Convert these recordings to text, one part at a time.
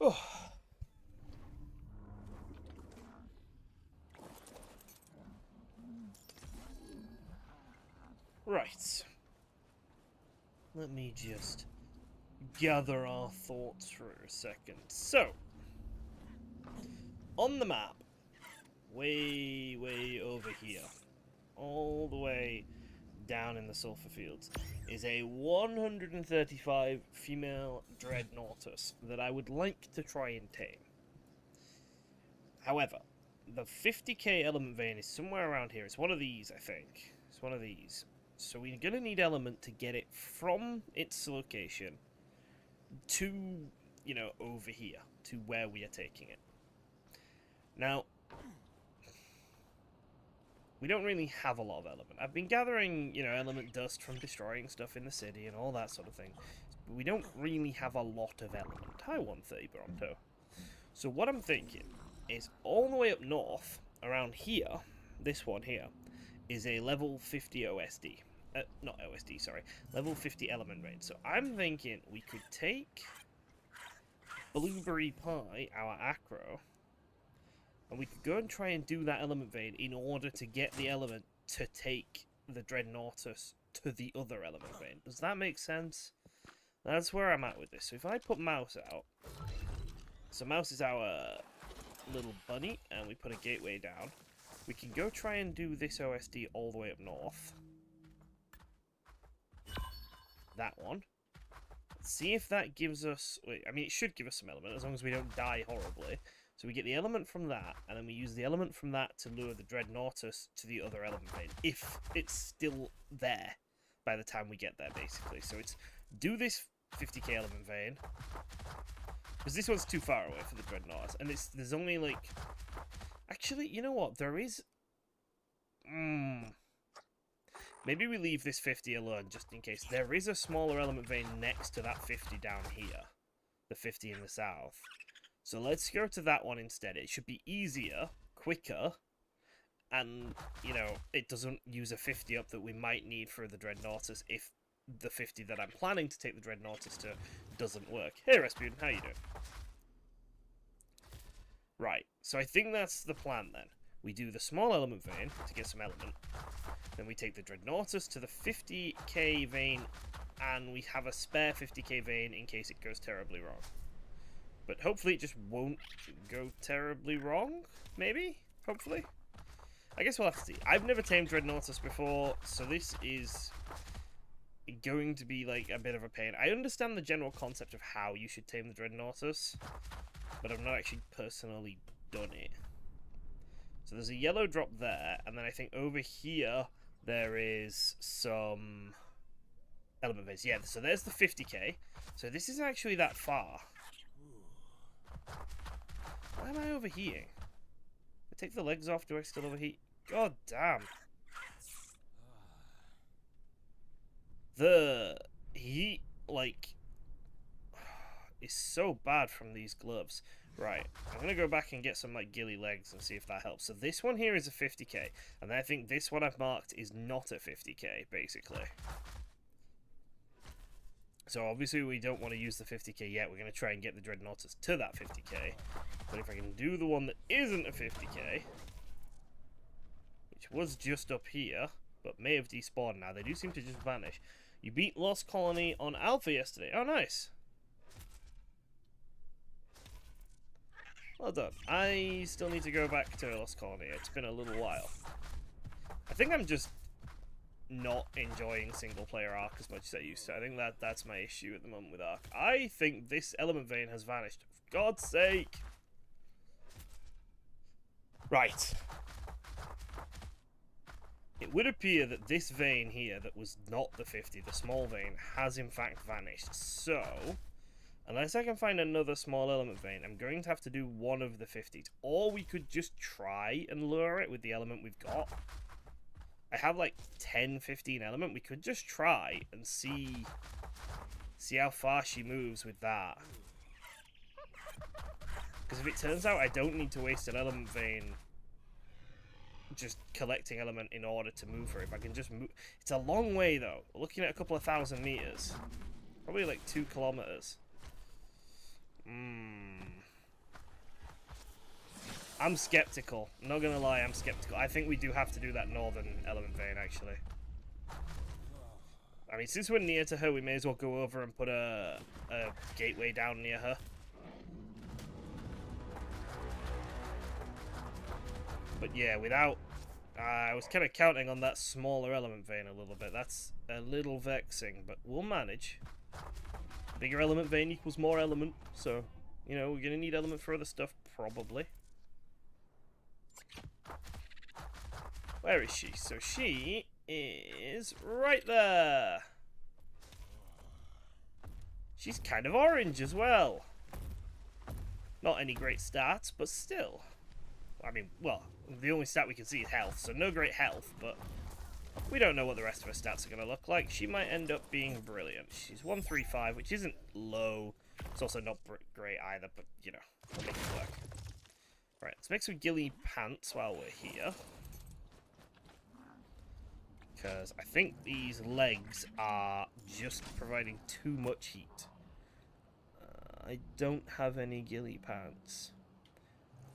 Oh. Right. Let me just gather our thoughts for a second. So, on the map, way over here, all the way down in the sulfur fields, is a 135 female dreadnoughtus that I would like to try and tame. However, the 50k element vein is somewhere around here. It's one of these, I think. It's one of these. So we're going to need element to get it from its location to, you know, over here, to where we are taking it. Now, we don't really have a lot of element. I've been gathering, you know, element dust from destroying stuff in the city and all that sort of thing. But we don't really have a lot of element. Hi, 130 Bronto. So what I'm thinking is all the way up north, around here, this one here, is a level 50 OSD. Not OSD, sorry. Level 50 element vein. So I'm thinking we could take Blueberry Pie, our acro, and we could go and try and do that element vein in order to get the element to take the Dreadnoughtus to the other element vein. Does that make sense? That's where I'm at with this. So if I put Mouse out, so Mouse is our little bunny, and we put a gateway down, we can go try and do this OSD all the way up north. That one. Let's see if that gives us... Wait, I mean, it should give us some element, as long as we don't die horribly. So we get the element from that, and then we use the element from that to lure the Dreadnoughtus to the other element vein, if it's still there by the time we get there, basically. So it's do this 50k element vein, because this one's too far away for the Dreadnoughtus, and there's only, like... Actually, you know what? There is... Maybe we leave this 50 alone, just in case. There is a smaller element vein next to that 50 down here. The 50 in the south. So let's go to that one instead. It should be easier, quicker, and, you know, it doesn't use a 50 up that we might need for the Dreadnoughtus if the 50 that I'm planning to take the Dreadnoughtus to doesn't work. Hey, Rasputin, how you doing? Right, so I think that's the plan then. We do the small element vein to get some element. Then we take the Dreadnoughtus to the 50k vein, and we have a spare 50k vein in case it goes terribly wrong. But hopefully it just won't go terribly wrong, maybe? Hopefully? I guess we'll have to see. I've never tamed Dreadnoughtus before, so this is going to be like a bit of a pain. I understand the general concept of how you should tame the Dreadnoughtus, but I've not actually personally done it. So there's a yellow drop there, and then I think over here there is some element veins. Yeah, so there's the 50k. So this isn't actually that far. Why am I overheating? I take the legs off, do I still overheat? God damn. The heat, like, is so bad from these gloves. Right, I'm going to go back and get some, like, ghillie legs and see if that helps. So this one here is a 50k, and then I think this one I've marked is not a 50k, basically. So obviously we don't want to use the 50k yet. We're going to try and get the Dreadnoughtus to that 50k. But if I can do the one that isn't a 50k, which was just up here, but may have despawned now. They do seem to just vanish. You beat Lost Colony on Alpha yesterday. Oh, nice. Well done. I still need to go back to Lost Colony. It's been a little while. I think I'm just not enjoying single-player ARK as much as I used to. I think that's my issue at the moment with ARK. I think this element vein has vanished. For God's sake! Right. It would appear that this vein here that was not the 50, the small vein, has in fact vanished. So, unless I can find another small element vein, I'm going to have to do one of the 50s. Or we could just try and lure it with the element we've got. I have like 10, 15 element. We could just try and see how far she moves with that. Because if it turns out I don't need to waste an element vein just collecting element in order to move her, if I can just move... It's a long way though. We're looking at a couple of 1,000 meters. Probably like 2 kilometers. I'm skeptical. I'm not gonna lie, I'm skeptical. I think we do have to do that northern element vein, actually. I mean, since we're near to her, we may as well go over and put a gateway down near her. But yeah, without... I was kind of counting on that smaller element vein a little bit. That's a little vexing, but we'll manage. Bigger element vein equals more element, so, you know, we're going to need element for other stuff, probably. Where is she? So she is right there. She's kind of orange as well. Not any great stats, but still. I mean, well, the only stat we can see is health, so no great health, but we don't know what the rest of her stats are going to look like. She might end up being brilliant. She's 135, which isn't low. It's also not great either, but, you know, we'll make it work. Right, let's make some ghillie pants while we're here. Because I think these legs are just providing too much heat. I don't have any ghillie pants.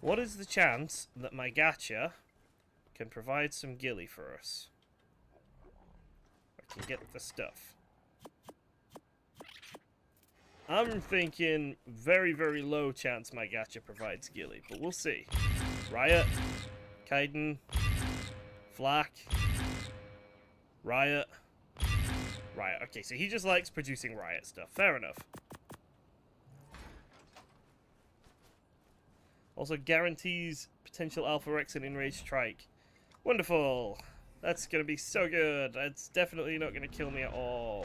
What is the chance that my gacha can provide some ghillie for us? I can get the stuff. I'm thinking very, very low chance my gacha provides ghillie, but we'll see. Riot, Kaiden, Flak, Riot, Riot. Okay, so he just likes producing Riot stuff. Fair enough. Also guarantees potential Alpha Rex and Enraged Strike. Wonderful. That's going to be so good. That's definitely not going to kill me at all.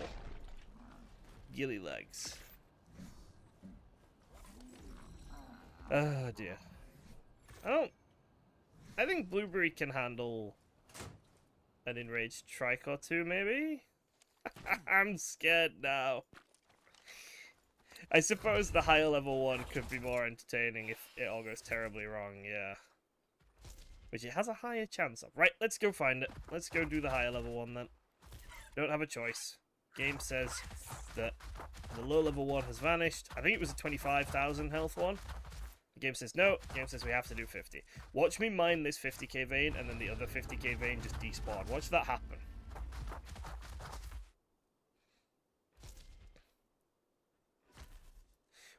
Ghillie legs. Oh dear. I think Blueberry can handle an Enraged Strike or two, maybe? I'm scared now. I suppose the higher level one could be more entertaining if it all goes terribly wrong, yeah. Which it has a higher chance of. Right, let's go find it. Let's go do the higher level one then. Don't have a choice. Game says that the low level one has vanished. I think it was a 25,000 health one. The game says no. The game says we have to do 50. Watch me mine this 50k vein and then the other 50k vein just despawn. Watch that happen.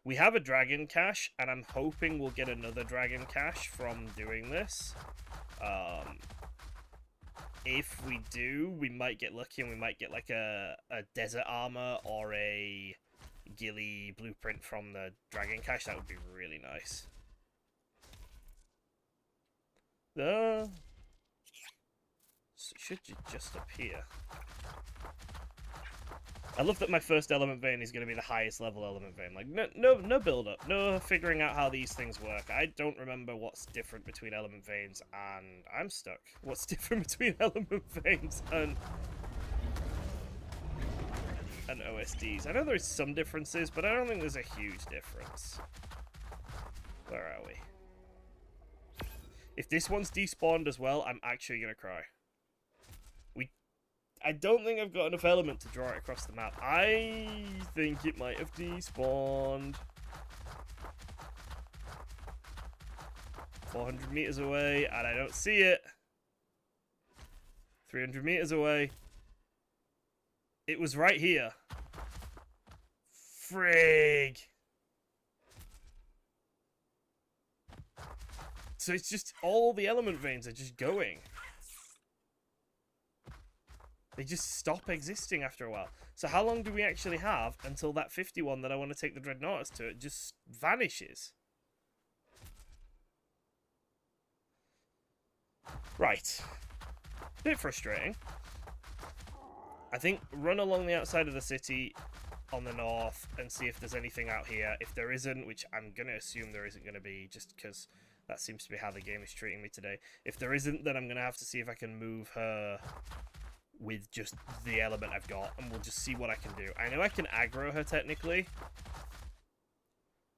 We have a dragon cache, and I'm hoping we'll get another dragon cache from doing this. If we do, we might get lucky and we might get like a desert armor or a ghillie blueprint from the dragon cache. That would be really nice. So should just appear. I love that my first element vein is going to be the highest level element vein. Like, no build up, no figuring out how these things work. I don't remember what's different between element veins and I'm stuck. What's different between element veins and OSDs? I know there's some differences, but I don't think there's a huge difference. Where are we? If this one's despawned as well, I'm actually going to cry. I don't think I've got enough element to draw it across the map. I think it might have despawned. 400 meters away, and I don't see it. 300 meters away. It was right here. Frig. So it's just all the element veins are just going. They just stop existing after a while. So how long do we actually have until that 51 that I want to take the Dreadnoughtus to it just vanishes? Right. Bit frustrating. I think run along the outside of the city on the north and see if there's anything out here. If there isn't, which I'm going to assume there isn't going to be just because that seems to be how the game is treating me today. If there isn't, then I'm going to have to see if I can move her with just the element I've got, and we'll just see what I can do. I know I can aggro her technically.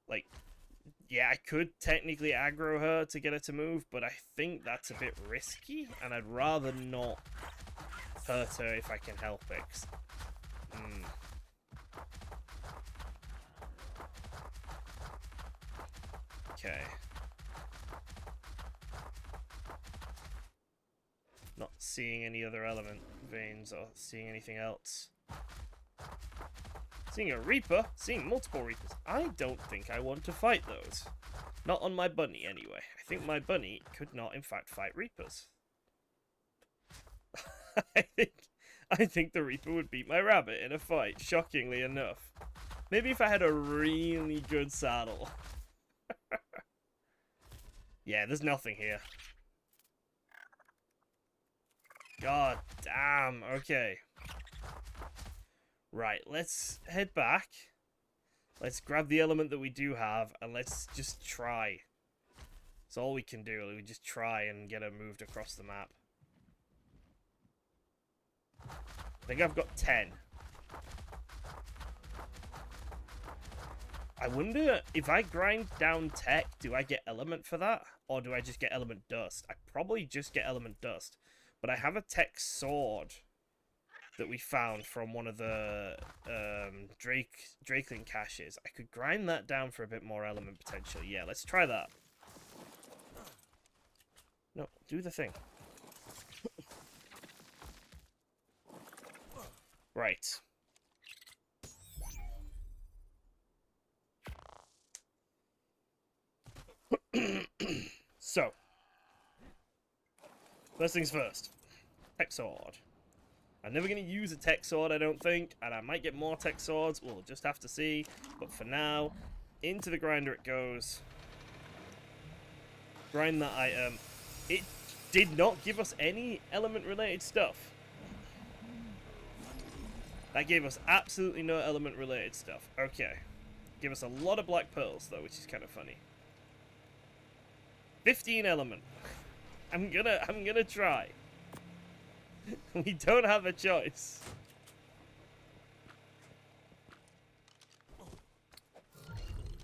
Like, yeah, I could technically aggro her to get her to move, but I think that's a bit risky, and I'd rather not hurt her if I can help it. Okay. Not seeing any other element veins or seeing anything else. Seeing a Reaper, seeing multiple Reapers. I don't think I want to fight those. Not on my bunny, anyway. I think my bunny could not, in fact, fight Reapers. I think the Reaper would beat my rabbit in a fight, shockingly enough. Maybe if I had a really good saddle. Yeah, there's nothing here. God damn, okay. Right, let's head back. Let's grab the element that we do have, and let's just try. That's all we can do. We just try and get her moved across the map. I think I've got 10. I wonder if I grind down tech, do I get element for that? Or do I just get element dust? I probably just get element dust. But I have a tech sword that we found from one of the Drakeling caches. I could grind that down for a bit more element potential. Yeah, let's try that. No, do the thing. Right. So, first things first. Tech sword. I'm never going to use a tech sword, I don't think, and I might get more tech swords. We'll just have to see. But for now, into the grinder it goes. Grind that item. It did not give us any element-related stuff. That gave us absolutely no element-related stuff. Okay. Give us a lot of black pearls, though, which is kind of funny. 15 element. I'm gonna try. We don't have a choice.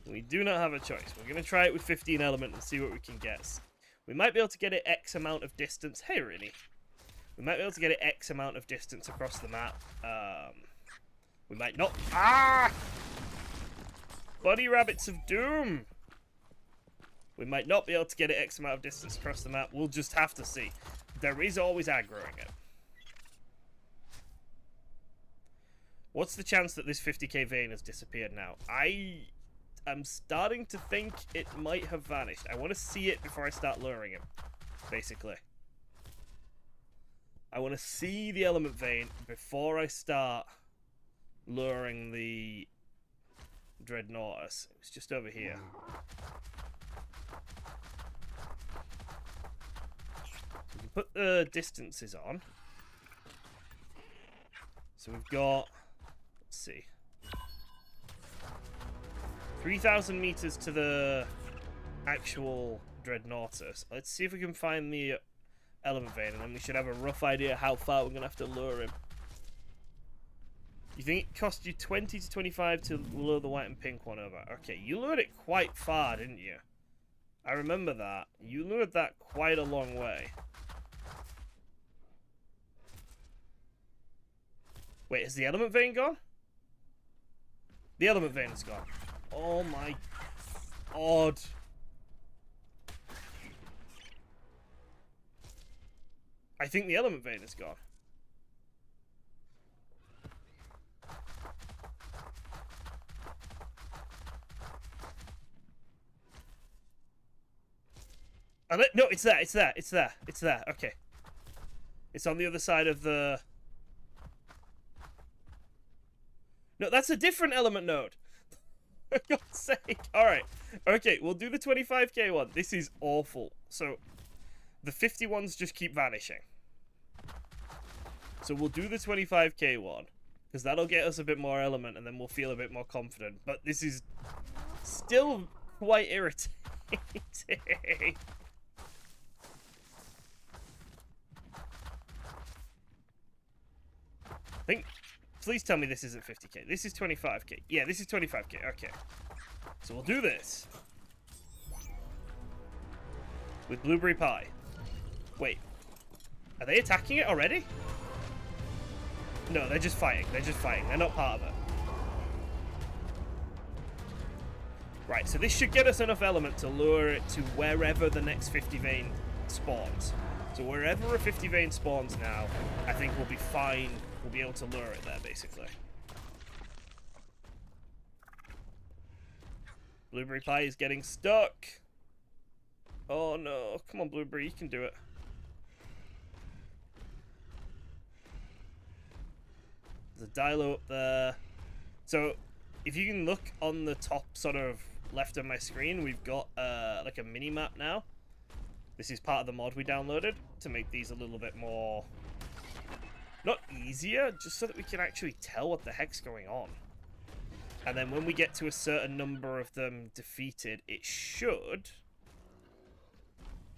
We do not have a choice. We're gonna try it with 15 element and see what we can get. We might be able to get it X amount of distance. Hey, Rini. We might be able to get it X amount of distance across the map. We might not. Ah! Buddy rabbits of doom. We might not be able to get it X amount of distance across the map. We'll just have to see. There is always aggroing it. What's the chance that this 50k vein has disappeared now? I am starting to think it might have vanished. I want to see it before I start luring him, basically. I want to see the element vein before I start luring the Dreadnoughtus. It's just over here. So we can put the distances on. So we've got, let's see, 3,000 meters to the actual Dreadnoughtus. Let's see if we can find the element vein, and then we should have a rough idea how far we're going to have to lure him. You think it cost you 20 to 25 to lure the white and pink one over? Okay, you lured it quite far, didn't you? I remember that. You lured that quite a long way. Wait, is the element vein gone? The element vein is gone. Oh my god. I think the element vein is gone. No, it's there, it's there, it's there, it's there. Okay. It's on the other side of the... No, that's a different element node. For God's sake. Alright. Okay, we'll do the 25k one. This is awful. So, the 50 ones just keep vanishing. So we'll do the 25k one. Because that'll get us a bit more element, and then we'll feel a bit more confident. But this is still quite irritating. I think... Please tell me this isn't 50k. This is 25k. Yeah, this is 25k. Okay. So we'll do this. With blueberry pie. Wait. Are they attacking it already? No, they're just fighting. They're just fighting. They're not part of it. Right, so this should get us enough element to lure it to wherever the next 50 vein spawns. So wherever a 50 vein spawns now, I think we'll be fine. We'll be able to lure it there, basically. Blueberry Pie is getting stuck. Oh no, come on Blueberry, you can do it. There's a dilo up there. So, if you can look on the top sort of left of my screen, we've got like a mini map now. This is part of the mod we downloaded to make these a little bit more, not easier, just so that we can actually tell what the heck's going on. And then when we get to a certain number of them defeated, it should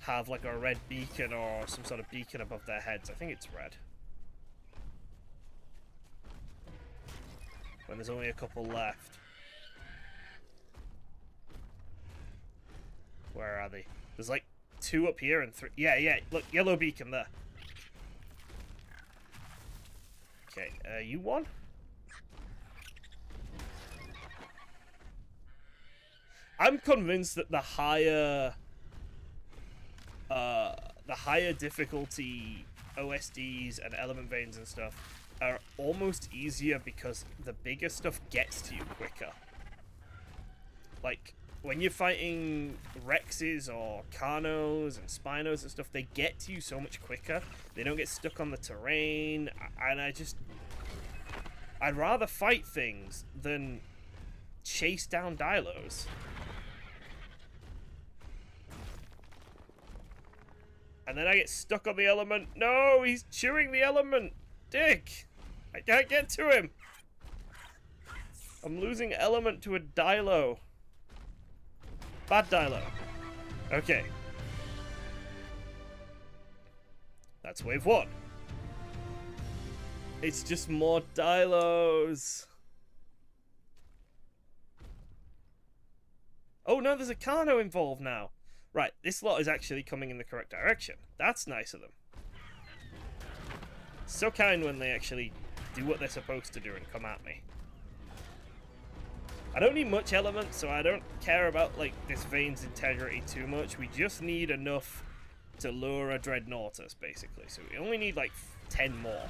have like a red beacon or some sort of beacon above their heads. I think it's red. When there's only a couple left. Where are they? There's like 2 up here and 3. Yeah, look, yellow beacon there. Okay, you won? I'm convinced that the higher difficulty OSDs and element veins and stuff are almost easier because the bigger stuff gets to you quicker. Like, when you're fighting Rexes or Carnos and Spinos and stuff, they get to you so much quicker. They don't get stuck on the terrain, and I'd rather fight things than chase down Dilos. And then I get stuck on the element. No, he's chewing the element. Dick! I can't get to him. I'm losing element to a Dilo. Bad Dilo. Okay. That's wave 1. It's just more Dilos. Oh no, there's a Carno involved now. Right, this lot is actually coming in the correct direction. That's nice of them. So kind when they actually do what they're supposed to do and come at me. I don't need much element, so I don't care about like this vein's integrity too much. We just need enough to lure a Dreadnoughtus, basically. So we only need like 10 more.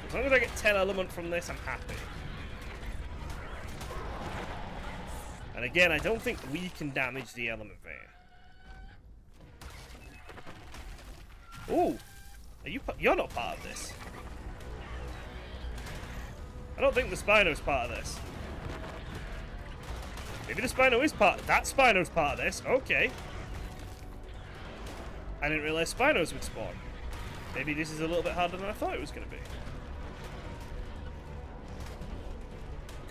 As long as I get 10 element from this, I'm happy. And again, I don't think we can damage the element vein. Ooh! You're not part of this. I don't think the Spino's part of this. Maybe the Spino is part. That Spino's part of this. Okay. I didn't realize Spinos would spawn. Maybe this is a little bit harder than I thought it was going to be.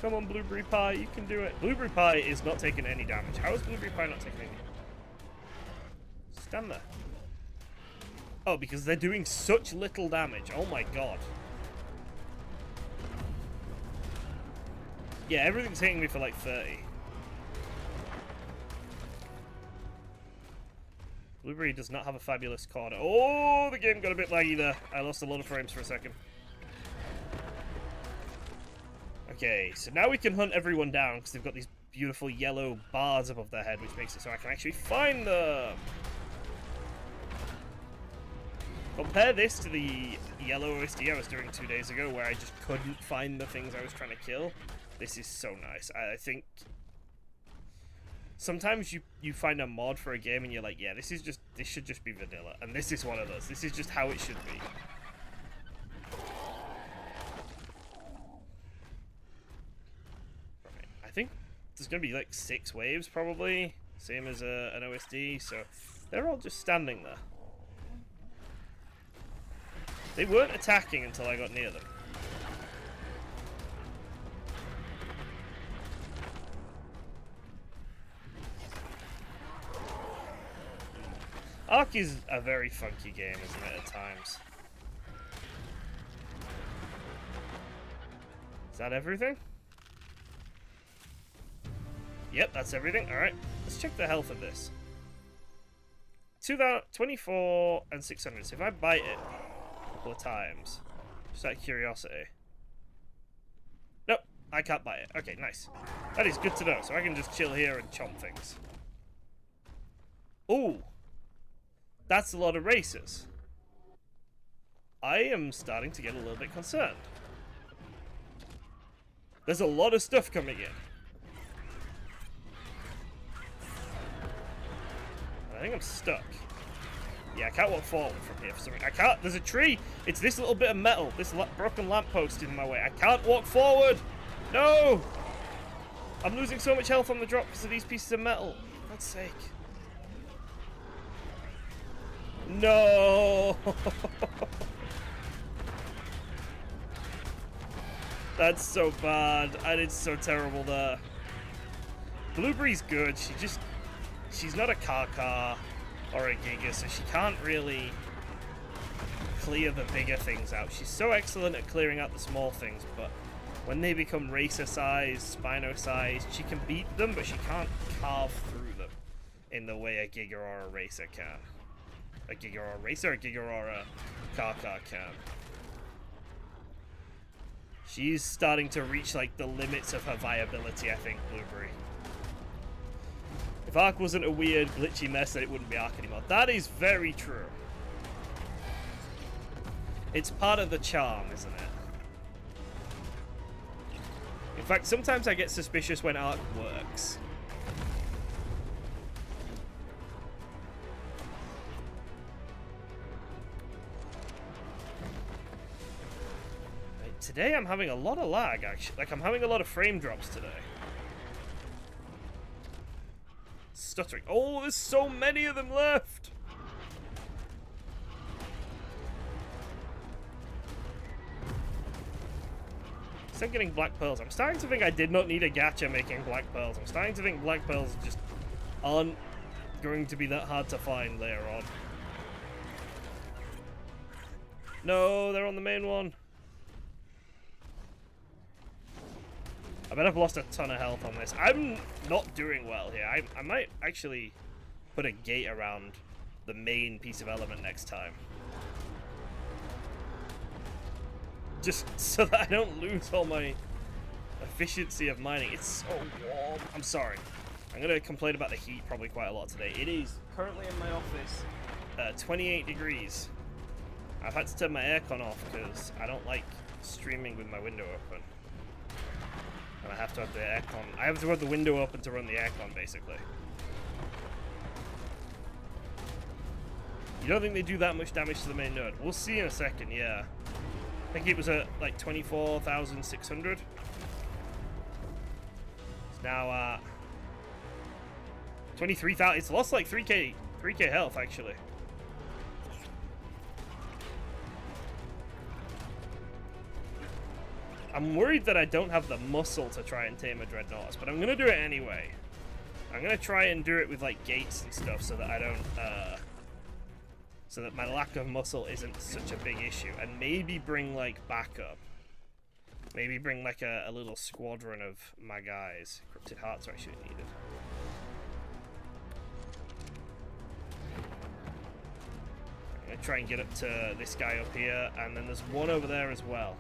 Come on, Blueberry Pie, you can do it. Blueberry Pie is not taking any damage. How is Blueberry Pie not taking any damage? Stand there. Oh, because they're doing such little damage. Oh my god. Yeah, everything's hitting me for like 30. Blueberry does not have a fabulous corner. Oh, the game got a bit laggy there. I lost a lot of frames for a second. Okay, so now we can hunt everyone down because they've got these beautiful yellow bars above their head, which makes it so I can actually find them. Compare this to the yellow OSD I was doing 2 days ago where I just couldn't find the things I was trying to kill. This is so nice. I think sometimes you find a mod for a game and you're like, yeah, this should just be vanilla. And this is one of those. This is just how it should be. I think there's going to be like 6 waves probably, same as an OSD, so they're all just standing there. They weren't attacking until I got near them. ARK is a very funky game, isn't it, at times? Is that everything? Yep, that's everything. Alright, let's check the health of this. 24 and 600. So if I bite it a couple of times, just out of curiosity. Nope, I can't buy it. Okay, nice. That is good to know, so I can just chill here and chomp things. Ooh. That's a lot of racers. I am starting to get a little bit concerned. There's a lot of stuff coming in. I think I'm stuck. Yeah, I can't walk forward from here for some reason. I can't. There's a tree. It's this little bit of metal. This broken lamppost in my way. I can't walk forward. No! I'm losing so much health on the drop because of these pieces of metal. For God's sake. No! That's so bad. I did so terrible there. Blueberry's good. She's not a Kaka or a Giga, so she can't really clear the bigger things out. She's so excellent at clearing out the small things, but when they become racer-sized, Spino-sized, she can beat them, but she can't carve through them in the way a Giga or a racer can. A Giga or a racer, a Giga or a Kaka can. She's starting to reach, like, the limits of her viability, I think, Blueberry. If ARK wasn't a weird, glitchy mess, then it wouldn't be ARK anymore. That is very true. It's part of the charm, isn't it? In fact, sometimes I get suspicious when ARK works. Right, today I'm having a lot of lag, actually. Like, I'm having a lot of frame drops today. Stuttering. Oh, there's so many of them left! I'm getting black pearls. I'm starting to think I did not need a gacha making black pearls. I'm starting to think black pearls just aren't going to be that hard to find later on. No, they're on the main one. I bet I've lost a ton of health on this. I'm not doing well here. I might actually put a gate around the main piece of element next time. Just so that I don't lose all my efficiency of mining. It's so warm. I'm sorry. I'm going to complain about the heat probably quite a lot today. It is currently in my office 28 degrees. I've had to turn my aircon off because I don't like streaming with my window open. And I have to have the aircon. I have to have the window open to run the aircon, basically. You don't think they do that much damage to the main node? We'll see in a second, yeah. I think it was at like 24,600. It's now at 23,000. It's lost like 3k health actually. I'm worried that I don't have the muscle to try and tame a Dreadnoughtus, but I'm gonna do it anyway. I'm gonna try and do it with like gates and stuff so that I don't so that my lack of muscle isn't such a big issue, and maybe bring like backup. Maybe bring like a little squadron of my guys. Corrupted Hearts are actually needed. I'm gonna try and get up to this guy up here, and then there's one over there as well.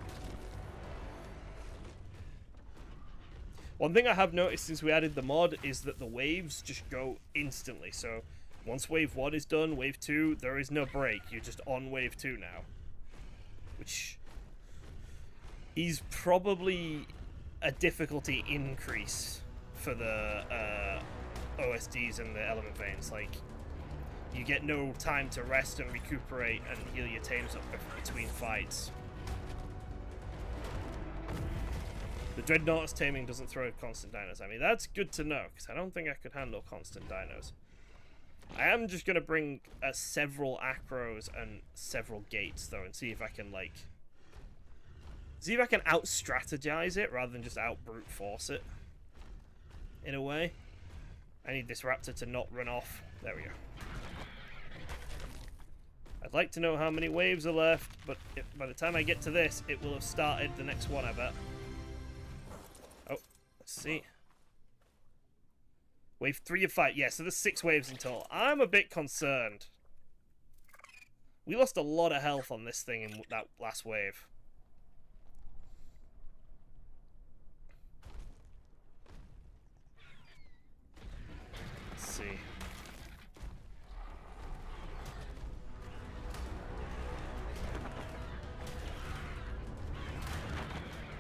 One thing I have noticed since we added the mod is that the waves just go instantly, so once wave 1 is done, wave 2, there is no break. You're just on wave 2 now. Which is probably a difficulty increase for the OSDs and the element veins. Like, you get no time to rest and recuperate and heal your tames up between fights. The Dreadnoughtus taming doesn't throw constant dinos at me. That's good to know, because I don't think I could handle constant dinos. I am just going to bring several acros and several gates, though, and see if I can, like... see if I can out-strategize it, rather than just out-brute force it. In a way. I need this raptor to not run off. There we go. I'd like to know how many waves are left, but by the time I get to this, it will have started the next one, I bet. Oh, let's see. Wave 3 of 5. Yeah, so there's 6 waves in total. I'm a bit concerned. We lost a lot of health on this thing in that last wave.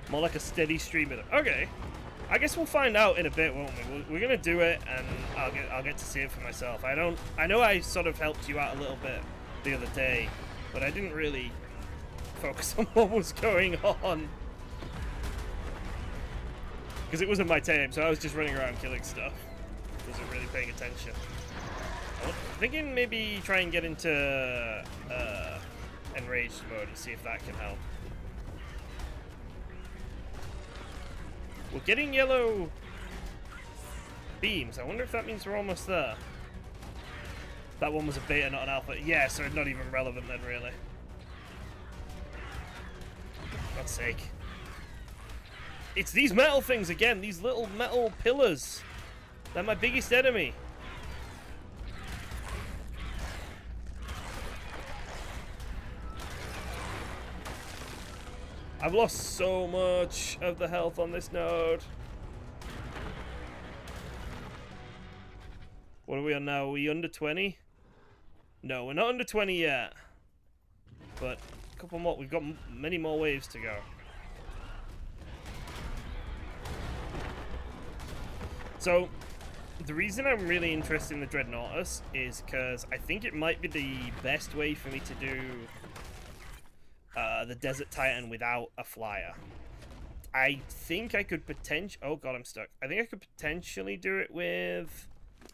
More like a steady stream of them. Okay. I guess we'll find out in a bit, won't we? We're gonna do it, and I'll get to see it for myself. I know I sort of helped you out a little bit the other day, but I didn't really focus on what was going on because it wasn't my team, so I was just running around killing stuff. Wasn't really paying attention. I'm thinking maybe try and get into enraged mode and see if that can help. We're getting yellow beams. I wonder if that means we're almost there. That one was a beta, not an alpha. Yeah, so it's not even relevant then, really. For God's sake. It's these metal things again, these little metal pillars. They're my biggest enemy. I've lost so much of the health on this node. What are we on now? Are we under 20? No, we're not under 20 yet. But a couple more. We've got many more waves to go. So, the reason I'm really interested in the Dreadnoughtus is because I think it might be the best way for me to do the Desert Titan without a flyer. I think I could potentially... Oh god, I'm stuck. I think I could potentially do it with...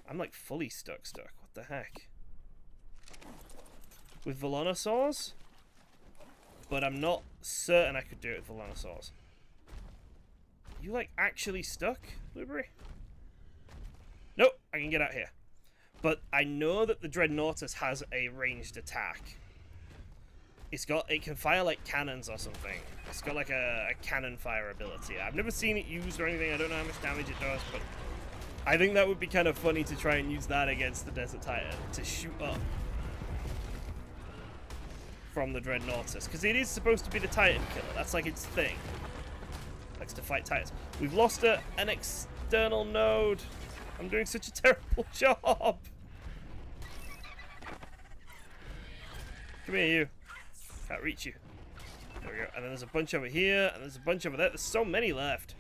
I'm like fully stuck. What the heck? With Volanosaurs? But I'm not certain I could do it with Volanosaurs. You like actually stuck, Blueberry? Nope, I can get out here. But I know that the Dreadnoughtus has a ranged attack. It can fire like cannons or something. It's got like a cannon fire ability. I've never seen it used or anything. I don't know how much damage it does, but I think that would be kind of funny to try and use that against the Desert Titan to shoot up from the Dreadnoughtus, because it is supposed to be the Titan killer. That's like its thing. It likes to fight Titans. We've lost an external node. I'm doing such a terrible job. Come here, you. Can't reach you. There we go. And then there's a bunch over here, and there's a bunch over there. There's so many left.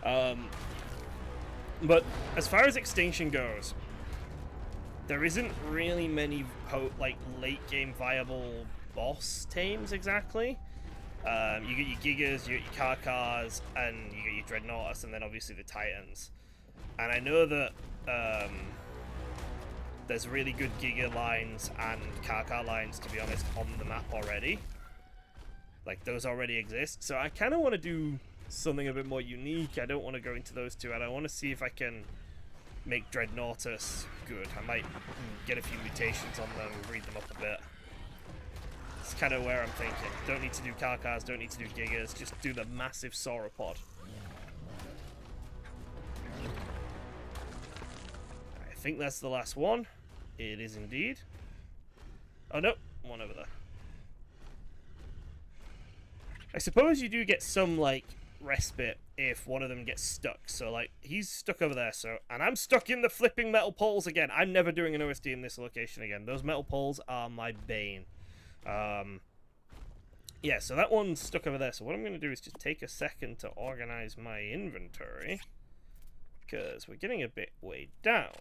But as far as Extinction goes, there isn't really many like late game viable boss tames exactly. You get your Gigas, you get your Karkars, and you get your Dreadnoughtus, and then obviously the Titans. And I know that there's really good Giga lines and Karkar lines, to be honest, on the map already. Like, those already exist. So I kind of want to do something a bit more unique. I don't want to go into those two, and I want to see if I can make Dreadnoughtus good. I might get a few mutations on them, read them up a bit. It's kind of where I'm thinking. Don't need to do Karkars, don't need to do Gigas, just do the massive sauropod. I think that's the last one. It is indeed. Oh no, one over there. I suppose you do get some, like, respite if one of them gets stuck. So, like, he's stuck over there, so... And I'm stuck in the flipping metal poles again. I'm never doing an OSD in this location again. Those metal poles are my bane. Yeah, so that one's stuck over there. So what I'm going to do is just take a second to organize my inventory, because we're getting a bit weighed down.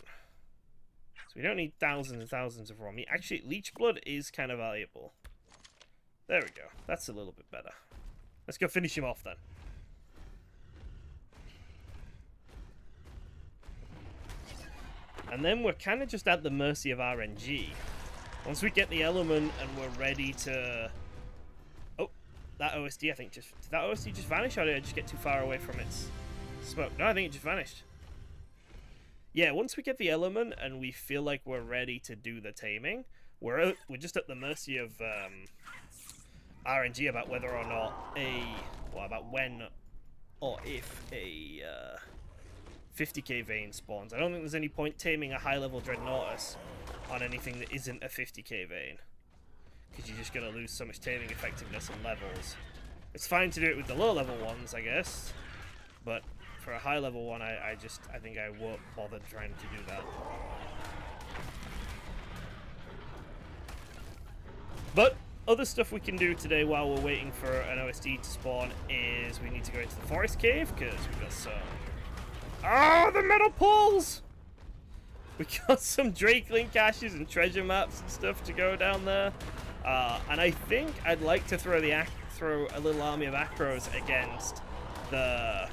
So we don't need thousands and thousands of raw meat. Actually, leech blood is kind of valuable. There we go. That's a little bit better. Let's go finish him off then. And then we're kind of just at the mercy of RNG. Once we get the element and we're ready to... Oh, that OSD I think just... Did that OSD just vanish, or did I just get too far away from its smoke? No, I think it just vanished. Yeah, once we get the element and we feel like we're ready to do the taming, we're just at the mercy of RNG about whether or not about when or if a 50k vein spawns. I don't think there's any point taming a high-level Dreadnoughtus on anything that isn't a 50k vein, because you're just going to lose so much taming effectiveness and levels. It's fine to do it with the low-level ones, I guess, but for a high-level one, I think I won't bother trying to do that. But other stuff we can do today while we're waiting for an OSD to spawn is we need to go into the forest cave, because we've got some... Oh, the metal poles! We got some Drakeling caches and treasure maps and stuff to go down there. And I think I'd like to throw a little army of acros against the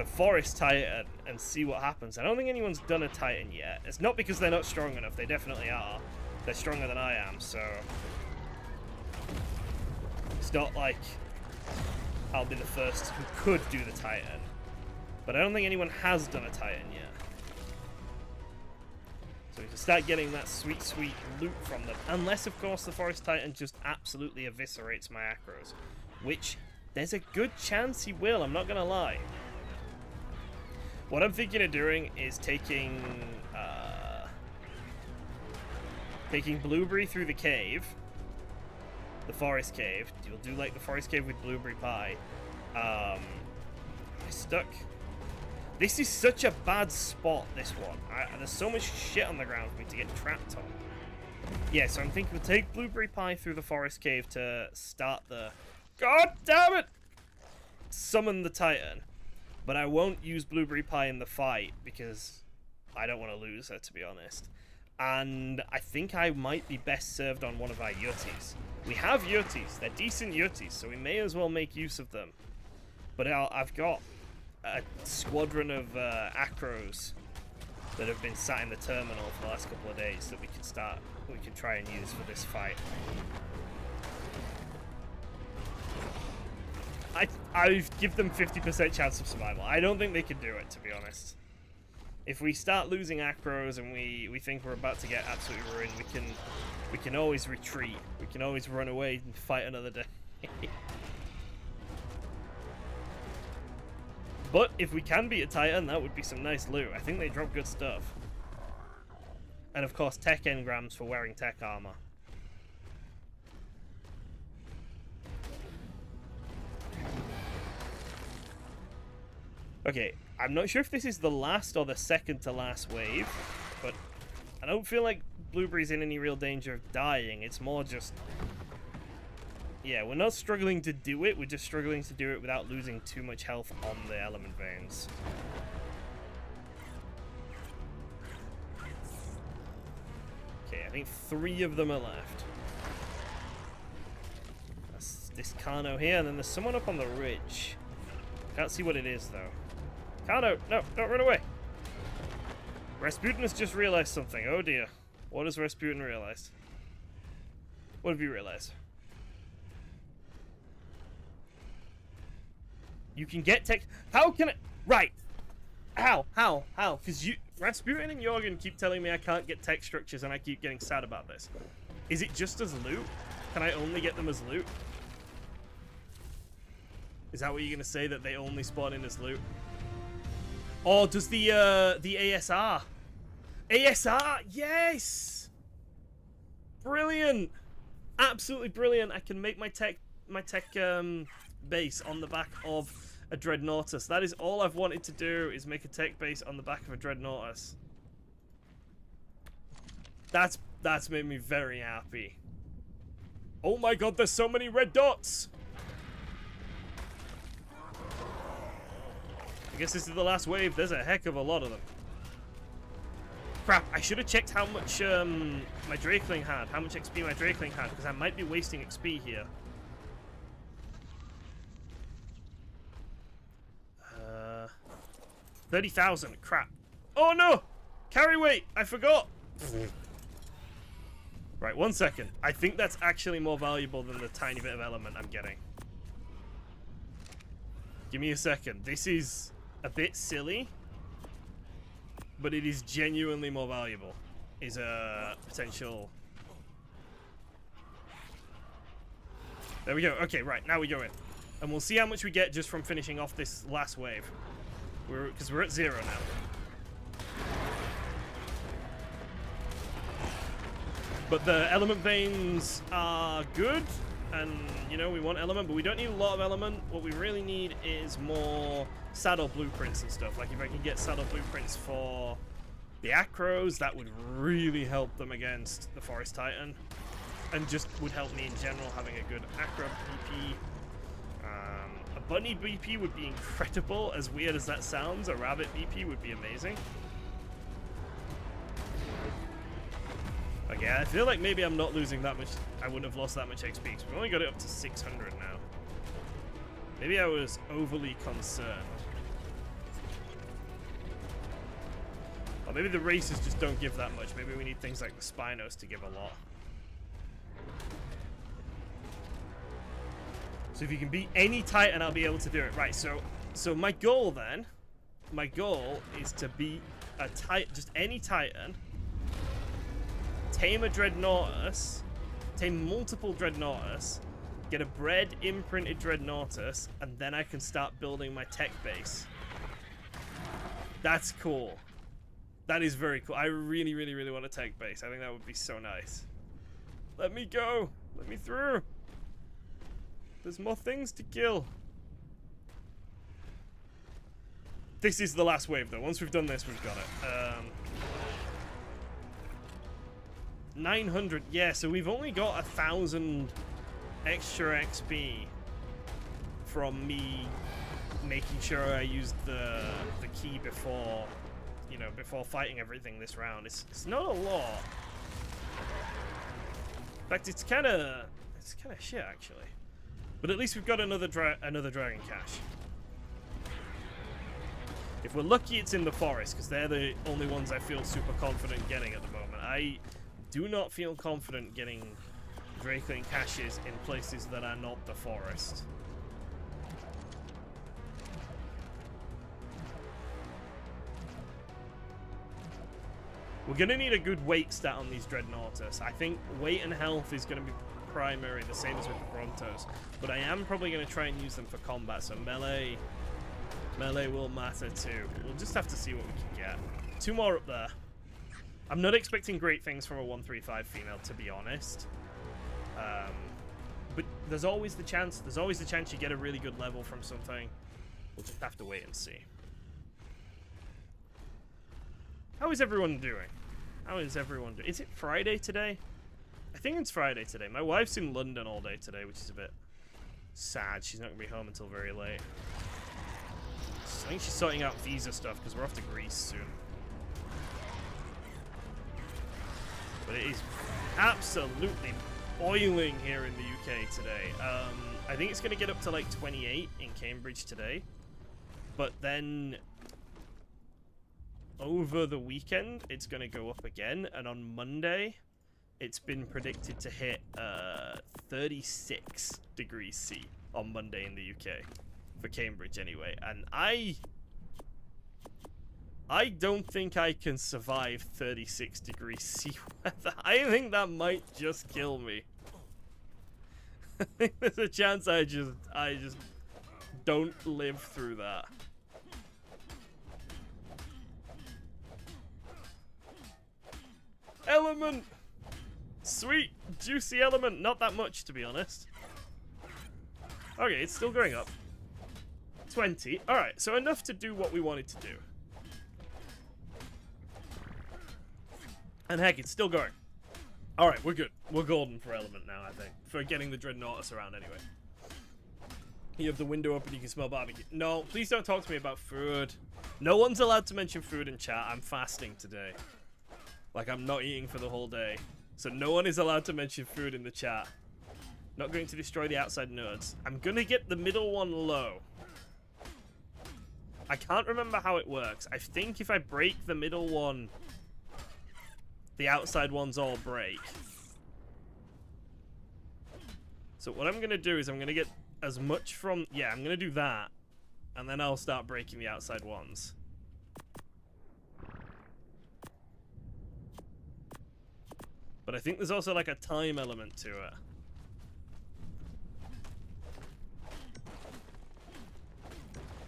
forest titan and see what happens. I don't think anyone's done a titan yet. It's not because they're not strong enough. They definitely are. They're stronger than I am, so it's not like I'll be the first who could do the titan. But I don't think anyone has done a titan yet. So we can start getting that sweet, sweet loot from them. Unless, of course, the forest titan just absolutely eviscerates my acros. Which, there's a good chance he will, I'm not going to lie. What I'm thinking of doing is taking Blueberry through the cave. The forest cave. You'll do like the forest cave with Blueberry Pie. I stuck... This is such a bad spot, this one. There's so much shit on the ground for me to get trapped on. Yeah, so I'm thinking we'll take Blueberry Pie through the forest cave to start the... God damn it! Summon the Titan. But I won't use Blueberry Pie in the fight because I don't want to lose her, to be honest. And I think I might be best served on one of our Yurties. We have Yurties. They're decent Yurties, so we may as well make use of them. But I've got a squadron of acros that have been sat in the terminal for the last couple of days that we can try and use for this fight. I give them 50% chance of survival. I don't think they can do it, to be honest. If we start losing acros and we think we're about to get absolutely ruined, we can always retreat. We can always run away and fight another day. But if we can beat a Titan, that would be some nice loot. I think they drop good stuff. And of course, tech engrams for wearing tech armor. Okay, I'm not sure if this is the last or the second to last wave, but I don't feel like Blueberry's in any real danger of dying. It's more just... Yeah, we're not struggling to do it, we're just struggling to do it without losing too much health on the element veins. Okay, I think 3 of them are left. That's this Carno here, and then there's someone up on the ridge. Can't see what it is, though. Carno, no, don't run away. Rasputin has just realized something. Oh dear. What has Rasputin realized? What have you realized? You can get tech... How can it... Right. How? Because Rasputin and Jorgen keep telling me I can't get tech structures and I keep getting sad about this. Is it just as loot? Can I only get them as loot? Is that what you're going to say, that they only spawn in as loot? Or does the ASR? ASR! Yes! Brilliant! Absolutely brilliant. I can make my tech base on the back of a Dreadnoughtus. That is all I've wanted to do, is make a tech base on the back of a Dreadnoughtus. That's made me very happy. Oh my god, there's so many red dots! I guess this is the last wave. There's a heck of a lot of them. Crap, I should have checked how much my Drakeling had, how much XP my Drakeling had, because I might be wasting XP here. 30,000, crap. Oh no! Carry weight, I forgot! Right, 1 second. I think that's actually more valuable than the tiny bit of element I'm getting. Give me a second. This is a bit silly, but it is genuinely more valuable. Is a potential... There we go. Okay, right, now we go in. And we'll see how much we get just from finishing off this last wave. Because we're at 0 now. But the element veins are good, and you know, we want element, but we don't need a lot of element. What we really need is more saddle blueprints and stuff. Like if I can get saddle blueprints for the acros, that would really help them against the forest titan. and just would help me in general having a good acro BP. A bunny BP would be incredible, as weird as that sounds. A rabbit BP would be amazing. Okay, I feel like maybe I'm not losing that much. I wouldn't have lost that much XP because we've only got it up to 600 now. Maybe I was overly concerned. Or maybe the races just don't give that much. Maybe we need things like the Spinos to give a lot. So if you can beat any Titan, I'll be able to do it. Right, so my goal then, my goal is to beat a Titan, just any Titan, tame a Dreadnoughtus, tame multiple Dreadnoughtus, get a bred imprinted Dreadnoughtus, and then I can start building my tech base. That's cool. That is very cool. I really, really, really want a tech base. I think that would be so nice. Let me go. Let me through. There's more things to kill. This is the last wave, though. Once we've done this, we've got it. 900. Yeah, so we've only got 1,000 extra XP from me making sure I used the key before, you know, before fighting everything this round. It's not a lot. In fact, it's kind of shit actually. But at least we've got another dragon cache. If we're lucky, it's in the forest, because they're the only ones I feel super confident getting at the moment. I do not feel confident getting Drakeling caches in places that are not the forest. We're going to need a good weight stat on these Dreadnoughtus. I think weight and health is going to be primary, the same as with the Brontos. But I am probably going to try and use them for combat, so melee will matter too. We'll just have to see what we can get. 2 more up there. I'm not expecting great things from a 135 female, to be honest. But there's always the chance. There's always the chance you get a really good level from something. We'll just have to wait and see. How is everyone doing? How is everyone doing? Is it Friday today? I think it's Friday today. My wife's in London all day today, which is a bit sad. She's not going to be home until very late. I think she's sorting out visa stuff because we're off to Greece soon. But it is absolutely boiling here in the UK today. I think it's going to get up to like 28 in Cambridge today. But then over the weekend, it's going to go up again. And on Monday, it's been predicted to hit 36 degrees C on Monday in the UK. For Cambridge anyway. And I don't think I can survive 36 degrees C weather. I think that might just kill me. I think there's a chance I just don't live through that. Element! Sweet, juicy element. Not that much, to be honest. Okay, it's still going up. 20. Alright, so enough to do what we wanted to do. And heck, it's still going. Alright, we're good. We're golden for element now, I think. For getting the Dreadnoughtus around anyway. You have the window open, you can smell barbecue. No, please don't talk to me about food. No one's allowed to mention food in chat. I'm fasting today. Like, I'm not eating for the whole day. So no one is allowed to mention food in the chat. Not going to destroy the outside nerds. I'm gonna get the middle one low. I can't remember how it works. I think if I break the middle one, the outside ones all break. So what I'm going to do is I'm going to get as much from... Yeah, I'm going to do that. And then I'll start breaking the outside ones. But I think there's also like a time element to it.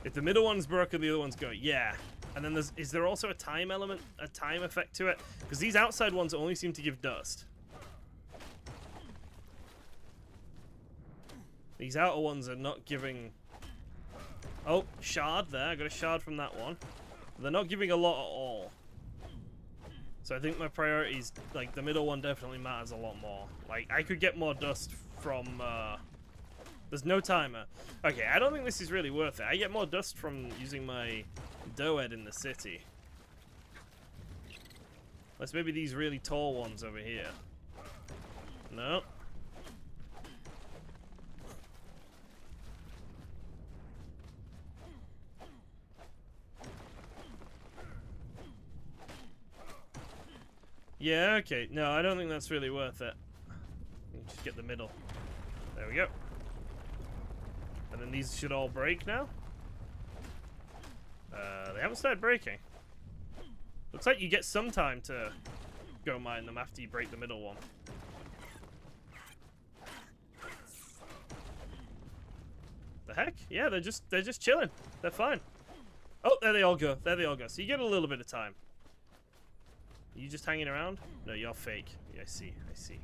If the middle one's broken, the other one's go. Yeah. And then is there also a time element, a time effect to it? Because these outside ones only seem to give dust. These outer ones are not giving... Oh, shard there. I got a shard from that one. They're not giving a lot at all. So I think my priorities, like, the middle one definitely matters a lot more. Like, I could get more dust from, there's no timer. Okay, I don't think this is really worth it. I get more dust from using my Doed in the city. Unless maybe these really tall ones over here. No. Yeah, okay. No, I don't think that's really worth it. You can just get the middle. There we go. And then these should all break now. They haven't started breaking. Looks like you get some time to go mine them after you break the middle one. The heck? Yeah, they're just chilling. They're fine. Oh, there they all go. There they all go. So you get a little bit of time. Are you just hanging around? No, you're fake. Yeah, I see. I see.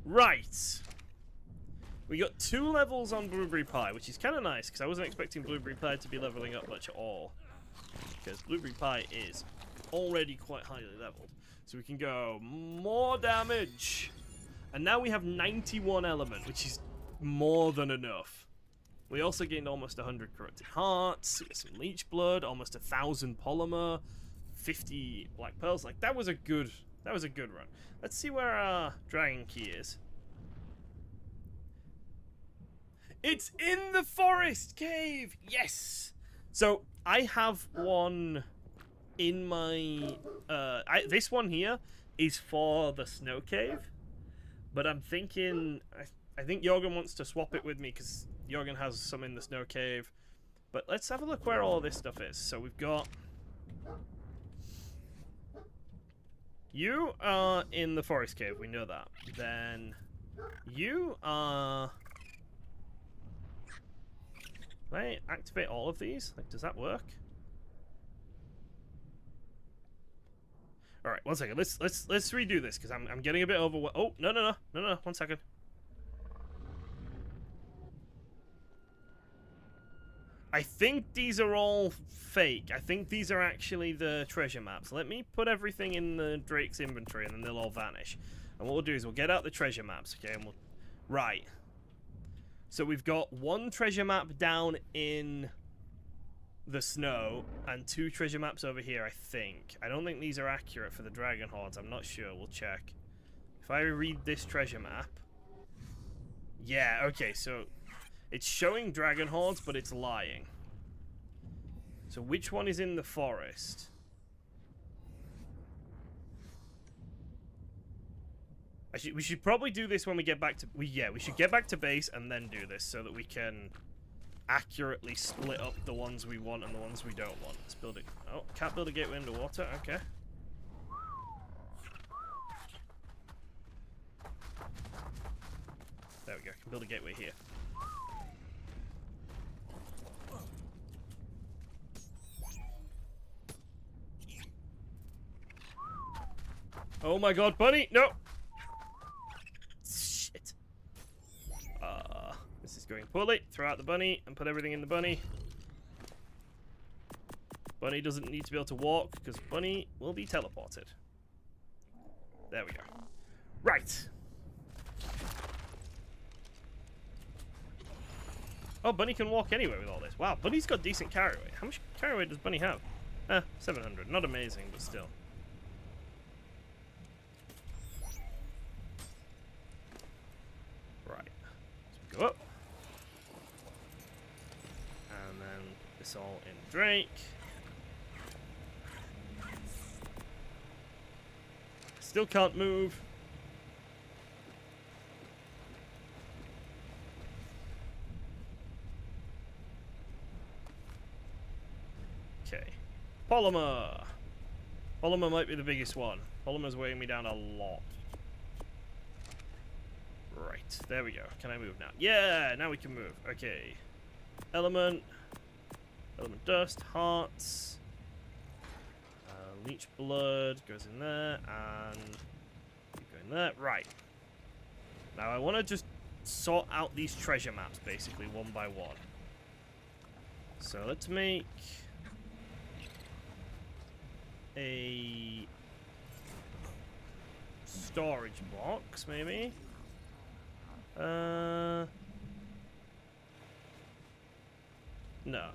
Right. We got 2 levels on Blueberry Pie, which is kind of nice, because I wasn't expecting Blueberry Pie to be leveling up much at all. Because Blueberry Pie is already quite highly leveled. So we can go more damage. And now we have 91 element, which is more than enough. We also gained almost 100 corrupted hearts, some leech blood, almost 1,000 polymer, 50 black pearls. Like, that was a good run. Let's see where our dragon key is. It's in the forest cave! Yes! So, I have one in my... this one here is for the snow cave. But I'm thinking... I think Jorgen wants to swap it with me because Jorgen has some in the snow cave. But let's have a look where all this stuff is. So we've got... You are in the forest cave, we know that. Then you are... Can I activate all of these? Like, does that work? All right, 1 second. Let's redo this because I'm getting a bit overwhelmed. Oh, no, 1 second. I think these are all fake. I think these are actually the treasure maps. Let me put everything in the Drake's inventory and then they'll all vanish. And what we'll do is we'll get out the treasure maps, okay? And we'll... Right. So we've got 1 treasure map down in the snow and 2 treasure maps over here, I think. I don't think these are accurate for the dragon hordes. I'm not sure. We'll check. If I read this treasure map... Yeah, okay, so... It's showing dragon hordes, but it's lying. So which one is in the forest? Actually, we should probably do this when we get back to... we should get back to base and then do this so that we can accurately split up the ones we want and the ones we don't want. Let's build it. Oh, can't build a gateway underwater. Okay. There we go. Can build a gateway here. Oh my god, bunny! No! Shit. This is going poorly. Throw out the bunny and put everything in the bunny. Bunny doesn't need to be able to walk because bunny will be teleported. There we go. Right. Oh, bunny can walk anywhere with all this. Wow, bunny's got decent carry weight. How much carry weight does bunny have? 700. Not amazing, but still. Right. So go up. And then this all in Drake. Still can't move. Okay. Polymer. Polymer might be the biggest one. Polymer's weighing me down a lot. Right, there we go. Can I move now? Yeah, now we can move. Okay. Element. Element dust. Hearts. Leech blood goes in there. And keep going there. Right. Now I want to just sort out these treasure maps, basically, one by one. So let's make... a storage box, maybe. No,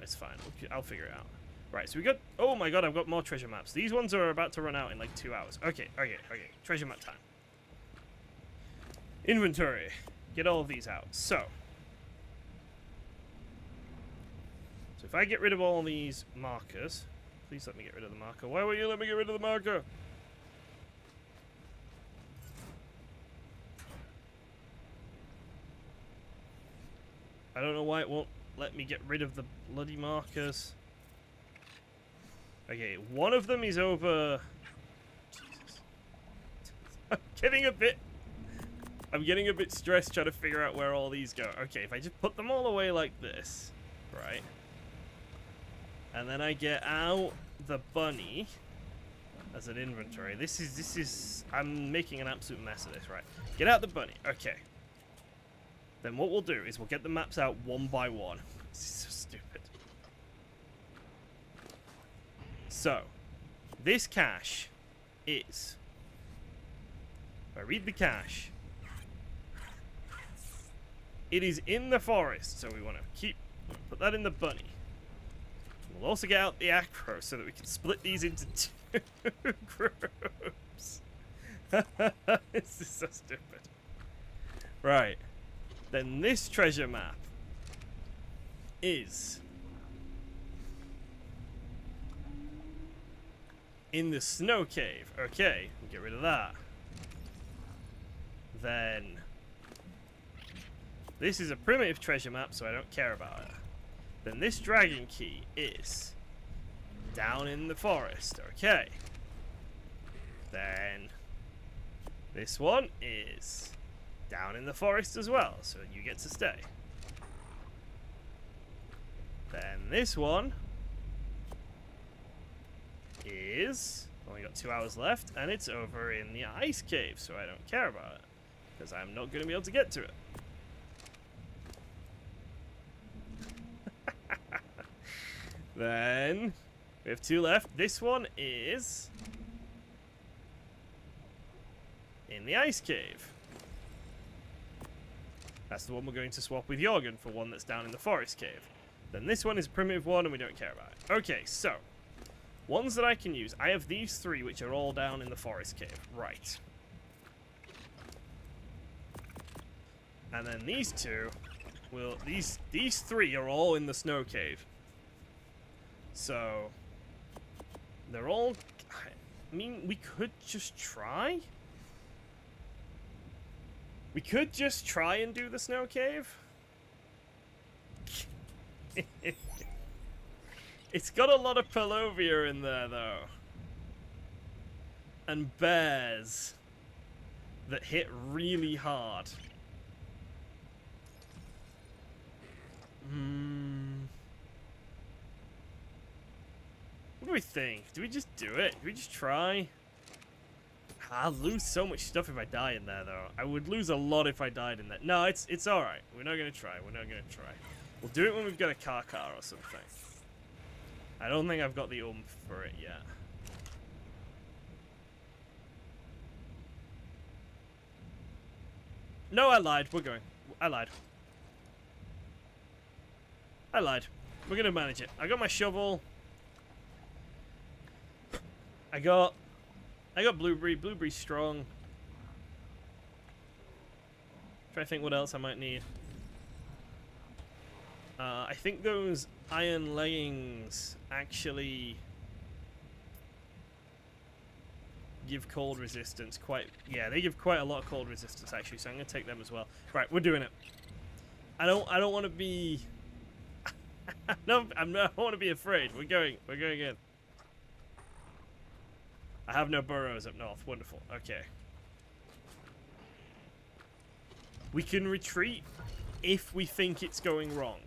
it's fine. I'll figure it out. Right, so we got... Oh my god, I've got more treasure maps. These ones are about to run out in like 2 hours. Okay. Treasure map time. Inventory. Get all of these out. So if I get rid of all these markers... Please let me get rid of the marker. Why won't you let me get rid of the marker? I don't know why it won't let me get rid of the bloody markers. Okay, one of them is over... Jesus. I'm getting a bit stressed trying to figure out where all these go. Okay, if I just put them all away like this, right? And then I get out the bunny as an inventory. This is I'm making an absolute mess of this, right? Get out the bunny. Okay. Then what we'll do is we'll get the maps out one by one. This is so stupid. So, this cache is... If I read the cache, it is in the forest, so we want to put that in the bunny. We'll also get out the acro so that we can split these into 2 groups. This is so stupid. Right. Then this treasure map is in the snow cave. Okay, we'll get rid of that. Then this is a primitive treasure map, so I don't care about it. Then this dragon key is down in the forest. Okay. Then this one is down in the forest as well, so you get to stay. Then this one is... Only got 2 hours left, and it's over in the ice cave, so I don't care about it, because I'm not going to be able to get to it. Then we have 2 left. This one is in the ice cave. That's the one we're going to swap with Jorgen for one that's down in the forest cave. Then this one is a primitive one and we don't care about it. Okay, so ones that I can use. I have these 3 which are all down in the forest cave. Right. And then these 2 will... These 3 are all in the snow cave. So they're all... I mean, we could just try. We could just try and do the snow cave. It's got a lot of Pelovia in there, though. And bears that hit really hard. What do we think? Do we just do it? Do we just try? I'll lose so much stuff if I die in there, though. I would lose a lot if I died in there. No, it's alright. We're not going to try. We're not going to try. We'll do it when we've got a car or something. I don't think I've got the oomph for it yet. No, I lied. We're going. I lied. I lied. We're going to manage it. I got my shovel. I got blueberry. Blueberry's strong. Try to think what else I might need. I think those iron leggings actually give cold resistance quite... Yeah, they give quite a lot of cold resistance, actually, so I'm going to take them as well. Right, we're doing it. I don't want to be... No, I don't want to be afraid. We're going in. I have no burrows up north. Wonderful. Okay. We can retreat if we think it's going wrong.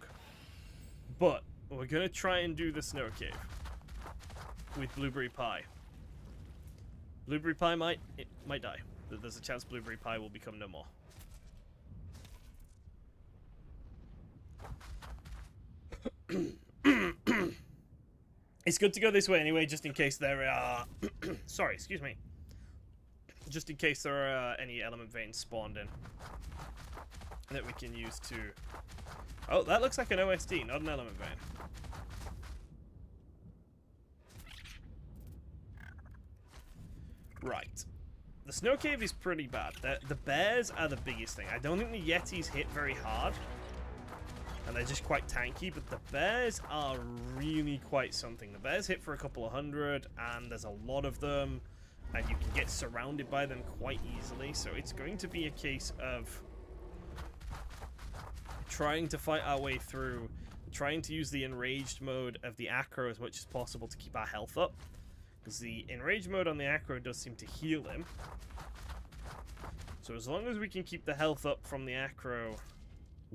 But we're going to try and do the snow cave with Blueberry Pie. Blueberry Pie might die. There's a chance Blueberry Pie will become no more. It's good to go this way anyway, just in case there are... Sorry, excuse me. Just in case there are any element veins spawned in that we can use to... Oh, that looks like an OSD, not an element vein. Right. The snow cave is pretty bad. The bears are the biggest thing. I don't think the Yetis hit very hard. And they're just quite tanky, but the bears are really quite something. The bears hit for a couple of hundred, and there's a lot of them, and you can get surrounded by them quite easily. So it's going to be a case of trying to fight our way through, trying to use the enraged mode of the acro as much as possible to keep our health up. Because the enraged mode on the acro does seem to heal him. So as long as we can keep the health up from the acro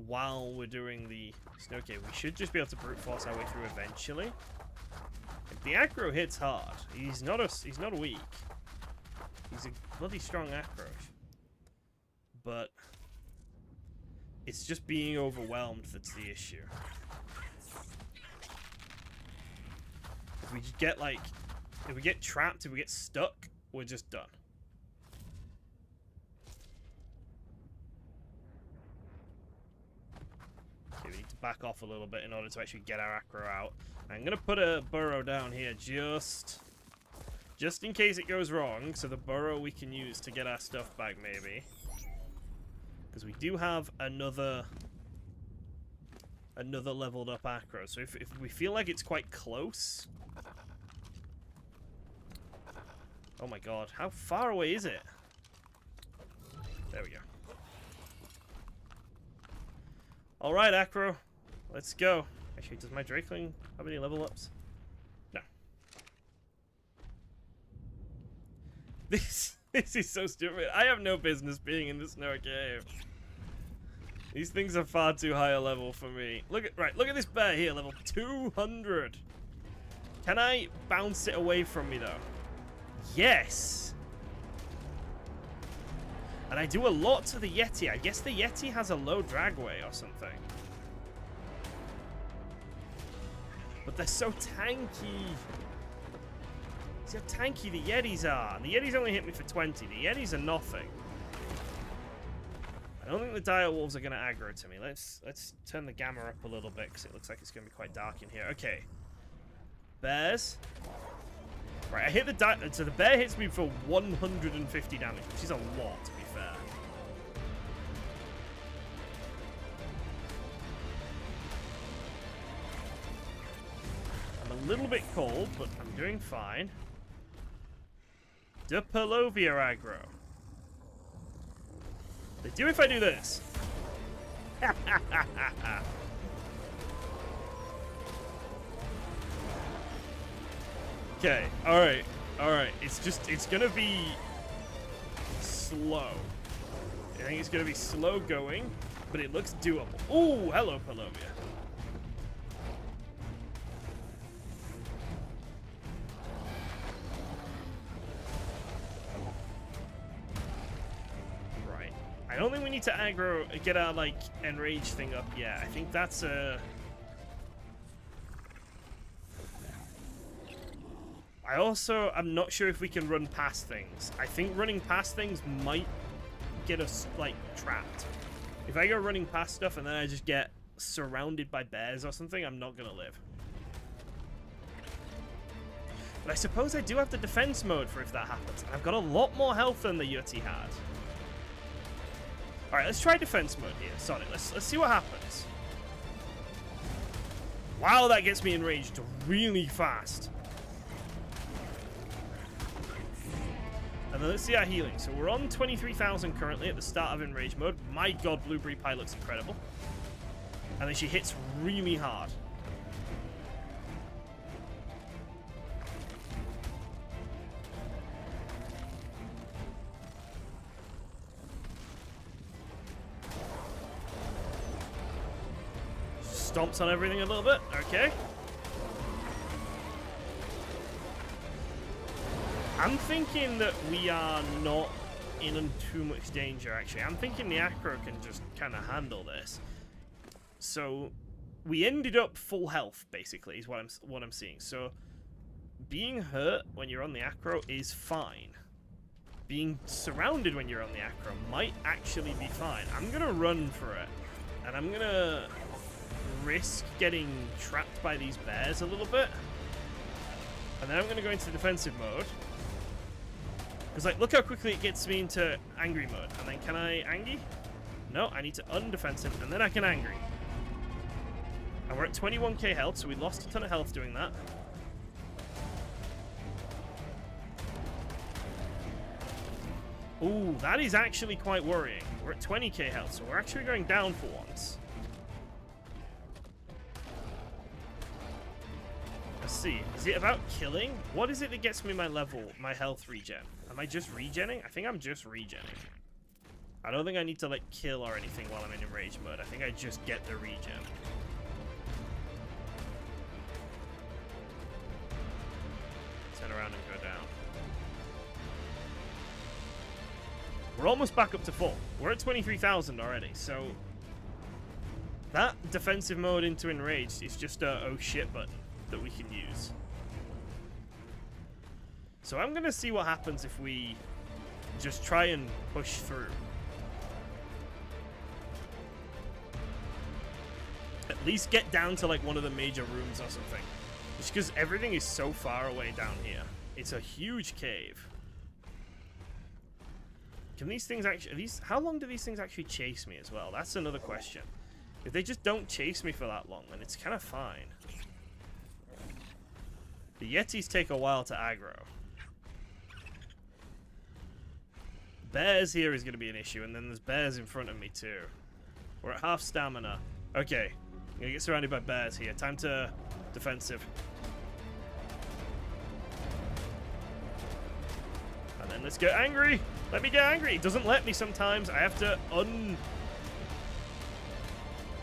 while we're doing the snow cave, we should just be able to brute force our way through eventually. If the acro hits hard, he's not weak. He's a bloody strong acro. But it's just being overwhelmed that's the issue. If we get like, if we get trapped, if we get stuck, we're just done. Okay, we need to back off a little bit in order to actually get our acro out. I'm gonna put a burrow down here just in case it goes wrong, so the burrow we can use to get our stuff back maybe. Because we do have another leveled up acro, so if we feel like it's quite close... Oh my god, how far away is it? There we go. Alright, acro. Let's go. Actually, does my Drakeling have any level ups? No. This is so stupid. I have no business being in the snow cave. These things are far too high a level for me. Look at this bear here, level 200. Can I bounce it away from me though? Yes! And I do a lot to the Yeti. I guess the Yeti has a low dragway or something. But they're so tanky. See how tanky the Yetis are. And the Yetis only hit me for 20. The Yetis are nothing. I don't think the dire wolves are going to aggro to me. Let's turn the gamma up a little bit because it looks like it's going to be quite dark in here. Okay. Bears. Right, I hit the so the bear hits me for 150 damage, which is a lot, to be fair. I'm a little bit cold, but I'm doing fine. Dupelovia aggro. They do if I do this. Okay, alright. It's gonna be slow. I think it's gonna be slow going, but it looks doable. Ooh, hello, Pelovia. Right. I don't think we need to aggro, get our, like, enrage thing up yet. I think that's a... I'm not sure if we can run past things. I think running past things might get us, like, trapped. If I go running past stuff and then I just get surrounded by bears or something, I'm not gonna live. But I suppose I do have the defense mode for if that happens. And I've got a lot more health than the Yeti had. Alright, let's try defense mode here. Sorry, let's see what happens. Wow, that gets me enraged really fast. And then let's see our healing. So we're on 23,000 currently at the start of enrage mode. My god, Blueberry Pie looks incredible. And then she hits really hard. Stomps on everything a little bit. Okay. I'm thinking that we are not in too much danger, actually. I'm thinking the acro can just kind of handle this. So we ended up full health, basically, is what I'm seeing. So being hurt when you're on the acro is fine. Being surrounded when you're on the acro might actually be fine. I'm gonna run for it, and I'm gonna risk getting trapped by these bears a little bit, and then I'm gonna go into defensive mode. Because, like, look how quickly it gets me into angry mode. And then can I angy? No, I need to undefensive, and then I can angry. And we're at 21k health, so we lost a ton of health doing that. Ooh, that is actually quite worrying. We're at 20k health, so we're actually going down for once. Let's see. Is it about killing? What is it that gets me my level, my health regen? Am I just regenning? I think I'm just regenning. I don't think I need to, like, kill or anything while I'm in enraged mode. I think I just get the regen. Turn around and go down. We're almost back up to full. We're at 23,000 already, so that defensive mode into enraged is just a oh shit button that we can use. So I'm gonna see what happens if we just try and push through. At least get down to like one of the major rooms or something. Just because everything is so far away down here. It's a huge cave. Can these things actually... how long do these things actually chase me as well? That's another question. If they just don't chase me for that long, then it's kind of fine. The Yetis take a while to aggro. Bears here is going to be an issue, and then there's bears in front of me too. We're at half stamina. Okay, I'm going to get surrounded by bears here. Time to defensive. And then let's get angry. Let me get angry. It doesn't let me sometimes. I have to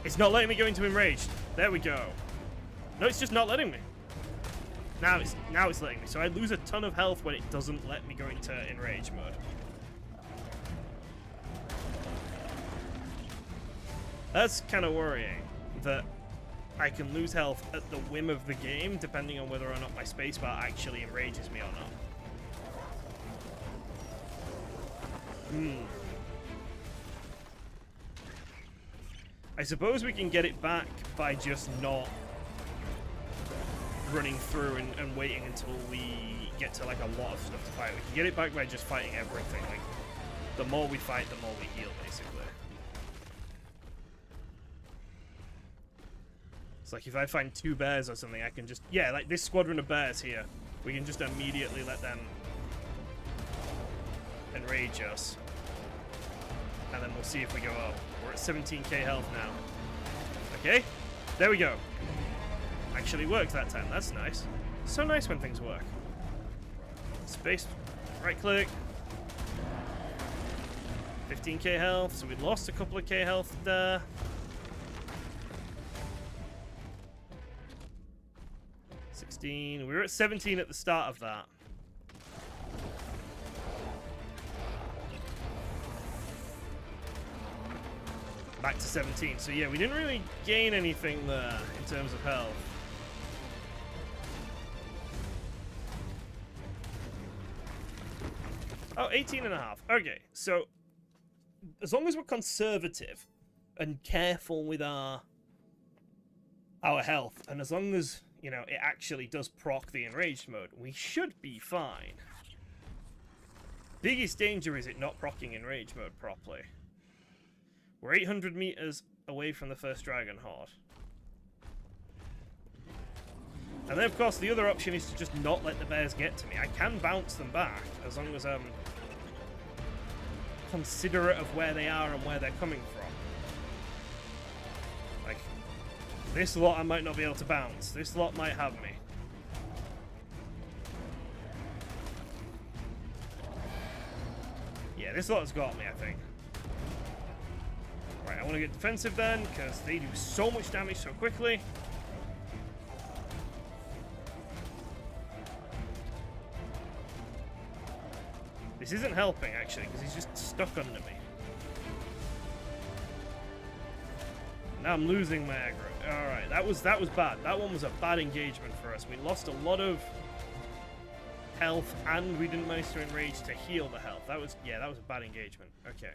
It's not letting me go into enraged. There we go. No, it's just not letting me. Now it's letting me. So I lose a ton of health when it doesn't let me go into enrage mode. That's kind of worrying that I can lose health at the whim of the game, depending on whether or not my spacebar actually enrages me or not. I suppose we can get it back by just not running through and waiting until we get to like a lot of stuff to fight. We can get it back by just fighting everything. Like, the more we fight, the more we heal, basically. It's like if I find 2 bears or something, I can just... yeah, like this squadron of bears here. We can just immediately let them enrage us. And then we'll see if we go up. We're at 17k health now. Okay, there we go. Actually worked that time. That's nice. So nice when things work. Space, right click. 15k health, so we lost a couple of k health there. We were at 17 at the start of that. Back to 17. So yeah, we didn't really gain anything there in terms of health. Oh, 18 and a half. Okay, so as long as we're conservative and careful with our health, and as long as, you know, it actually does proc the enraged mode, we should be fine. Biggest danger is it not proccing enraged mode properly. We're 800 meters away from the first dragon horde. And then, of course, the other option is to just not let the bears get to me. I can bounce them back, as long as I'm considerate of where they are and where they're coming from. Like, this lot I might not be able to bounce. This lot might have me. Yeah, this lot's got me, I think. Right, I want to get defensive then, because they do so much damage so quickly. This isn't helping, actually, because he's just stuck under me. Now I'm losing my aggro. Alright, that was bad. That one was a bad engagement for us. We lost a lot of health, and we didn't manage to enrage to heal the health. That was, yeah, that was a bad engagement. Okay.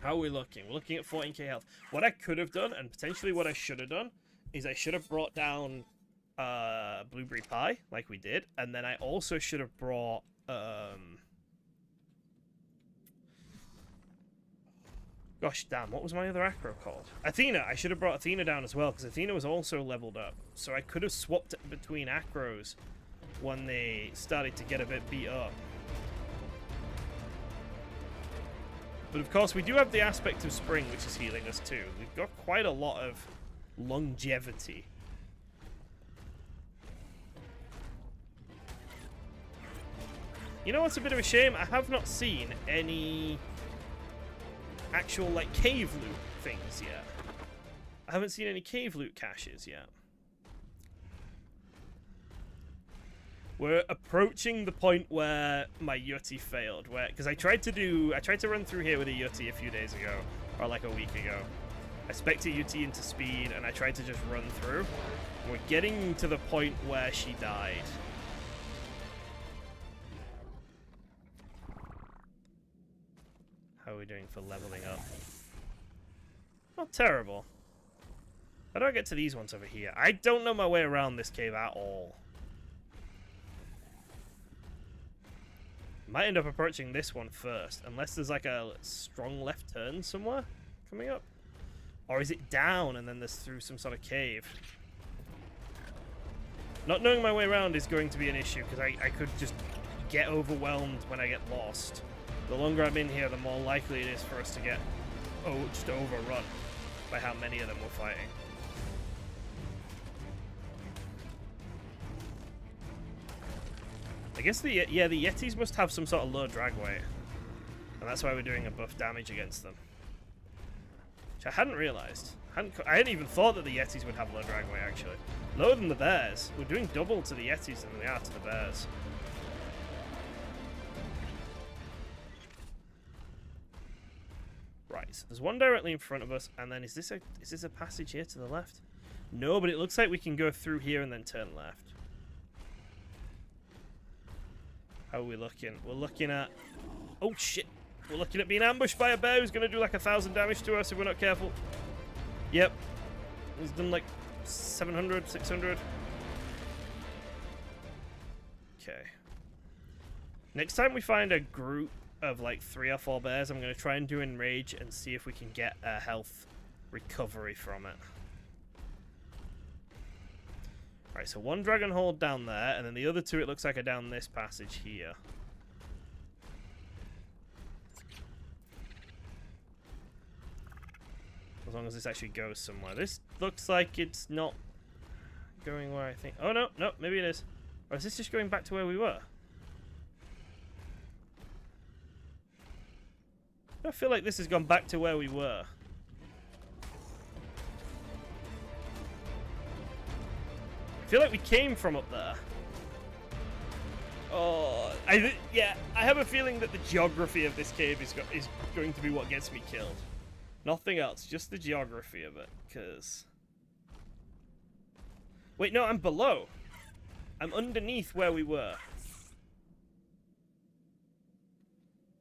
How are we looking? We're looking at 14k health. What I could have done, and potentially what I should have done, is I should have brought down blueberry pie, like we did, and then I also should have brought gosh damn, what was my other acro called? Athena. I should have brought Athena down as well, because Athena was also leveled up. So I could have swapped it between acros when they started to get a bit beat up. But of course, we do have the aspect of spring, which is healing us too. We've got quite a lot of longevity. You know what's a bit of a shame? I have not seen any actual, like, cave loot things yet. I haven't seen any cave loot caches yet. We're approaching the point where my Yeti failed, because I tried to run through here with a Yeti a few days ago, or like a week ago. I spec'd a Yeti into speed, and I tried to just run through. We're getting to the point where she died. How are we doing for leveling up? Not terrible. How do I get to these ones over here? I don't know my way around this cave at all. Might end up approaching this one first, unless there's like a strong left turn somewhere coming up. Or is it down and then there's through some sort of cave? Not knowing my way around is going to be an issue, because I could just get overwhelmed when I get lost. The longer I'm in here, the more likely it is for us to get just overrun by how many of them we're fighting. I guess the Yetis must have some sort of low drag weight, and that's why we're doing a buff damage against them. Which I hadn't realized. I hadn't even thought that the Yetis would have low drag weight, actually. Lower than the bears. We're doing double to the Yetis than we are to the bears. Right, so there's one directly in front of us, and then is this a passage here to the left? No, but it looks like we can go through here and then turn left. How are we looking? We're looking at... Oh, shit. We're looking at being ambushed by a bear who's going to do like 1,000 damage to us if we're not careful. Yep. He's done like 700, 600. Okay. Next time we find a group of like 3 or 4 bears, I'm going to try and do enrage and see if we can get a health recovery from it. Right, so one dragon hold down there, and then the other 2 it looks like are down this passage here. As long as this actually goes somewhere. This looks like it's not going where I think... Oh, no, no, maybe it is. Or is this just going back to where we were? I feel like this has gone back to where we were. I feel like we came from up there. Oh, yeah, I have a feeling that the geography of this cave is going to be what gets me killed. Nothing else, just the geography of it, because... Wait, no, I'm below. I'm underneath where we were.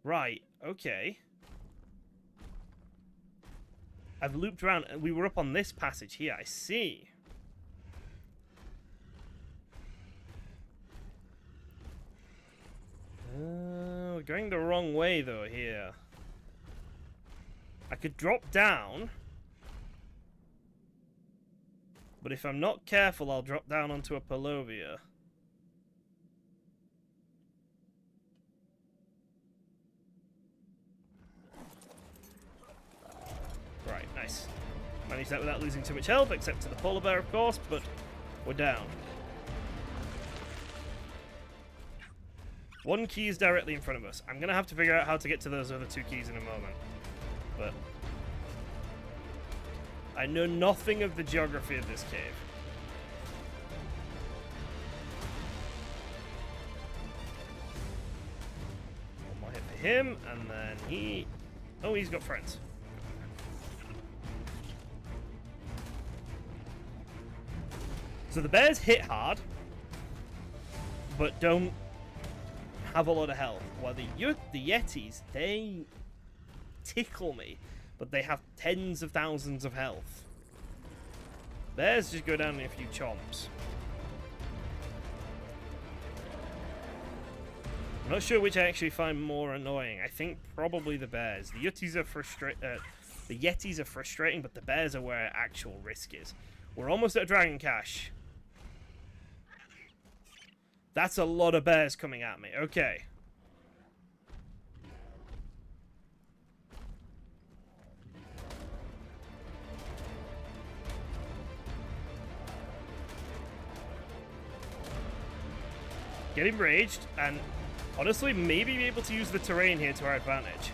Right, okay. I've looped around, and we were up on this passage here. I see. We're going the wrong way, though, here. I could drop down. But if I'm not careful, I'll drop down onto a Palovia. Right, nice. Managed that without losing too much health, except to the polar bear, of course, but we're down. One key is directly in front of us. I'm going to have to figure out how to get to those other 2 keys in a moment. But I know nothing of the geography of this cave. One more hit for him, and then he... Oh, he's got friends. So the bears hit hard. but don't have a lot of health. While the Yetis, they tickle me, but they have tens of thousands of health. Bears just go down in a few chomps. I'm not sure which I actually find more annoying. I think probably the bears. The Yetis are frustrating, but the bears are where actual risk is. We're almost at Dragon Cache. That's a lot of bears coming at me. Okay. Get enraged, and honestly, maybe be able to use the terrain here to our advantage.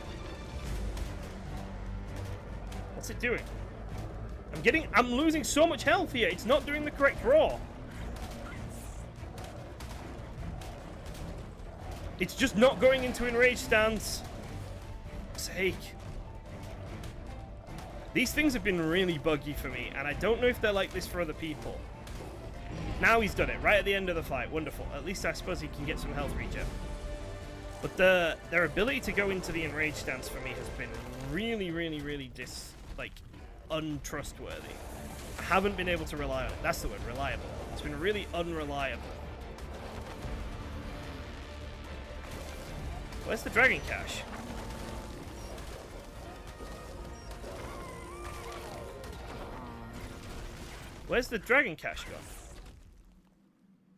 What's it doing? I'm losing so much health here. It's not doing the correct roar. It's just not going into enraged stance. For sake. These things have been really buggy for me, and I don't know if they're like this for other people. Now he's done it, right at the end of the fight. Wonderful. At least I suppose he can get some health regen. But their ability to go into the enraged stance for me has been really, really, really untrustworthy. I haven't been able to rely on it. That's the word, reliable. It's been really unreliable. Where's the Dragon Cache? Where's the Dragon Cache gone?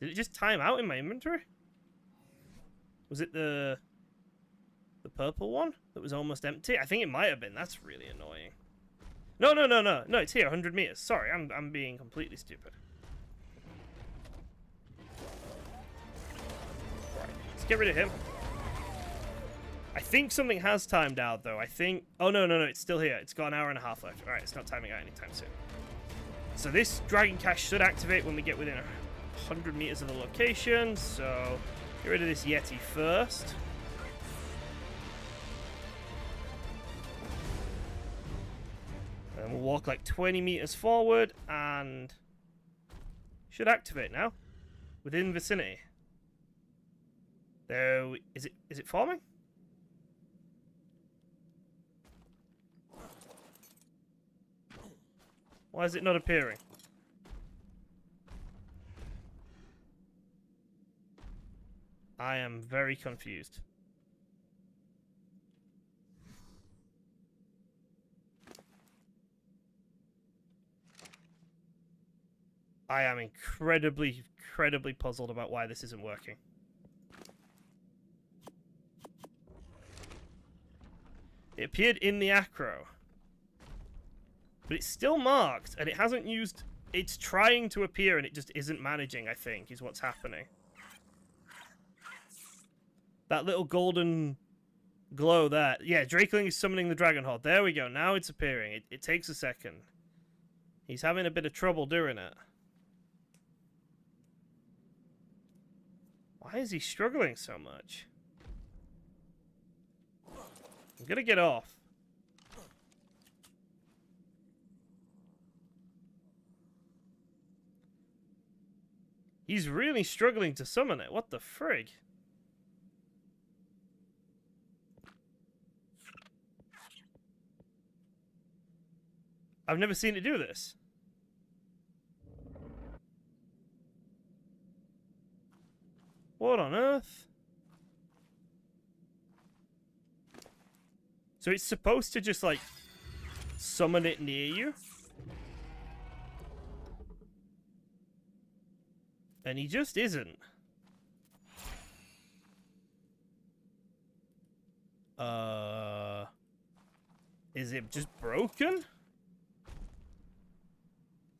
Did it just time out in my inventory? Was it the purple one that was almost empty? I think it might have been. That's really annoying. No, it's here, 100 meters. Sorry, I'm being completely stupid. Right, let's get rid of him. I think something has timed out, though. I think... Oh, no, it's still here. It's got an hour and a half left. All right, it's not timing out anytime soon. So this Dragon Cache should activate when we get within 100 meters of the location. So get rid of this Yeti first. And we'll walk like 20 meters forward and should activate now within vicinity. There, is it forming? Why is it not appearing? I am very confused. I am incredibly puzzled about why this isn't working. It appeared in the acro. But it's still marked, and it hasn't used... It's trying to appear, and it just isn't managing, I think, is what's happening. That little golden glow there. Yeah, Drakeling is summoning the Dragon Horde. There we go. Now it's appearing. It takes a second. He's having a bit of trouble doing it. Why is he struggling so much? I'm gonna get off. He's really struggling to summon it. What the frig? I've never seen it do this. What on earth? So it's supposed to just, like, summon it near you? And he just isn't. Is it just broken?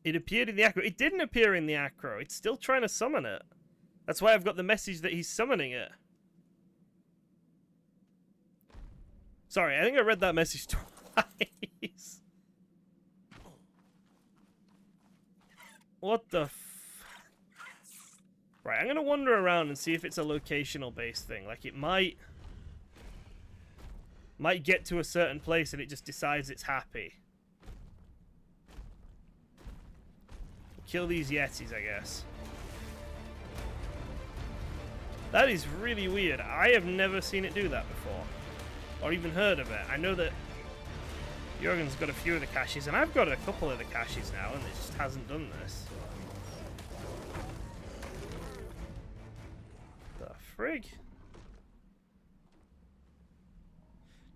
It appeared in the acro. It didn't appear in the acro. It's still trying to summon it. That's why I've got the message that he's summoning it. Sorry, I think I read that message twice. What the Right, I'm going to wander around and see if it's a locational based thing. Like, it might get to a certain place and it just decides it's happy. Kill these Yetis, I guess. That is really weird. I have never seen it do that before. Or even heard of it. I know that Jurgen's got a few of the caches, and I've got a couple of the caches now, and it just hasn't done this. The frig?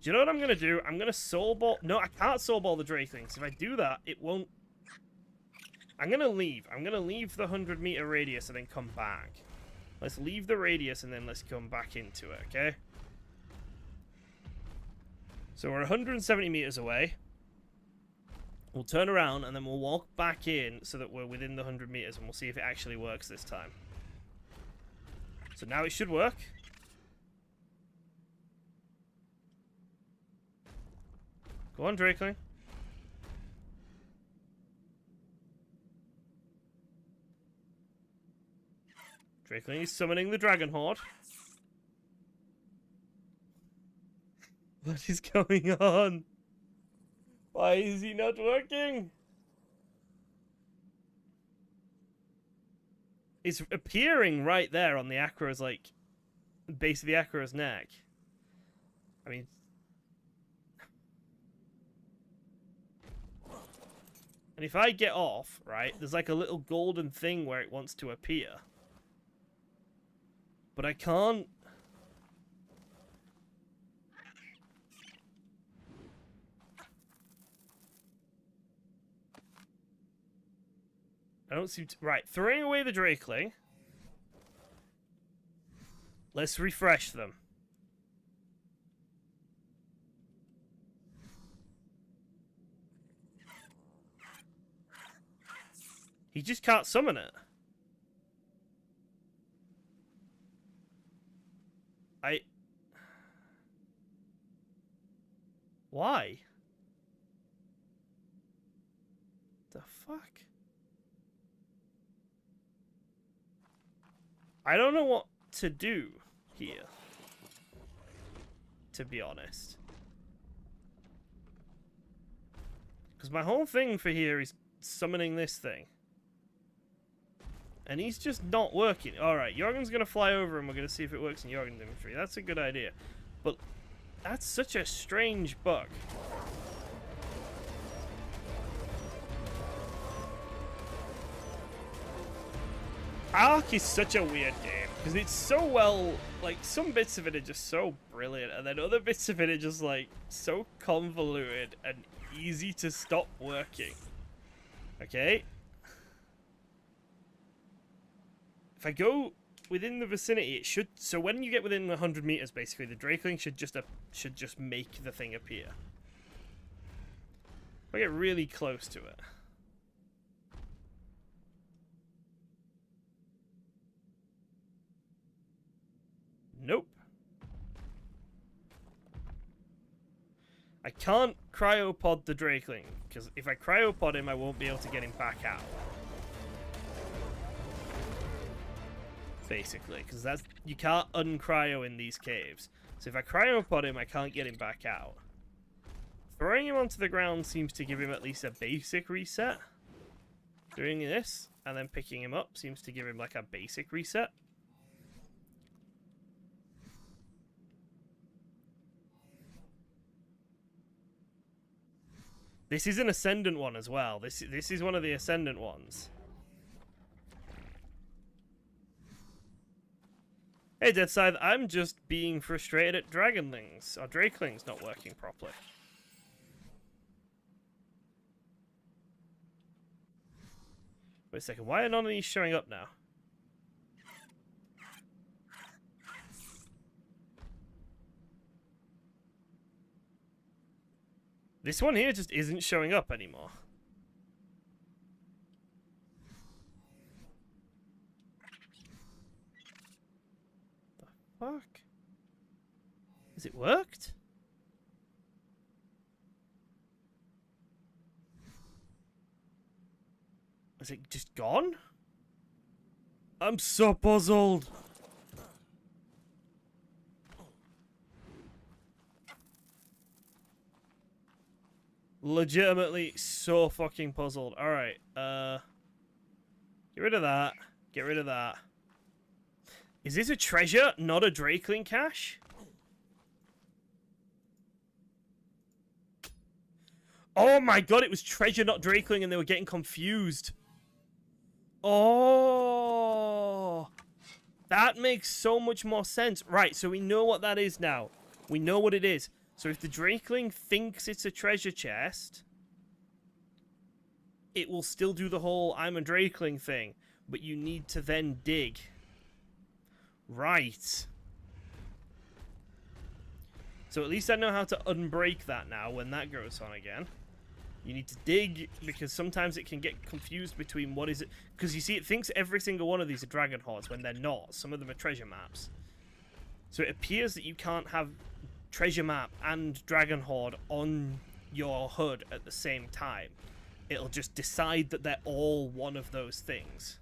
Do you know what I'm going to do? I'm going to soul ball... No, I can't soul ball the Drakelings. If I do that, it won't... I'm going to leave. I'm going to leave the 100-meter radius and then come back. Let's leave the radius and then let's come back into it, okay? So we're 170 meters away. We'll turn around and then we'll walk back in so that we're within the 100 meters, and we'll see if it actually works this time. So now it should work. Go on, Drakeling. Drakeling is summoning the Dragon Horde. What is going on? Why is he not working? It's appearing right there on the Acro's, like, base of the Acro's neck. I mean... And if I get off, right, there's like a little golden thing where it wants to appear. But I can't... I don't seem to... Right, throwing away the Drakeling. Let's refresh them. He just can't summon it. Why? The fuck? I don't know what to do here, to be honest. Because my whole thing for here is summoning this thing. And he's just not working. Alright, Jorgen's going to fly over and we're going to see if it works in Jorgen's inventory. That's a good idea. But that's such a strange bug. ARK is such a weird game. Because it's so well... Like, some bits of it are just so brilliant. And then other bits of it are just, like, so convoluted and easy to stop working. Okay? If I go within the vicinity, it should... So when you get within 100 meters, basically, the Drakeling should just make the thing appear. If I get really close to it. Nope. I can't cryopod the Drakeling, because if I cryopod him, I won't be able to get him back out. Basically, because that's... You can't uncryo in these caves. So if I cryopod him, I can't get him back out. Throwing him onto the ground seems to give him at least a basic reset. Doing this, and then picking him up seems to give him like a basic reset. This is an Ascendant one as well. This is one of the Ascendant ones. Hey, Deadside, I'm just being frustrated at Dragonlings, or Drakelings not working properly. Wait a second, why are none of these showing up now? This one here just isn't showing up anymore. The fuck? Has it worked? Is it just gone? I'm so puzzled. Legitimately so fucking puzzled. Alright, get rid of that. Get rid of that. Is this a treasure, not a Drakeling cache? Oh my god, it was treasure, not Drakeling, and they were getting confused. Oh, that makes so much more sense. Right, so we know what that is now. We know what it is. So if the Drakeling thinks it's a treasure chest, it will still do the whole I'm a Drakeling thing, but you need to then dig. Right. So at least I know how to unbreak that now when that goes on again. You need to dig, because sometimes it can get confused between what is it... Because you see, it thinks every single one of these are dragon hoards when they're not. Some of them are treasure maps. So it appears that you can't have treasure map and dragon hoard on your HUD at the same time. It'll just decide that they're all one of those things.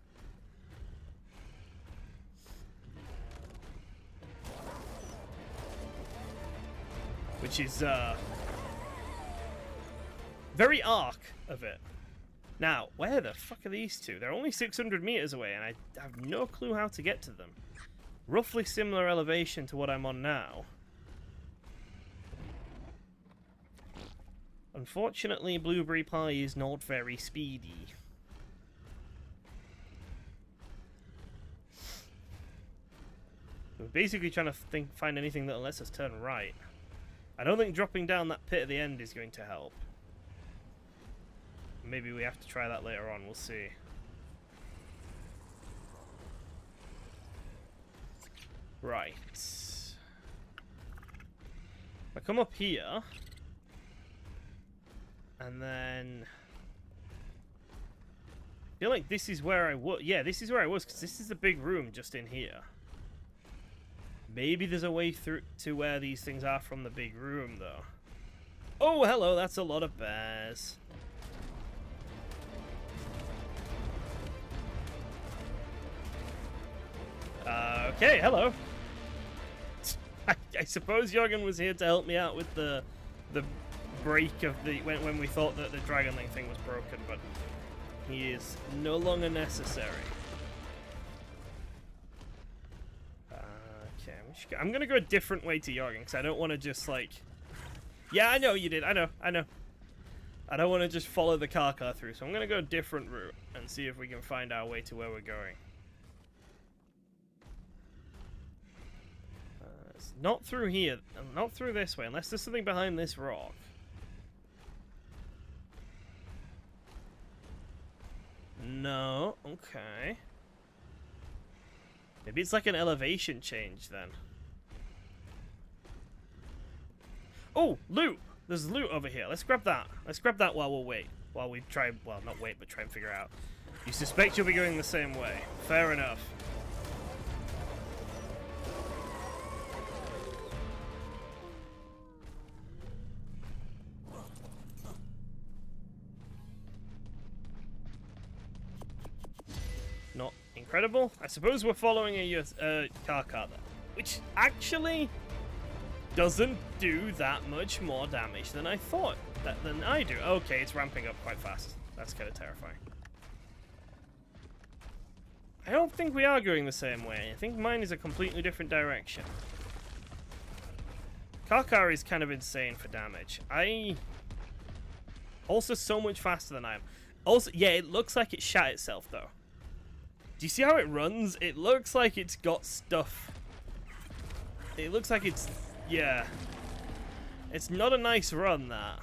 Which is, very ARK of it. Now, where the fuck are these two? They're only 600 meters away, and I have no clue how to get to them. Roughly similar elevation to what I'm on now. Unfortunately, Blueberry Pie is not very speedy. We're basically trying to find anything that lets us turn right. I don't think dropping down that pit at the end is going to help. Maybe we have to try that later on, we'll see. Right. I come up here. And then... I feel like this is where I was. Yeah, this is where I was, because this is the big room just in here. Maybe there's a way through to where these things are from the big room, though. Oh, hello, that's a lot of bears. Okay, hello. I suppose Jorgen was here to help me out with the break of the when we thought that the Dragonling thing was broken, but he is no longer necessary. Okay, I'm gonna go a different way to Jorgen because I don't want to just like. Yeah, I know you did. I know. I don't want to just follow the car through, so I'm gonna go a different route and see if we can find our way to where we're going. Not through here. Not through this way, unless there's something behind this rock. No. Okay. Maybe it's like an elevation change then. Oh, loot! There's loot over here. Let's grab that. Let's grab that while we'll wait. While we try... Well, not wait, but try and figure out. You suspect you'll be going the same way. Fair enough. Not incredible. I suppose we're following a car though, which actually doesn't do that much more damage than I thought than I do. Okay, it's ramping up quite fast. That's kind of terrifying. I don't think we are going the same way. I think mine is a completely different direction. Car is kind of insane for damage. Also so much faster than I am. Also, yeah, it looks like it shat itself though. Do you see how it runs? It looks like it's got stuff. It looks like it's... Yeah. It's not a nice run, that.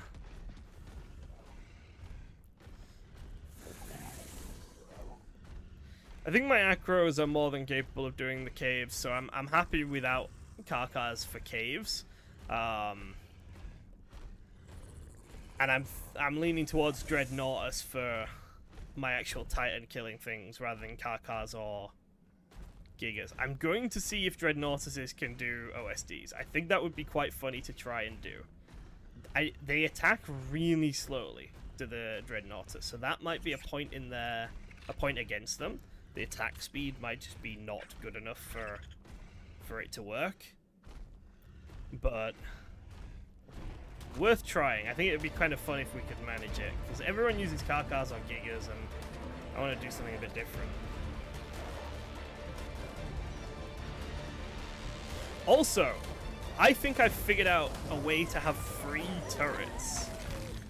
I think my acros are more than capable of doing the caves, so I'm happy without cars for caves. And I'm leaning towards Dreadnoughtus for my actual Titan killing things rather than cars or gigas. I'm going to see if Dreadnoughtuses can do OSDs. I think that would be quite funny to try and do. They attack really slowly to the Dreadnoughtus, so that might be a point in there, a point against them. The attack speed might just be not good enough for it to work. But worth trying. I think it would be kind of fun if we could manage it, because everyone uses cars on gigas, and I want to do something a bit different. Also, I think I've figured out a way to have free turrets.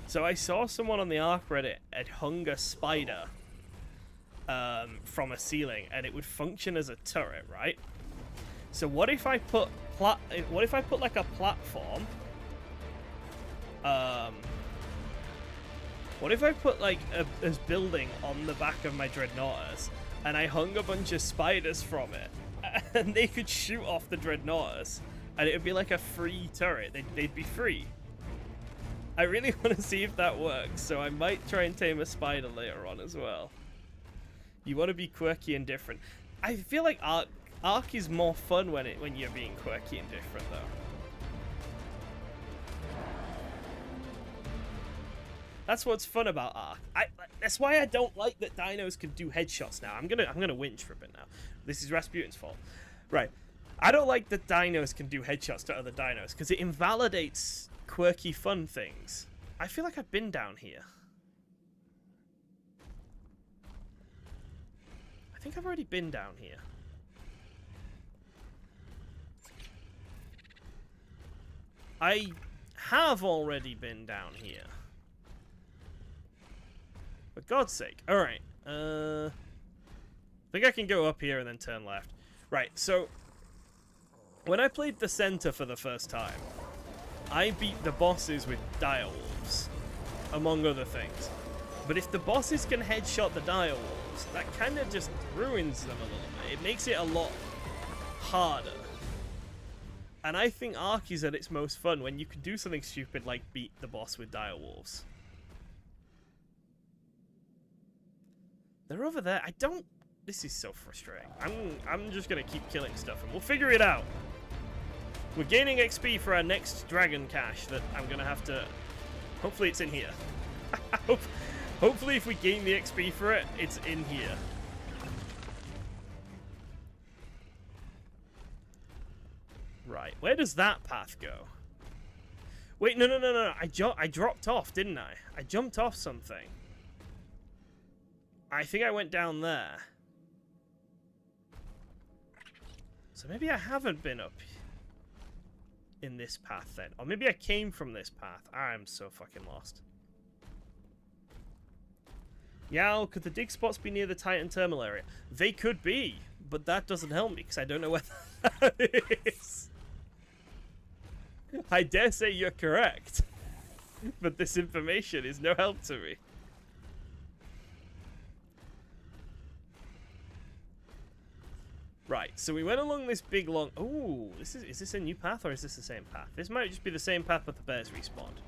So I saw someone on the ARK Reddit had hung a spider from a ceiling, and it would function as a turret, right? So what if I put like a platform? What if I put like a building on the back of my Dreadnoughtus, and I hung a bunch of spiders from it, and they could shoot off the Dreadnoughtus, and it would be like a free turret. They'd be free. I really want to see if that works, so I might try and tame a spider later on as well. You want to be quirky and different. I feel like ARK is more fun when you're being quirky and different, though. That's what's fun about ARK. That's why I don't like that dinos can do headshots now. I'm gonna whinge for a bit now. This is Rasputin's fault, right? I don't like that dinos can do headshots to other dinos because it invalidates quirky fun things. I feel like I've been down here. I think I've already been down here. I have already been down here. For God's sake. Alright. I think I can go up here and then turn left. Right, so when I played the center for the first time, I beat the bosses with direwolves, among other things. But if the bosses can headshot the direwolves, that kind of just ruins them a little bit. It makes it a lot harder. And I think ARK is at its most fun when you can do something stupid like beat the boss with direwolves. They're over there. I don't... This is so frustrating. I'm just going to keep killing stuff and we'll figure it out. We're gaining XP for our next dragon cache that I'm going to have to... Hopefully it's in here. Hopefully if we gain the XP for it, it's in here. Right. Where does that path go? Wait, no. I dropped off, didn't I? I jumped off something. I think I went down there. So maybe I haven't been up in this path then. Or maybe I came from this path. I'm so fucking lost. Yow, could the dig spots be near the Titan terminal area? They could be, but that doesn't help me because I don't know where that is. I dare say you're correct, but this information is no help to me. Right, so we went along this big long... Ooh, is this a new path or is this the same path? This might just be the same path but the bears respawned.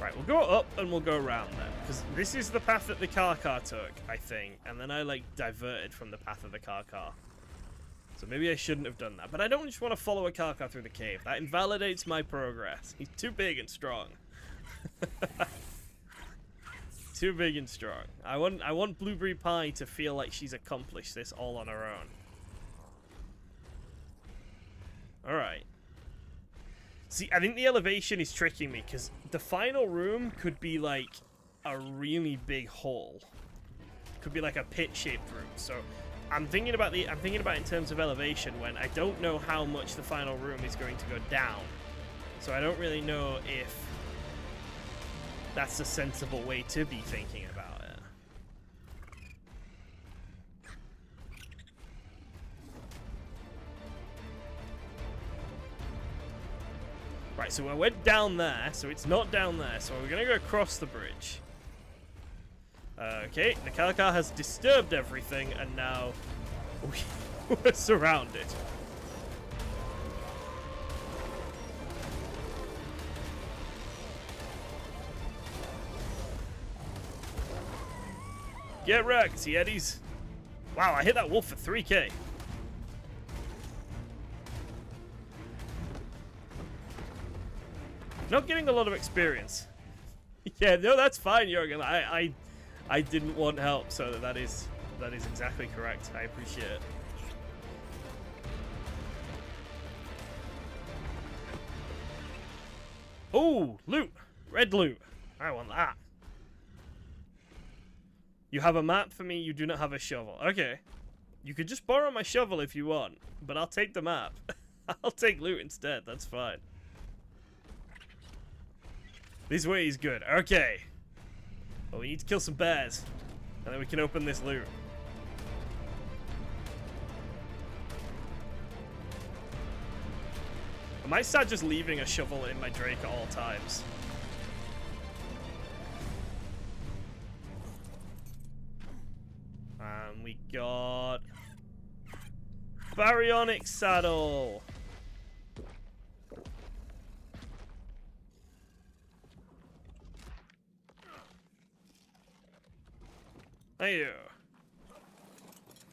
Right, we'll go up and we'll go around then. Because this is the path that the car took, I think. And then I, like, diverted from the path of the car. So maybe I shouldn't have done that. But I don't just want to follow a car through the cave. That invalidates my progress. He's too big and strong. Too big and strong. I want Blueberry Pie to feel like she's accomplished this all on her own. Alright. See, I think the elevation is tricking me, because the final room could be like a really big hole. Could be like a pit-shaped room. So I'm thinking about it in terms of elevation when I don't know how much the final room is going to go down. So I don't really know if that's a sensible way to be thinking about it. Right, so I went down there, so it's not down there, so we're gonna go across the bridge. Okay, the Calicar has disturbed everything, and now we're surrounded. Get wrecked, Yetis. Wow, I hit that wolf for 3k. Not getting a lot of experience. Yeah, no, that's fine, Jorgen. I didn't want help, so that is exactly correct. I appreciate it. Oh, loot. Red loot. I want that. You have a map for me, you do not have a shovel. Okay. You could just borrow my shovel if you want, but I'll take the map. I'll take loot instead, that's fine. This way is good. Okay. Well, we need to kill some bears, and then we can open this loot. I might start just leaving a shovel in my Drake at all times. And we got Baryonic Saddle. Hey,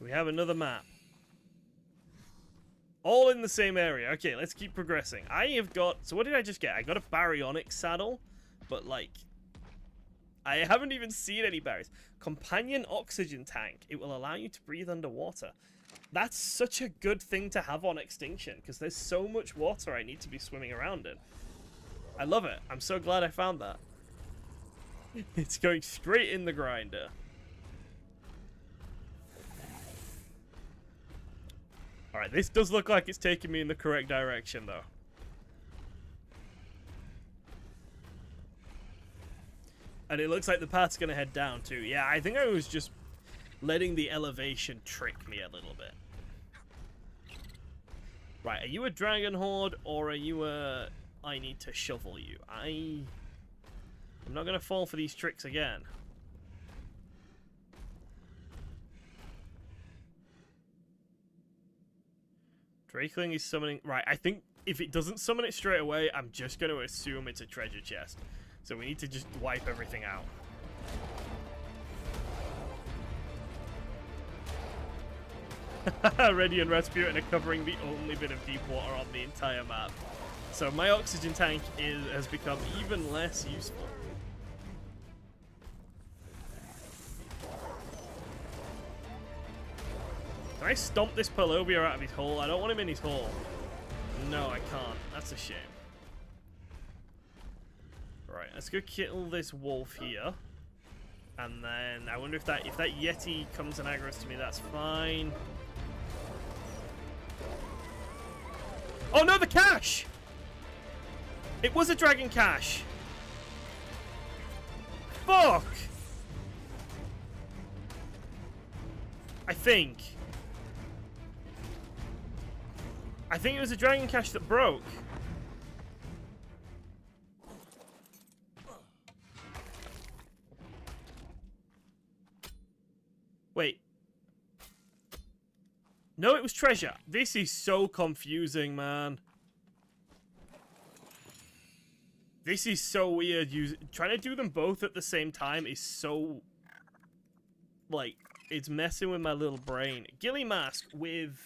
we have another map. All in the same area. Okay, let's keep progressing. I have got... So what did I just get? I got a baryonic saddle, but like... I haven't even seen any berries. Companion oxygen tank. It will allow you to breathe underwater. That's such a good thing to have on Extinction, because there's so much water I need to be swimming around in. I love it. I'm so glad I found that. It's going straight in the grinder. Alright, this does look like it's taking me in the correct direction, though. And it looks like the path's going to head down, too. Yeah, I think I was just letting the elevation trick me a little bit. Right, are you a dragon horde, or are you a... I need to shovel you? I'm not going to fall for these tricks again. Drakeling is summoning... Right, I think if it doesn't summon it straight away, I'm just going to assume it's a treasure chest. So we need to just wipe everything out. Reddy and Rasputin are covering the only bit of deep water on the entire map. So my oxygen tank has become even less useful. Can I stomp this Polobia out of his hole? I don't want him in his hole. No, I can't. That's a shame. Right, let's go kill this wolf here. And then I wonder if that Yeti comes and aggroes to me, that's fine. Oh no, the cache! It was a dragon cache! Fuck! I think it was a dragon cache that broke. Wait. No, it was treasure. This is so confusing, man. This is so weird. Trying to do them both at the same time is so... Like, it's messing with my little brain. Ghillie Mask with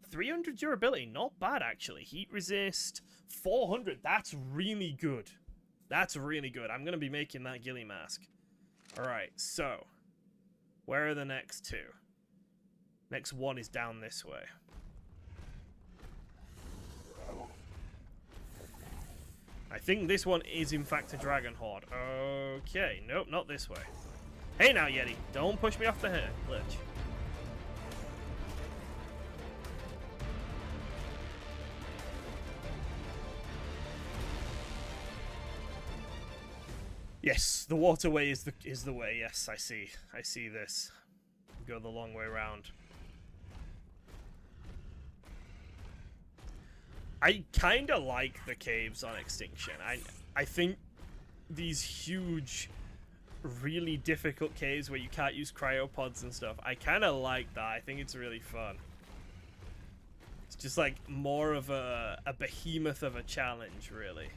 300 durability. Not bad, actually. Heat resist, 400. That's really good. That's really good. I'm going to be making that Ghillie Mask. Alright, so... Where are the next two? Next one is down this way. I think this one is in fact a dragon horde. Okay, nope, not this way. Hey now, Yeti, don't push me off the ledge. Yes, the waterway is the way. Yes, I see this. Go the long way around. I kind of like the caves on Extinction. I think these huge, really difficult caves where you can't use cryopods and stuff, I kind of like that. I think it's really fun. It's just like more of a behemoth of a challenge, really.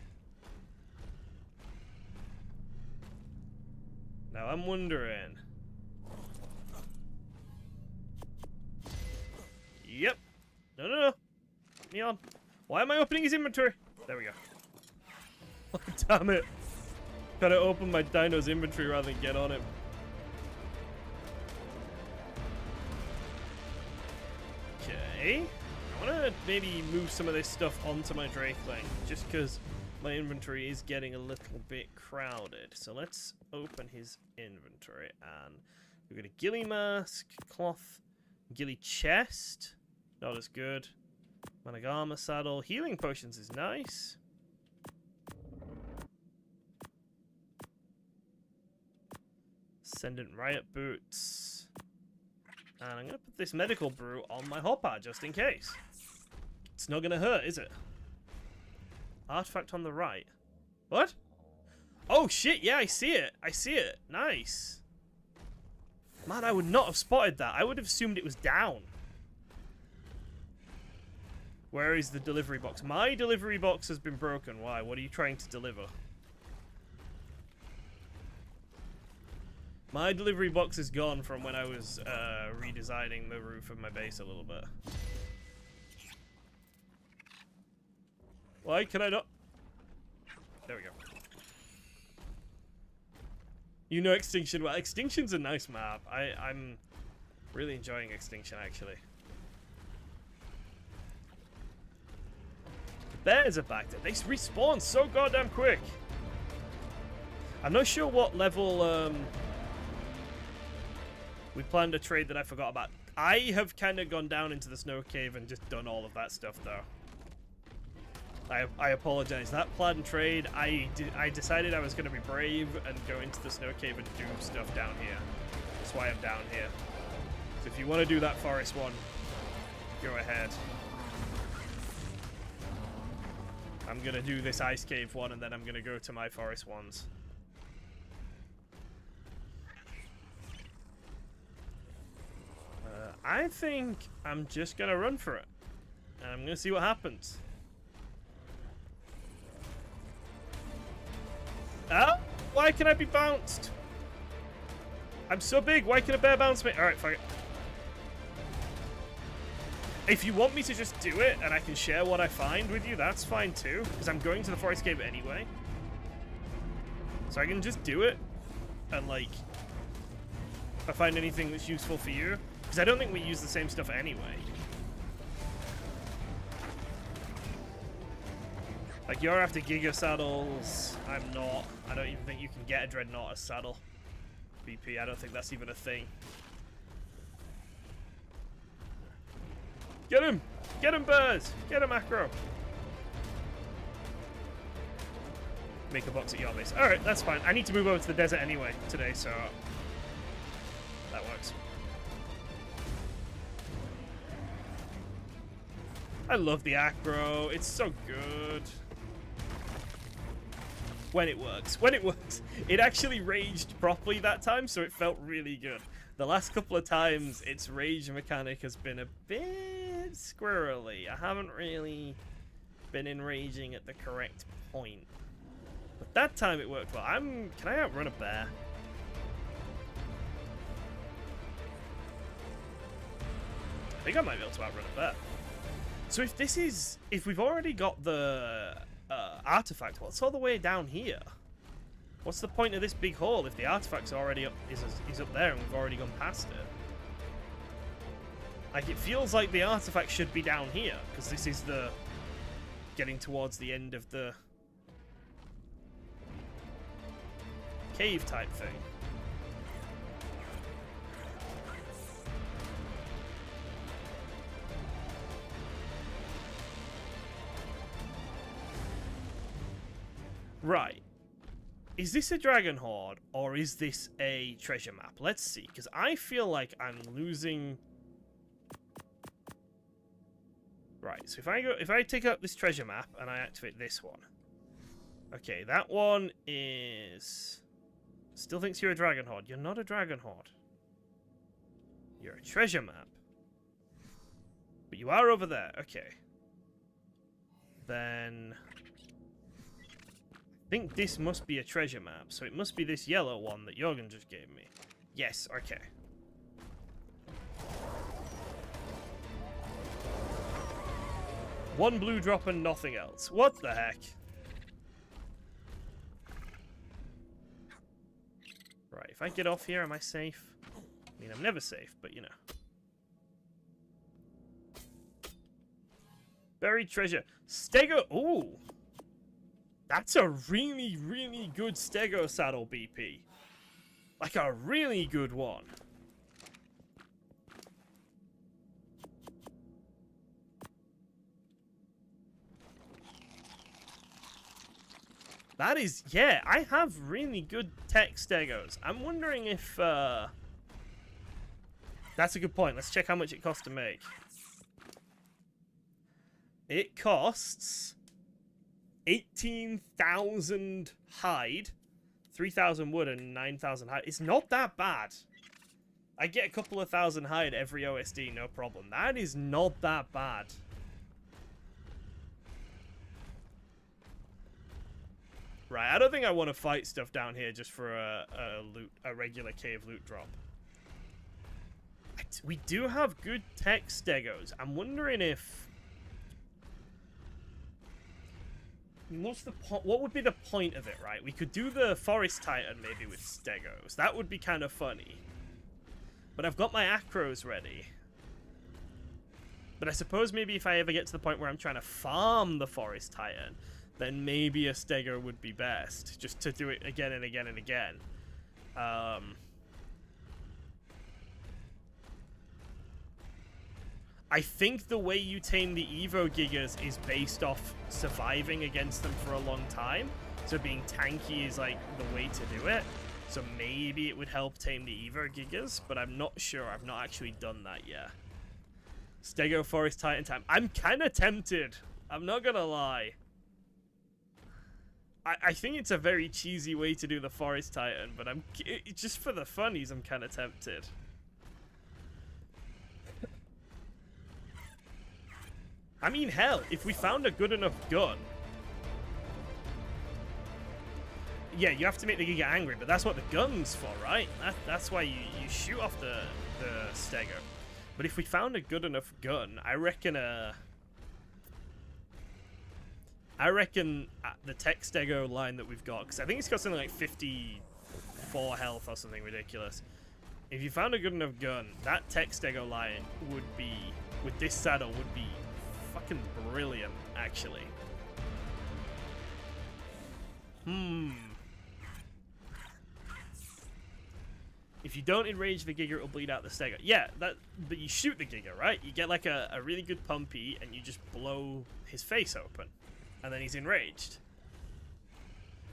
Now I'm wondering. Yep. No. Put me on. Why am I opening his inventory? There we go. Oh, damn it. Gotta open my dino's inventory rather than get on him. Okay. I wanna maybe move some of this stuff onto my Drakeling, just because my inventory is getting a little bit crowded. So let's open his inventory, and we've got a Ghillie Mask, cloth, Gilly chest. Not as good. Manic armor saddle. Healing potions is nice. Ascendant riot boots. And I'm going to put this medical brew on my hopper just in case. It's not going to hurt, is it? Artifact on the right. What? Oh shit, yeah, I see it. I see it. Nice. Man, I would not have spotted that. I would have assumed it was down. Where is the delivery box? My delivery box has been broken. Why? What are you trying to deliver? My delivery box is gone from when I was redesigning the roof of my base a little bit. Why can I not? There we go. You know Extinction well. Extinction's a nice map. I'm really enjoying Extinction, actually. The bears are back there. They respawn so goddamn quick. I'm not sure what level we planned a trade that I forgot about. I have kind of gone down into the snow cave and just done all of that stuff, though. I apologize. That planned trade, I decided I was going to be brave and go into the snow cave and do stuff down here. That's why I'm down here. So if you want to do that forest one, go ahead. I'm going to do this ice cave one, and then I'm going to go to my forest ones. I think I'm just going to run for it. And I'm going to see what happens. Ah! Why can I be bounced? I'm so big, why can a bear bounce me? Alright, fuck it. If you want me to just do it, and I can share what I find with you, that's fine too. Because I'm going to the forest cave anyway. So I can just do it. And like, if I find anything that's useful for you. Because I don't think we use the same stuff anyway. Like, you're after giga saddles. I'm not. I don't even think you can get a dreadnought as saddle. BP, I don't think that's even a thing. Get him! Get him, birds! Get him, Acro! Make a box at your base. Alright, that's fine. I need to move over to the desert anyway today, so that works. I love the Acro. It's so good. When it works. When it works. It actually raged properly that time, so it felt really good. The last couple of times, its rage mechanic has been a bit squirrely. I haven't really been enraging at the correct point. But that time it worked well. Can I outrun a bear? I think I might be able to outrun a bear. So if we've already got the artifact, what's all the way down here? What's the point of this big hole if the artifact's already up, is up there and we've already gone past it? Like, it feels like the artifact should be down here, because this is the getting towards the end of the cave type thing. Right. Is this a dragon horde or is this a treasure map? Let's see, because I feel like I'm losing. Right, so if I take up this treasure map and I activate this one. Okay, that one is still thinks you're a dragon horde. You're not a dragon horde. You're a treasure map. But you are over there. Okay. Then I think this must be a treasure map, so it must be this yellow one that Jorgen just gave me. Yes, okay. One blue drop and nothing else. What the heck? Right, if I get off here, am I safe? I mean, I'm never safe, but you know. Buried treasure. Stego. Ooh. That's a really, really good Stego saddle, BP. Like a really good one. That is, yeah, I have really good tech stegos. I'm wondering if, that's a good point. Let's check how much it costs to make. It costs 18,000 hide, 3,000 wood, and 9,000 hide. It's not that bad. I get a couple of thousand hide every OSD, no problem. That is not that bad. Right, I don't think I want to fight stuff down here just for a regular cave loot drop. We do have good tech stegos. I'm wondering if... what would be the point of it, right? We could do the Forest Titan maybe with stegos. That would be kind of funny. But I've got my acros ready. But I suppose maybe if I ever get to the point where I'm trying to farm the Forest Titan, then maybe a stego would be best. Just to do it again and again and again. I think the way you tame the Evo Gigas is based off surviving against them for a long time. So being tanky is like the way to do it. So maybe it would help tame the Evo Gigas, but I'm not sure. I've not actually done that yet. Stego Forest Titan time. I'm kind of tempted. I'm not gonna lie. I think it's a very cheesy way to do the Forest Titan, but just for the funnies, I'm kind of tempted. I mean, hell, if we found a good enough gun... Yeah, you have to make the Giga angry, but that's what the gun's for, right? That's why you shoot off the stego. But if we found a good enough gun, I reckon the tech stego line that we've got, because I think it's got something like 54 health or something ridiculous. If you found a good enough gun, that tech stego line would be, with this saddle, would be fucking brilliant, actually. If you don't enrage the Giga, it'll bleed out the stego. Yeah, but you shoot the Giga, right? You get like a really good pumpy, and you just blow his face open. And then he's enraged.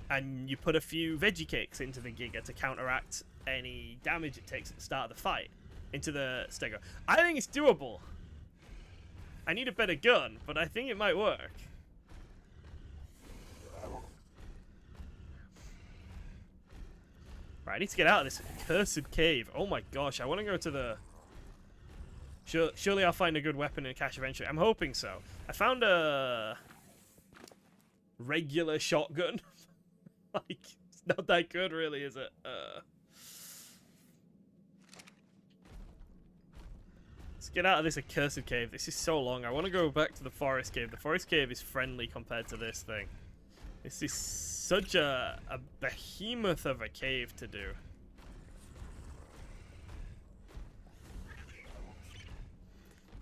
And you put a few veggie cakes into the Giga to counteract any damage it takes at the start of the fight. Into the stego. I think it's doable. I need a better gun, but I think it might work. Right, I need to get out of this accursed cave. Oh my gosh, I want to go to the... Surely I'll find a good weapon in a cache eventually. I'm hoping so. I found a... regular shotgun. Like, it's not that good really, is it? Let's get out of this accursed cave. This is so long. I want to go back to the forest cave. The forest cave is friendly compared to this thing. This is such a behemoth of a cave to do.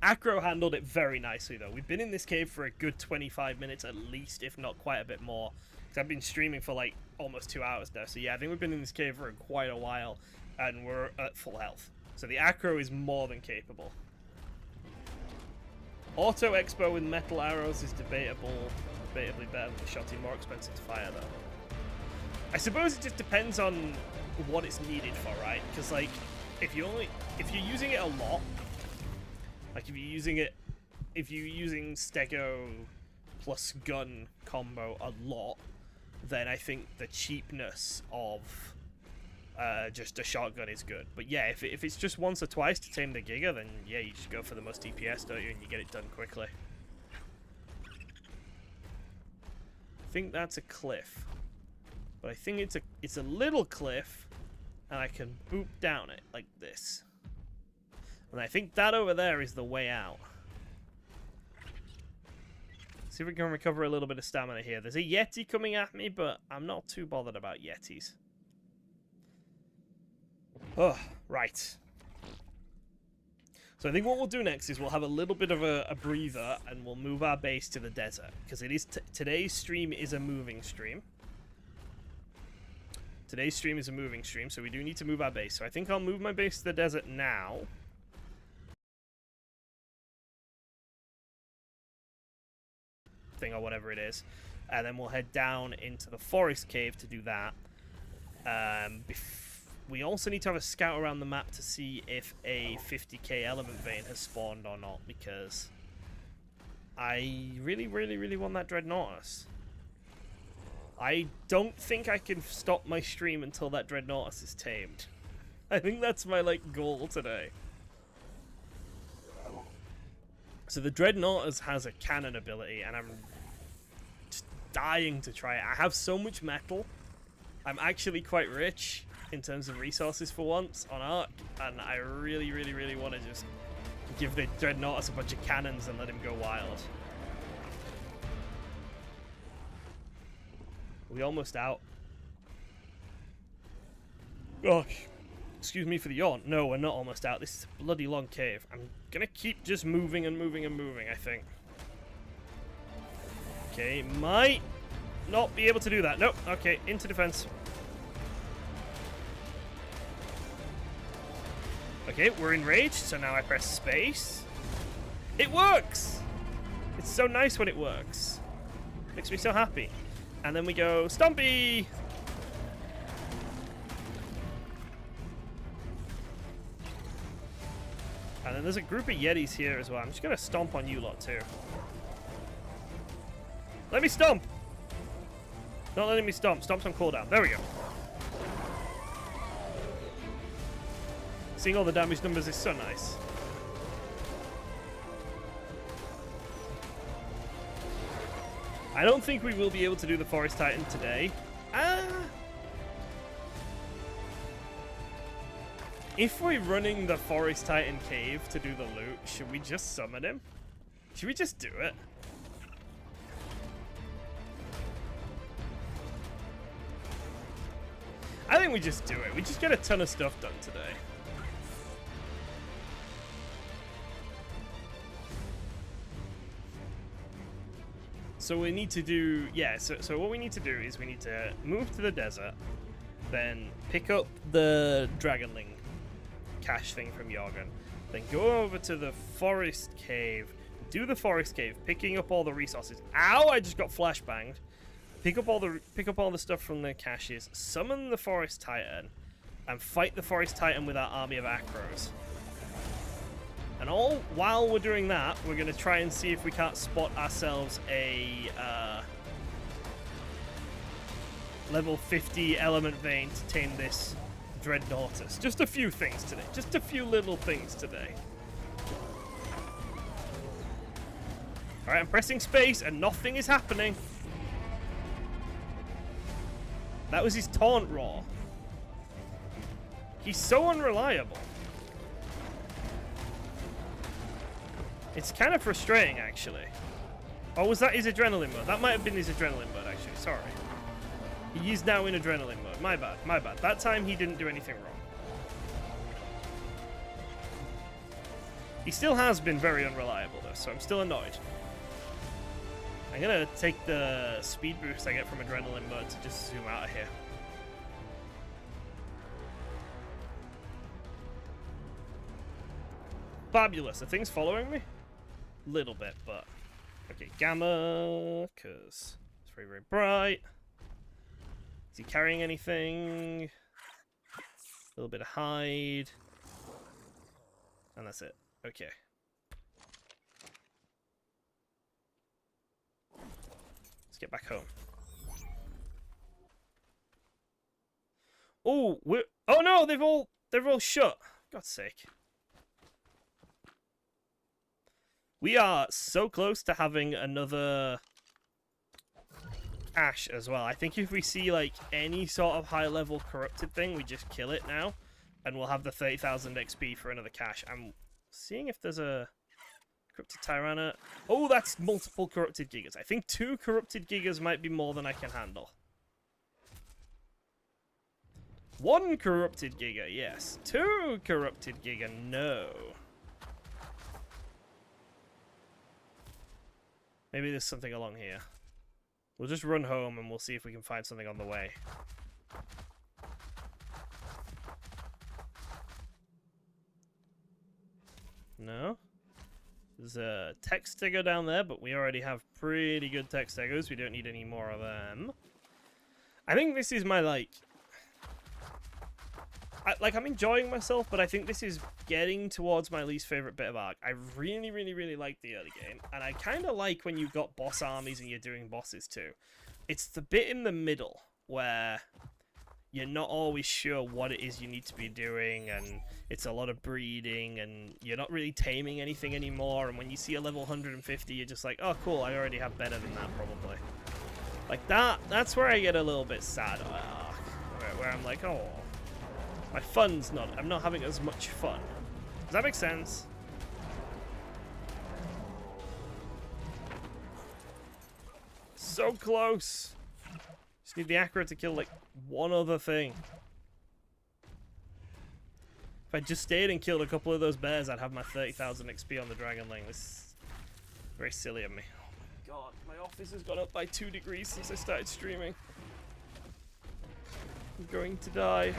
Acro handled it very nicely, though. We've been in this cave for a good 25 minutes at least, if not quite a bit more. Because I've been streaming for like almost 2 hours now. So yeah, I think we've been in this cave for quite a while, and we're at full health. So the Acro is more than capable. Auto Expo with metal arrows is debatably better than the shotty, more expensive to fire though. I suppose it just depends on what it's needed for, right? Because like, if you're using it a lot, like if you're using stego plus gun combo a lot, then I think the cheapness of just a shotgun is good. But yeah, if it's just once or twice to tame the Giga, then yeah, you just go for the most DPS, don't you, and you get it done quickly. I think that's a cliff, but I think it's a little cliff, and I can boop down it like this. And I think that over there is the way out. See if we can recover a little bit of stamina here. There's a Yeti coming at me, but I'm not too bothered about Yetis. Oh, right. So I think what we'll do next is we'll have a little bit of a breather, and we'll move our base to the desert. Because it is today's stream is a moving stream. Today's stream is a moving stream, so we do need to move our base. So I think I'll move my base to the desert now. Thing or whatever it is. And then we'll head down into the forest cave to do that. We also need to have a scout around the map to see if a 50k element vein has spawned or not, because I really, really, really want that Dreadnoughtus. I don't think I can stop my stream until that Dreadnoughtus is tamed. I think that's my, like, goal today. So the Dreadnoughtus has a cannon ability, and I'm just dying to try it. I have so much metal. I'm actually quite rich in terms of resources for once on ARK, and I really, really, really want to just give the Dreadnoughtus a bunch of cannons and let him go wild. Are we almost out? Gosh. Excuse me for the yawn. No, we're not almost out. This is a bloody long cave. I'm gonna keep just moving and moving and moving, I think. Okay, might not be able to do that. Nope. Okay, into defense. Okay, we're enraged, so now I press space. It works! It's so nice when it works. Makes me so happy. And then we go, Stompy! And then there's a group of Yetis here as well. I'm just going to stomp on you lot too. Let me stomp! Not letting me stomp. Stomp's on cooldown. There we go. Seeing all the damage numbers is so nice. I don't think we will be able to do the Forest Titan today. If we're running the Forest Titan cave to do the loot, should we just summon him? Should we just do it? I think we just do it. We just get a ton of stuff done today. So we need to do, yeah, so what we need to do is we need to move to the desert, then pick up the Dragonling cache thing from Jorgen, then go over to the forest cave, do the forest cave, picking up all the resources. Ow, I just got flashbanged. Pick up all the stuff from the caches, summon the Forest Titan, and fight the Forest Titan with our army of Acros. And all while we're doing that, we're going to try and see if we can't spot ourselves a level 50 element vein to tame this Dreadnoughtus. Just a few things today. Just a few little things today. Alright, I'm pressing space and nothing is happening. That was his taunt roar. He's so unreliable. It's kind of frustrating, actually. Oh, was that his adrenaline mode? That might have been his adrenaline mode, actually. Sorry. He is now in adrenaline mode. My bad. My bad. That time he didn't do anything wrong. He still has been very unreliable, though, so I'm still annoyed. I'm gonna take the speed boost I get from adrenaline mode to just zoom out of here. Fabulous. Are things following me? Little bit, but okay. Gamma, because it's very, very bright. Is he carrying anything? A little bit of hide, and that's it. Okay. Let's get back home. Oh, oh no! They're all shut. God's sake. We are so close to having another cache as well. I think if we see like any sort of high level corrupted thing, we just kill it now. And we'll have the 30,000 XP for another cache. I'm seeing if there's a corrupted Tyranna. Oh, that's multiple corrupted gigas. I think 2 corrupted gigas might be more than I can handle. 1 corrupted giga, yes. 2 corrupted giga, no. Maybe there's something along here. We'll just run home and we'll see if we can find something on the way. No? There's a tech stego down there, but we already have pretty good tech stegos. We don't need any more of them. I think this is my, like... I'm enjoying myself, but I think this is getting towards my least favorite bit of ARK. I really, really, really like the early game, and I kind of like when you've got boss armies and you're doing bosses too. It's the bit in the middle where you're not always sure what it is you need to be doing, and it's a lot of breeding, and you're not really taming anything anymore, and when you see a level 150, you're just like, oh cool, I already have better than that, probably. Like that's where I get a little bit sad at ARK, where I'm like, oh... my fun's not... I'm not having as much fun. Does that make sense? So close! Just need the accurate to kill, like, one other thing. If I just stayed and killed a couple of those bears, I'd have my 30,000 XP on the Dragon Lane. This is very silly of me. Oh my god, my office has gone up by 2 degrees since I started streaming. I'm going to die.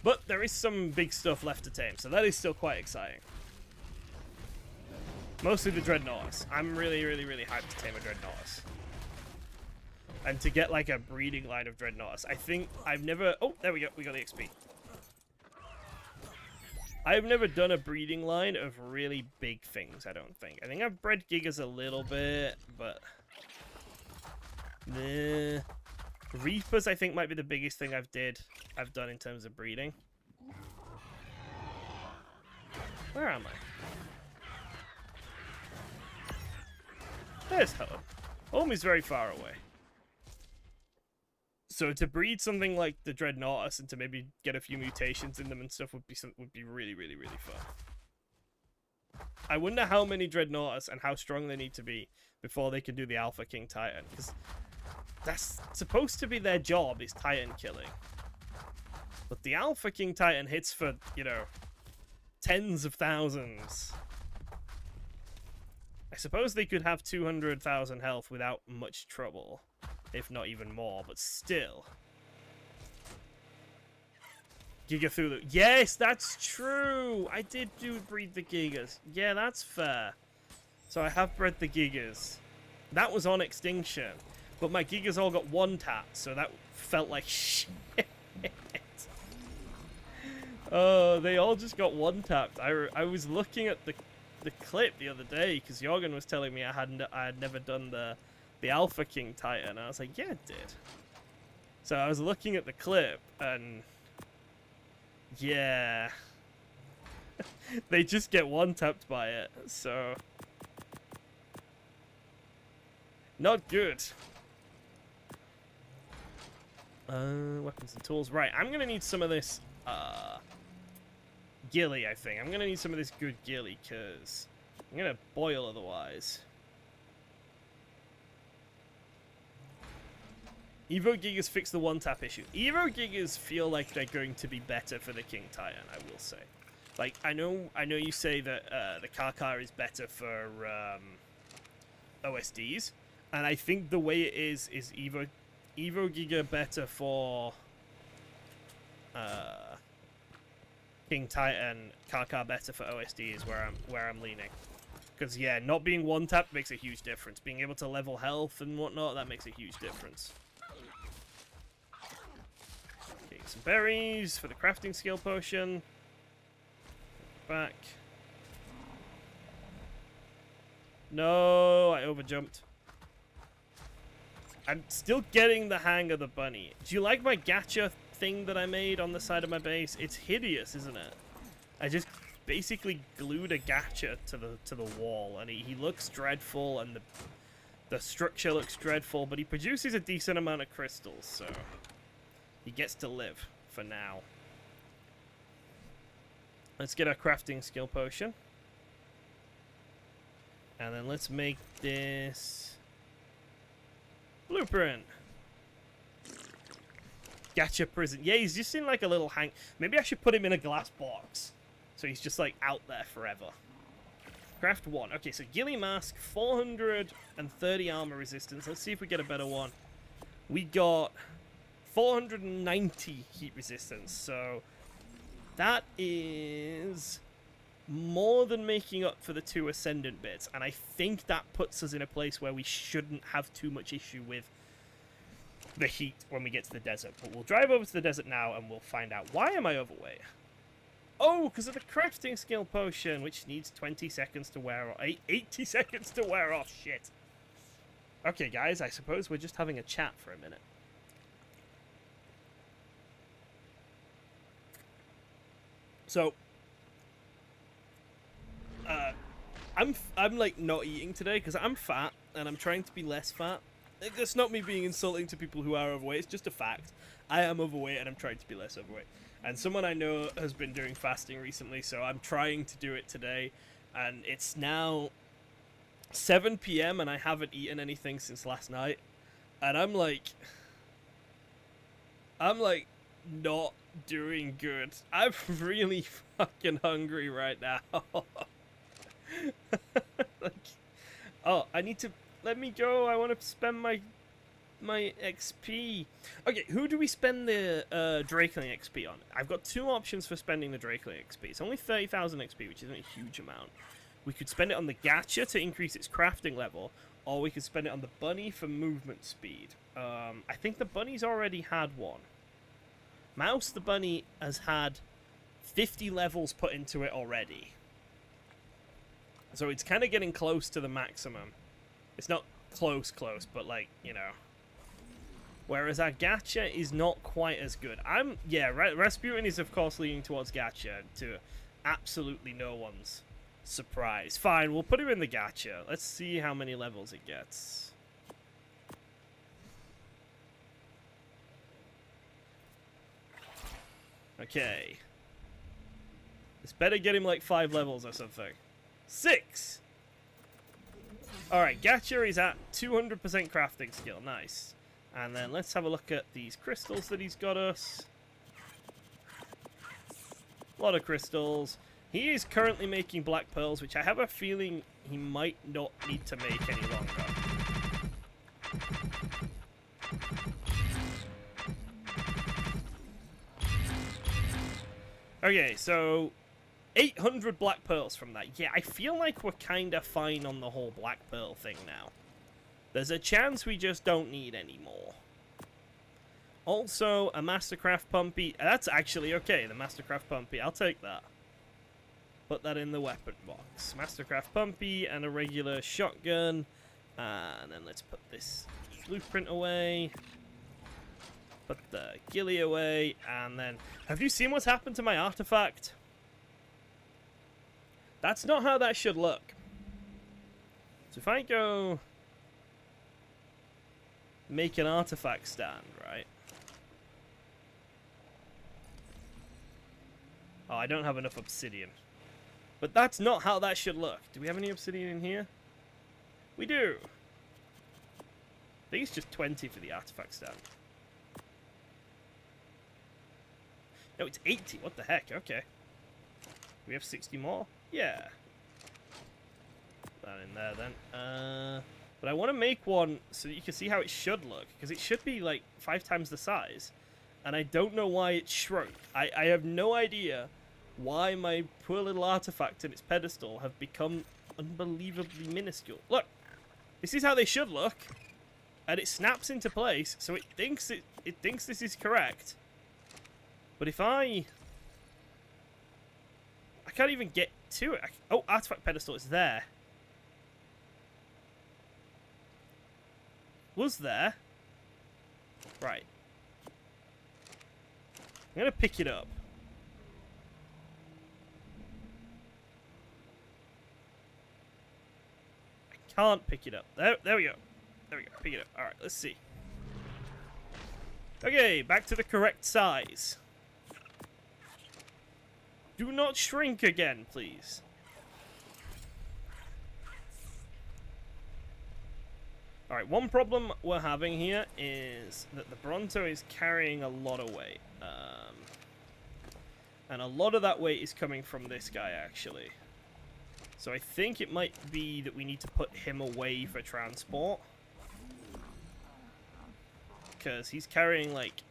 But there is some big stuff left to tame, so that is still quite exciting. Mostly the Dreadnoughtus. I'm really, really, really hyped to tame a Dreadnoughtus. And to get, like, a breeding line of Dreadnoughtus. I think I've never... oh, there we go. We got the XP. I've never done a breeding line of really big things, I don't think. I think I've bred Gigas a little bit, but... nah. Reapers, I think, might be the biggest thing I've done in terms of breeding. Where am I? There's home. Home is very far away. So to breed something like the Dreadnoughtus and to maybe get a few mutations in them and stuff would be really, really, really fun. I wonder how many Dreadnoughtus and how strong they need to be before they can do the Alpha King Titan, because that's supposed to be their job, is Titan killing. But the Alpha King Titan hits for, you know, tens of thousands. I suppose they could have 200,000 health without much trouble, if not even more, but still. Giga Thulu. Yes, that's true! I did breed the Gigas. Yeah, that's fair. So I have bred the Gigas. That was on Extinction. But my Gigas all got one tap, so that felt like shit. Oh, they all just got one tapped. I was looking at the clip the other day because Jorgen was telling me I had never done the Alpha King Titan. And I was like, yeah, it did. So I was looking at the clip and yeah, they just get one tapped by it. So not good. Weapons and tools. Right, I'm gonna need some of this gilly, I think. I'm gonna need some of this good gilly, because I'm gonna boil otherwise. Evo Gigas fix the one-tap issue. Evo Gigas feel like they're going to be better for the King Titan, I will say. Like, I know you say that the Karkar is better for OSDs, and I think the way it is Evo Giga better for King Titan, Karkar better for OSD is where I'm leaning. Because yeah, not being one tap makes a huge difference. Being able to level health and whatnot, that makes a huge difference. Okay, some berries for the crafting skill potion. Back. No, I overjumped. I'm still getting the hang of the bunny. Do you like my gacha thing that I made on the side of my base? It's hideous, isn't it? I just basically glued a gacha to the wall, and he looks dreadful, and the structure looks dreadful, but he produces a decent amount of crystals, so he gets to live for now. Let's get our crafting skill potion. And then let's make this blueprint. Gacha prison. Yeah, he's just in like a little hang. Maybe I should put him in a glass box, so he's just like out there forever. Craft 1. Okay, so Ghillie Mask, 430 armor resistance. Let's see if we get a better one. We got 490 heat resistance, so That is more than making up for the 2 Ascendant bits, and I think that puts us in a place where we shouldn't have too much issue with the heat when we get to the desert. But we'll drive over to the desert now and we'll find out. Why am I overweight? Oh, because of the crafting skill potion, which needs 20 seconds to wear off. 80 seconds to wear off. Shit. Okay, guys, I suppose we're just having a chat for a minute. So, I'm like not eating today because I'm fat and I'm trying to be less fat. That's not me being insulting to people who are overweight. It's just a fact. I am overweight and I'm trying to be less overweight. And someone I know has been doing fasting recently, so I'm trying to do it today. And it's now 7 p.m. and I haven't eaten anything since last night. And I'm like not doing good. I'm really fucking hungry right now. Like, oh, I need to let me go. I want to spend my XP. Okay, who do we spend the Drakeling XP on? I've got 2 options for spending the Drakeling XP. It's only 30,000 XP, which isn't a huge amount. We could spend it on the gacha to increase its crafting level, or we could spend it on the bunny for movement speed. I think the bunny's already had one. Mouse the bunny has had 50 levels put into it already. So it's kind of getting close to the maximum. It's not close, but like, you know. Whereas our gacha is not quite as good. Yeah, Rasputin is of course leaning towards gacha to absolutely no one's surprise. Fine, we'll put him in the gacha. Let's see how many levels it gets. Okay. This better get him like 5 levels or something. 6! Alright, gacha is at 200% crafting skill. Nice. And then let's have a look at these crystals that he's got us. A lot of crystals. He is currently making black pearls, which I have a feeling he might not need to make any longer. Okay, so 800 black pearls from that. Yeah, I feel like we're kind of fine on the whole black pearl thing now. There's a chance we just don't need any more. Also, a Mastercraft Pumpy. That's actually okay, the Mastercraft Pumpy. I'll take that. Put that in the weapon box. Mastercraft Pumpy and a regular shotgun. And then let's put this blueprint away. Put the ghillie away. And then... Have you seen what's happened to my artifact? That's not how that should look. So if I go... make an artifact stand, right? Oh, I don't have enough obsidian. But that's not how that should look. Do we have any obsidian in here? We do. I think it's just 20 for the artifact stand. No, it's 80. What the heck? Okay. We have 60 more? Yeah. Put that in there then. But I want to make one so that you can see how it should look. Because it should be like 5 times the size. And I don't know why it shrunk. I have no idea why my poor little artifact and its pedestal have become unbelievably minuscule. Look! This is how they should look. And it snaps into place, so it thinks this is correct. But if I can't even get to it. Oh, artifact pedestal, it's there. Was there? Right. I'm gonna pick it up. I can't pick it up. There we go. There we go. Pick it up. Alright, let's see. Okay, back to the correct size. Do not shrink again, please. Alright, one problem we're having here is that the Bronto is carrying a lot of weight. And a lot of that weight is coming from this guy, actually. So I think it might be that we need to put him away for transport. Because he's carrying, like,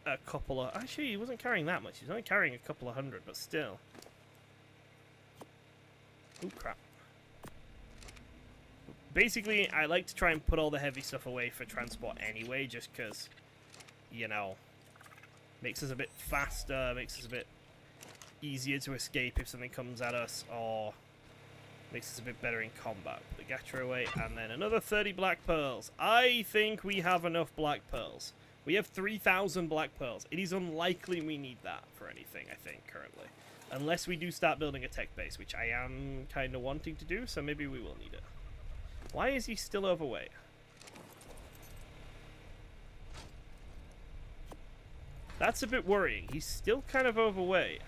a couple of... Actually, he wasn't carrying that much. He was only carrying a couple of hundred, but still. Oh, crap. Basically, I like to try and put all the heavy stuff away for transport anyway, just because, you know, makes us a bit faster, makes us a bit easier to escape if something comes at us, or makes us a bit better in combat. Put the gacha away, and then another 30 black pearls. I think we have enough black pearls. We have 3,000 black pearls. It is unlikely we need that for anything, I think, currently. Unless we do start building a tech base, which I am kind of wanting to do, so maybe we will need it. Why is he still overweight? That's a bit worrying. He's still kind of overweight.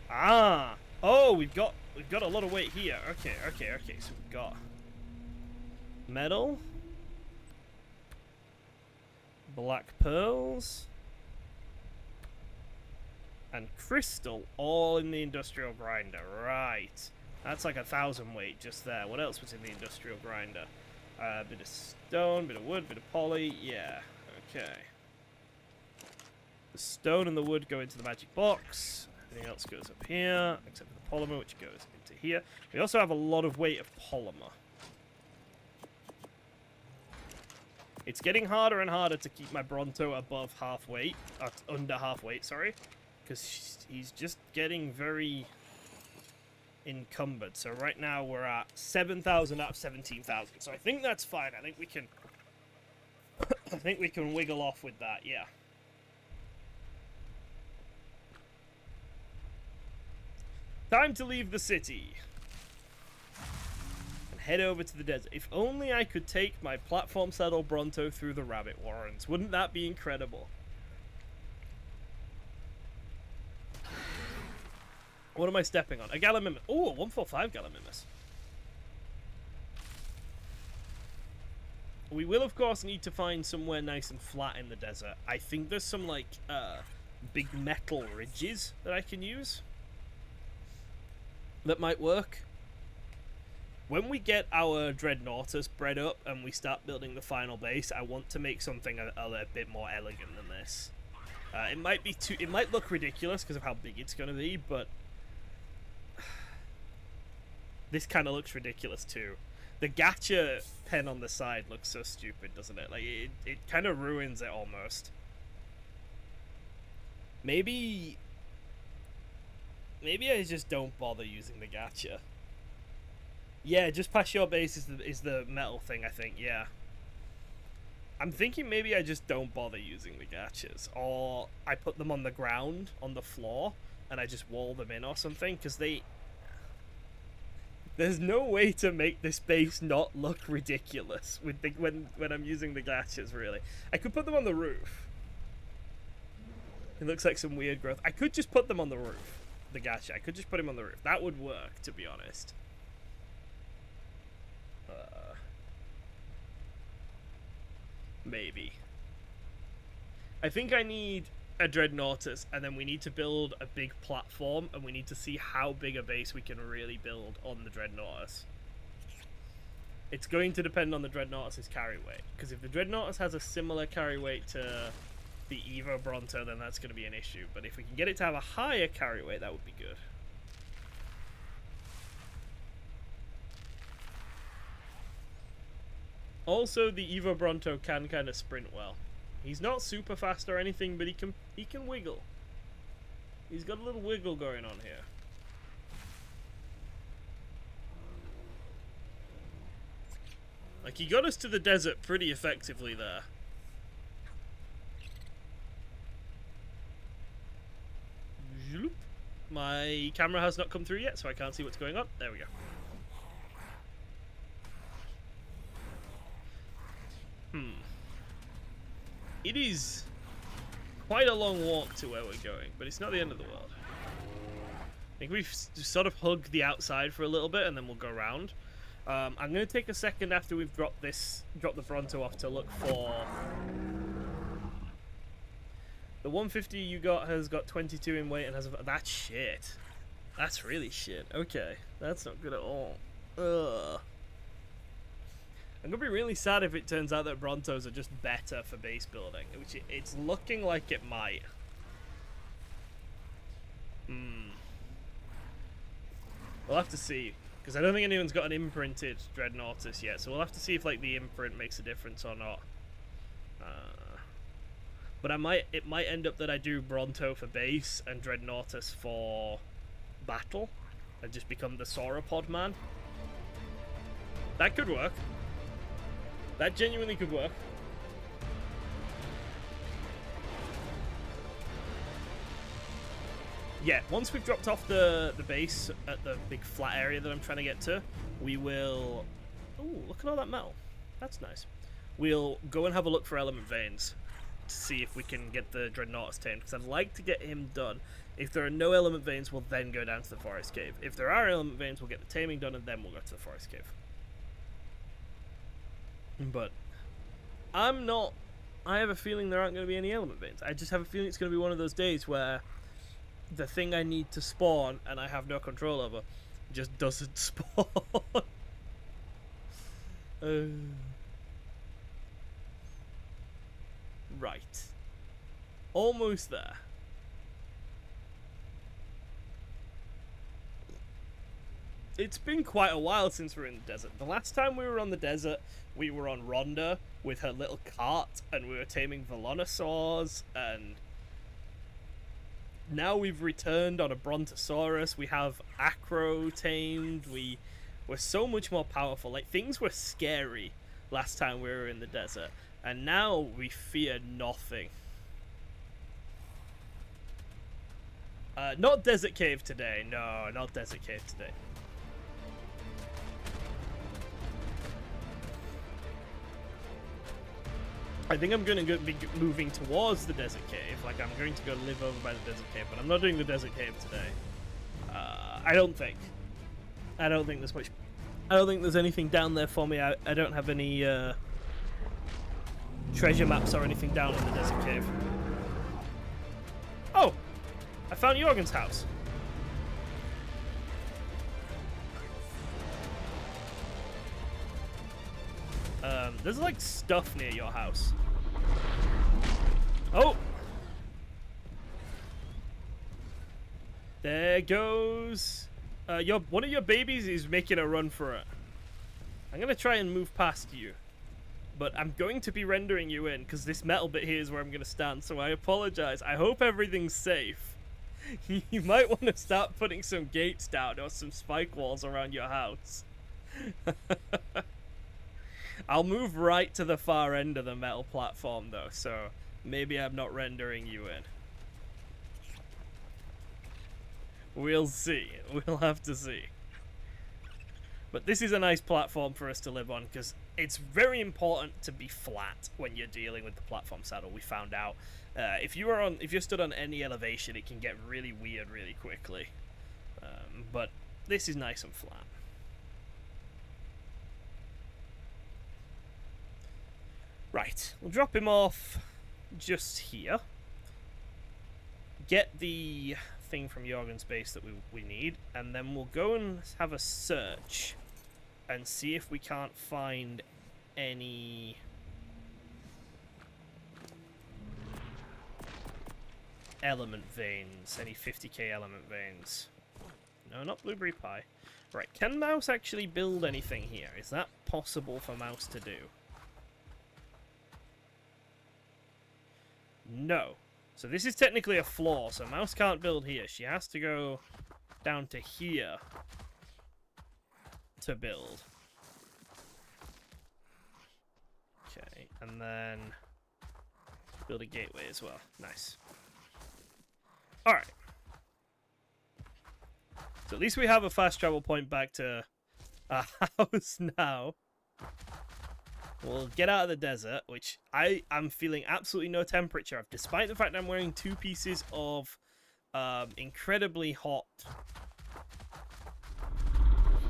Ah! Oh, we've got a lot of weight here. Okay. So we've got metal, black pearls, and crystal, all in the industrial grinder. Right. That's like 1,000 weight just there. What else was in the industrial grinder? A bit of stone, bit of wood, bit of poly. Yeah. Okay. The stone and the wood go into the magic box. Everything else goes up here, except for the polymer, which goes into here. We also have a lot of weight of polymer. It's getting harder and harder to keep my Bronto above half weight, under half weight, sorry, because he's just getting very encumbered. So right now we're at 7,000 out of 17,000. So I think that's fine. I think we can. I think we can wiggle off with that. Yeah. Time to leave the city and head over to the desert. If only I could take my platform saddle Bronto through the rabbit warrens. Wouldn't that be incredible? What am I stepping on? A Gallimimus. Oh, a 145 Gallimimus. We will, of course, need to find somewhere nice and flat in the desert. I think there's some, like, big metal ridges that I can use that might work. When we get our Dreadnoughtus bred up and we start building the final base, I want to make something a bit more elegant than this. It might be too... It might look ridiculous because of how big it's going to be, but this kind of looks ridiculous too. The gacha pen on the side looks so stupid, doesn't it? Like, it kind of ruins it almost. Maybe I just don't bother using the gacha. Yeah, just past your base is the metal thing, I think, yeah. I'm thinking maybe I just don't bother using the gachas. Or I put them on the ground, on the floor, and I just wall them in or something, because there's no way to make this base not look ridiculous with when I'm using the gachas, really. I could put them on the roof. It looks like some weird growth. I could just put them on the roof. The gacha. I could just put him on the roof. That would work, to be honest. Maybe. I think I need a Dreadnoughtus, and then we need to build a big platform, and we need to see how big a base we can really build on the Dreadnoughtus. It's going to depend on the Dreadnoughtus's carry weight, because if the Dreadnoughtus has a similar carry weight to the Evo Bronto, then that's going to be an issue. But if we can get it to have a higher carry weight, that would be good. Also, the Evo Bronto can kind of sprint well. He's not super fast or anything, but he can wiggle. He's got a little wiggle going on here. Like, he got us to the desert pretty effectively there. My camera has not come through yet, so I can't see what's going on. There we go. It is quite a long walk to where we're going, but it's not the end of the world. I think we've sort of hugged the outside for a little bit, and then we'll go around. I'm going to take a second after we've dropped the Bronto off to look for... The 150 you got has got 22 in weight and has... That's shit. That's really shit. Okay. That's not good at all. Ugh. I'm gonna be really sad if it turns out that Brontos are just better for base building, which it's looking like it might. We'll have to see, because I don't think anyone's got an imprinted Dreadnoughtus yet, so we'll have to see if like the imprint makes a difference or not. But it might end up that I do Bronto for base and Dreadnoughtus for battle, and just become the Sauropod man. That could work. That genuinely could work. Yeah, once we've dropped off the base at the big flat area that I'm trying to get to, we will... Ooh, look at all that metal. That's nice. We'll go and have a look for element veins to see if we can get the Dreadnoughtus tamed, because I'd like to get him done. If there are no element veins, we'll then go down to the forest cave. If there are element veins, we'll get the taming done, and then we'll go to the forest cave. But I'm not... I have a feeling there aren't going to be any element veins. I just have a feeling it's going to be one of those days where the thing I need to spawn and I have no control over just doesn't spawn. Right. Almost there. It's been quite a while since we were in the desert. The last time we were on the desert, we were on Rhonda with her little cart, and we were taming Velonosaurs, and now we've returned on a Brontosaurus. We have Acro tamed. We're so much more powerful. Like, things were scary last time we were in the desert, and now we fear nothing. Not Desert Cave today. No, not Desert Cave today. I think I'm going to be moving towards the Desert Cave. Like, I'm going to go live over by the Desert Cave, but I'm not doing the Desert Cave today. I don't think there's much... I don't think there's anything down there for me. I don't have any treasure maps or anything down in the Desert Cave. Oh! I found Jorgen's house. There's like stuff near your house. Oh! There goes... one of your babies is making a run for it. I'm gonna try and move past you, but I'm going to be rendering you in, because this metal bit here is where I'm gonna stand, so I apologize. I hope everything's safe. You might want to start putting some gates down or some spike walls around your house. I'll move right to the far end of the metal platform though, so maybe I'm not rendering you in. We'll see. We'll have to see. But this is a nice platform for us to live on, because it's very important to be flat when you're dealing with the platform saddle. We found out if you're stood on any elevation, it can get really weird really quickly. But this is nice and flat. Right, we'll drop him off just here. Get the thing from Jorgen's base that we need, and then we'll go and have a search and see if we can't find any element veins, any 50k element veins. No, not blueberry pie. Right, can Mouse actually build anything here? Is that possible for Mouse to do? No. So this is technically a floor, so Mouse can't build here. She has to go down to here to build. Okay, and then build a gateway as well. Nice. Alright. So at least we have a fast travel point back to our house now. We'll get out of the desert, which I'm feeling absolutely no temperature of, despite the fact I'm wearing 2 pieces of incredibly hot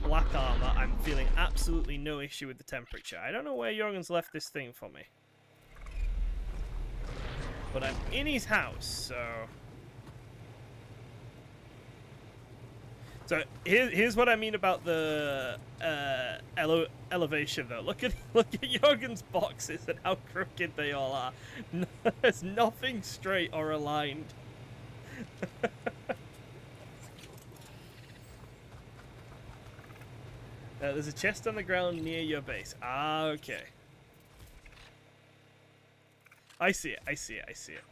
black armor. I'm feeling absolutely no issue with the temperature. I don't know where Jorgen's left this thing for me, but I'm in his house, so So here's what I mean about the elevation, though. Look at Jorgen's boxes and how crooked they all are. There's nothing straight or aligned. There's a chest on the ground near your base. Ah, okay. I see it. I see it. I see it.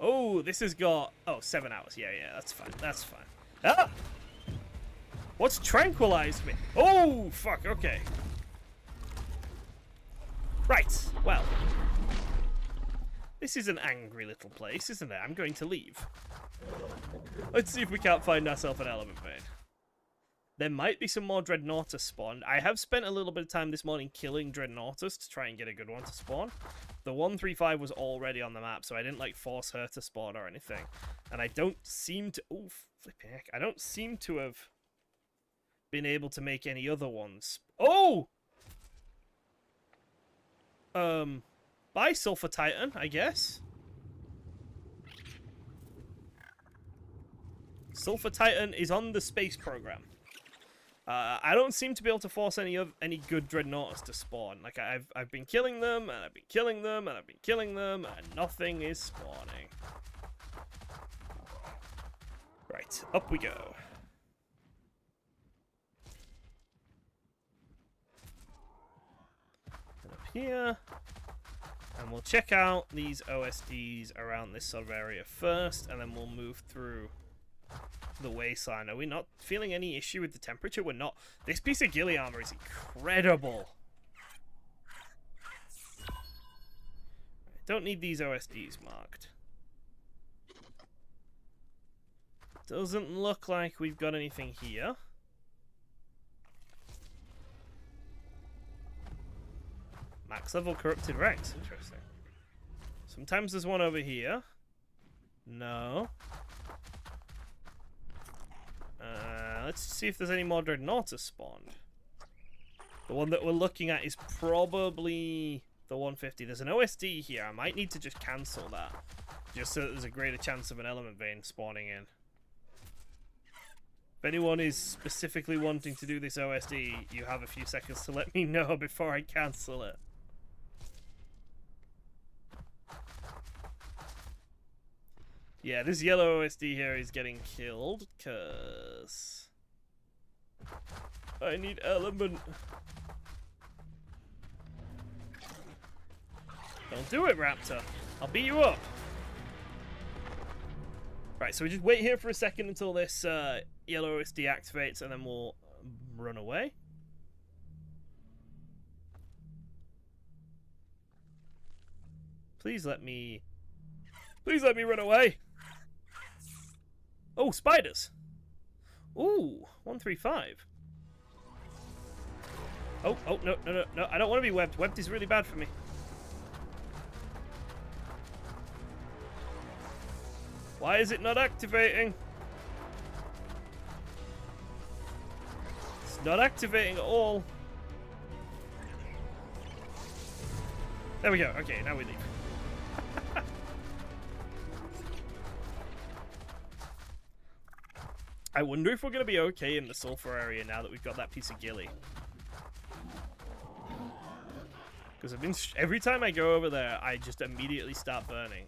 Oh, this has got... Oh, 7 hours. Yeah, yeah, that's fine. That's fine. Ah! What's tranquilized me? Oh, fuck, okay. Right, well. This is an angry little place, isn't it? I'm going to leave. Let's see if we can't find ourselves an element vein. There might be some more Dreadnoughtus spawned. I have spent a little bit of time this morning killing Dreadnoughtus to try and get a good one to spawn. The 135 was already on the map, so I didn't like force her to spawn or anything. And I don't seem to... Oh, flipping heck. I don't seem to have been able to make any other ones. Oh! Bye, Sulfur Titan, I guess. Sulfur Titan is on the space program. I don't seem to be able to force any good Dreadnoughtus to spawn. Like, I've been killing them, and I've been killing them, and I've been killing them, and nothing is spawning. Right, up we go. And up here. And we'll check out these OSDs around this sort of area first, and then we'll move through the wasteland. Are we not feeling any issue with the temperature? We're not. This piece of ghillie armor is incredible. Don't need these OSDs marked. Doesn't look like we've got anything here. Max level corrupted Rex. Interesting. Sometimes there's one over here. No. Let's see if there's any more Dreadnoughtus spawned. The one that we're looking at is probably the 150. There's an OSD here. I might need to just cancel that, just so that there's a greater chance of an element vein spawning in. If anyone is specifically wanting to do this OSD, you have a few seconds to let me know before I cancel it. Yeah, this yellow OSD here is getting killed, because I need element. Don't do it, Raptor. I'll beat you up. Right, so we just wait here for a second until this yellow OSD activates, and then we'll run away. Please let me run away. Oh, spiders. Ooh, 135. Oh, no. I don't want to be webbed. Webbed is really bad for me. Why is it not activating? It's not activating at all. There we go. Okay, now we leave. I wonder if we're going to be okay in the sulfur area now that we've got that piece of ghillie. Because every time I go over there, I just immediately start burning.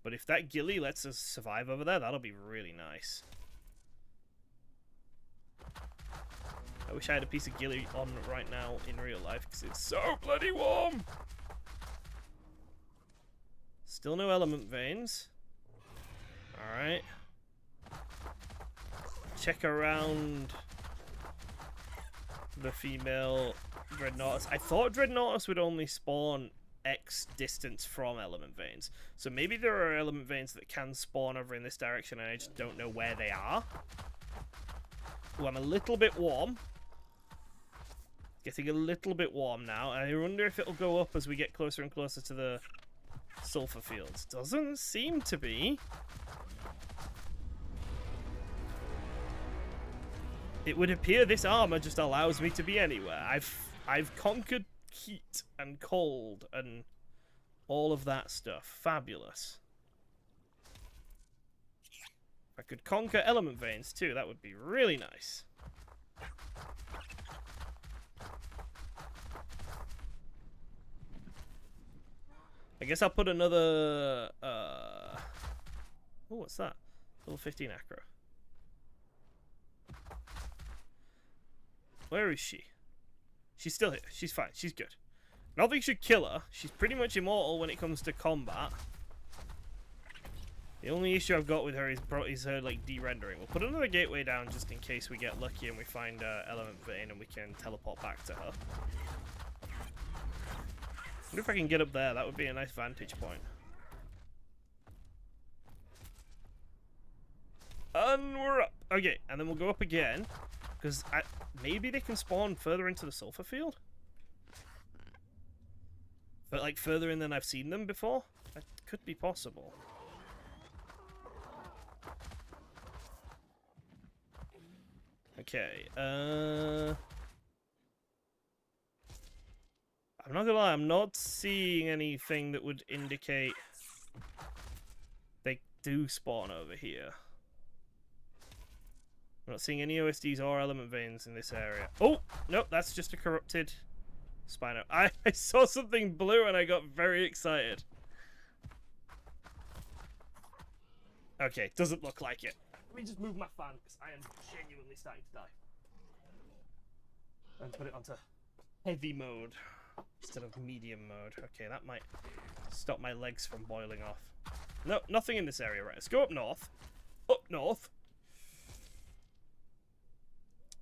But if that ghillie lets us survive over there, that'll be really nice. I wish I had a piece of ghillie on right now in real life, because it's so bloody warm. Still no element veins. Alright. Check around the female Dreadnoughtus. I thought Dreadnoughtus would only spawn X distance from element veins. So maybe there are element veins that can spawn over in this direction and I just don't know where they are. Ooh, I'm a little bit warm. Getting a little bit warm now. I wonder if it'll go up as we get closer and closer to the sulfur fields. Doesn't seem to be. It would appear this armor just allows me to be anywhere. I've conquered heat and cold and all of that stuff. Fabulous. If I could conquer element veins too, that would be really nice. I guess I'll put another... Oh, what's that? Level 15 acro. Where is she? She's still here. She's fine. She's good. Nothing should kill her. She's pretty much immortal when it comes to combat. The only issue I've got with her is her, like, de-rendering. We'll put another gateway down just in case we get lucky and we find element vein and we can teleport back to her. I wonder if I can get up there. That would be a nice vantage point. And we're up. Okay, and then we'll go up again. Because maybe they can spawn further into the sulfur field? But, like, further in than I've seen them before? That could be possible. Okay, I'm not gonna lie, I'm not seeing anything that would indicate they do spawn over here. I'm not seeing any OSDs or element veins in this area. Oh! Nope, that's just a corrupted Spino. I saw something blue and I got very excited. Okay, doesn't look like it. Let me just move my fan because I am genuinely starting to die. And put it onto heavy mode instead of medium mode. Okay, that might stop my legs from boiling off. No, nothing in this area. Right, let's go up north. Up north.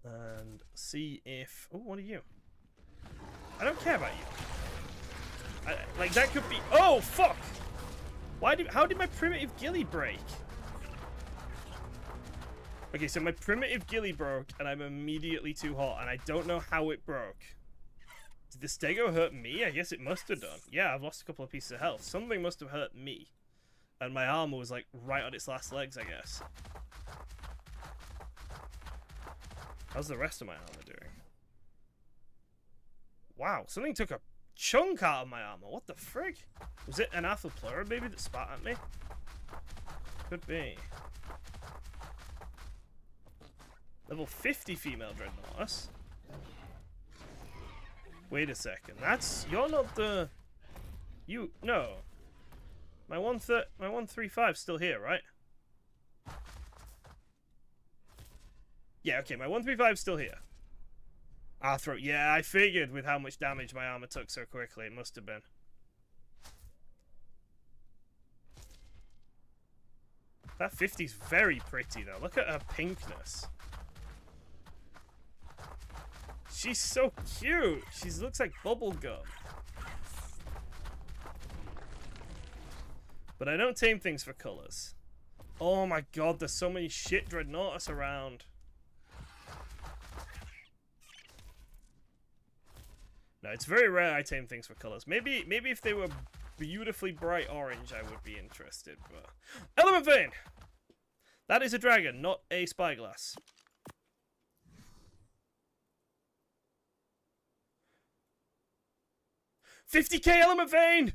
And see if... Oh, what are you? I don't care about you. Like, that could be... Oh, fuck! How did my primitive ghillie break? Okay, so my primitive ghillie broke, and I'm immediately too hot, and I don't know how it broke. Did the stego hurt me? I guess it must have done. Yeah, I've lost a couple of pieces of health. Something must have hurt me. And my armor was, like, right on its last legs, I guess. How's the rest of my armor doing? Wow, something took a chunk out of my armor. What the frig? Was it an Athelplura maybe that spat at me? Could be. Level 50 female Dreadnoughtus. Wait a second. You're not the... No. My 135's still here, right? Yeah, okay, my 135's still here. Arthro. Yeah, I figured with how much damage my armor took so quickly. It must have been. That 50's very pretty, though. Look at her pinkness. She's so cute. She looks like bubblegum. But I don't tame things for colors. Oh my god, there's so many shit Dreadnoughtus around. No, it's very rare I tame things for colors. Maybe if they were beautifully bright orange, I would be interested. But Element Vein! That is a dragon, not a spyglass. $50k Element Vein!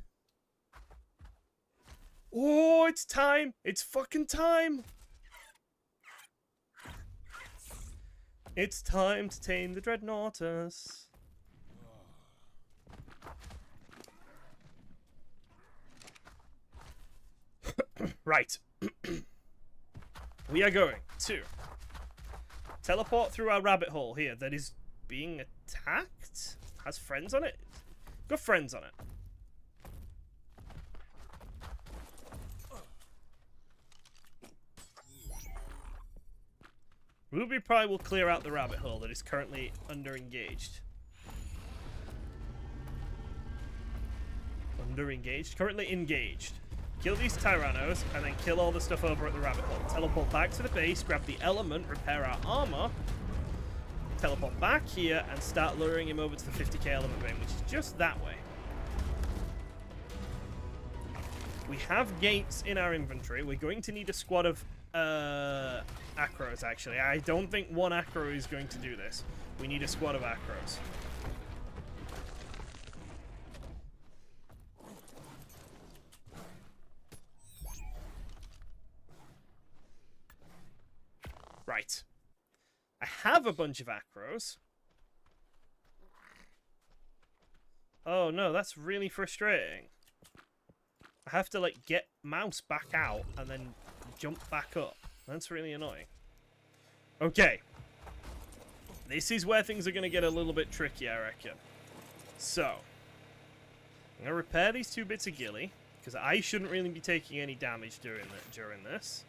Oh, it's time! It's fucking time! It's time to tame the Dreadnoughtus. Right. We are going to teleport through our rabbit hole here that is being attacked? Has friends on it? Got friends on it. Ruby probably will clear out the rabbit hole that is currently under-engaged. Under-engaged? Currently engaged. Kill these Tyrannos, and then kill all the stuff over at the rabbit hole. Teleport back to the base, grab the element, repair our armor, teleport back here, and start luring him over to the 50k element vein, which is just that way. We have gates in our inventory. We're going to need a squad of acros, actually. I don't think one acro is going to do this. We need a squad of acros. Right. I have a bunch of acros. Oh no, that's really frustrating. I have to, like, get mouse back out and then jump back up. That's really annoying. Okay. This is where things are going to get a little bit tricky, I reckon. So, I'm going to repair these 2 bits of ghillie, because I shouldn't really be taking any damage during this.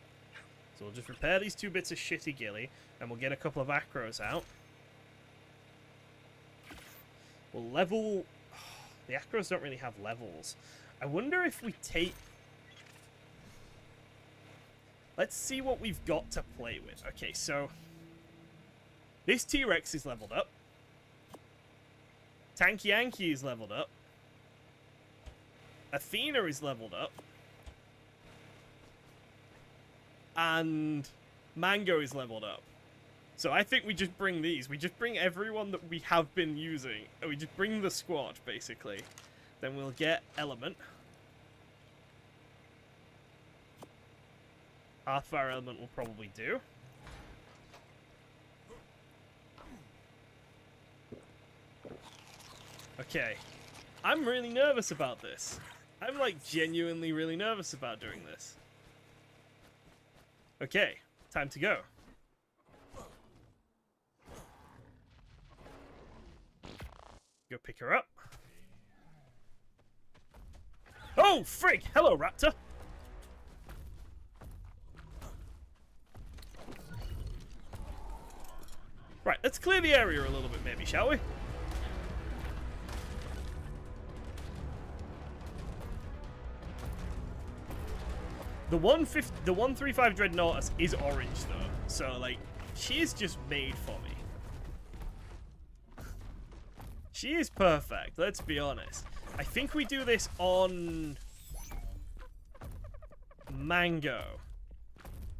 So we'll just repair these 2 bits of shitty ghillie, and we'll get a couple of acros out. We'll level... The acros don't really have levels. I wonder if we take... Let's see what we've got to play with. Okay, so... This T-Rex is leveled up. Tanky Yankee is leveled up. Athena is leveled up. And Mango is leveled up. So I think we just bring these. We just bring everyone that we have been using. We just bring the squad, basically. Then we'll get Element. Hearthfire Element will probably do. Okay. I'm really nervous about this. I'm, like, genuinely really nervous about doing this. Okay. Time to go. Go pick her up. Oh, frig! Hello, Raptor! Right, let's clear the area a little bit, maybe, shall we? The 135 Dreadnoughtus is orange, though. So, like, she is just made for me. She is perfect, let's be honest. I think we do this on Mango.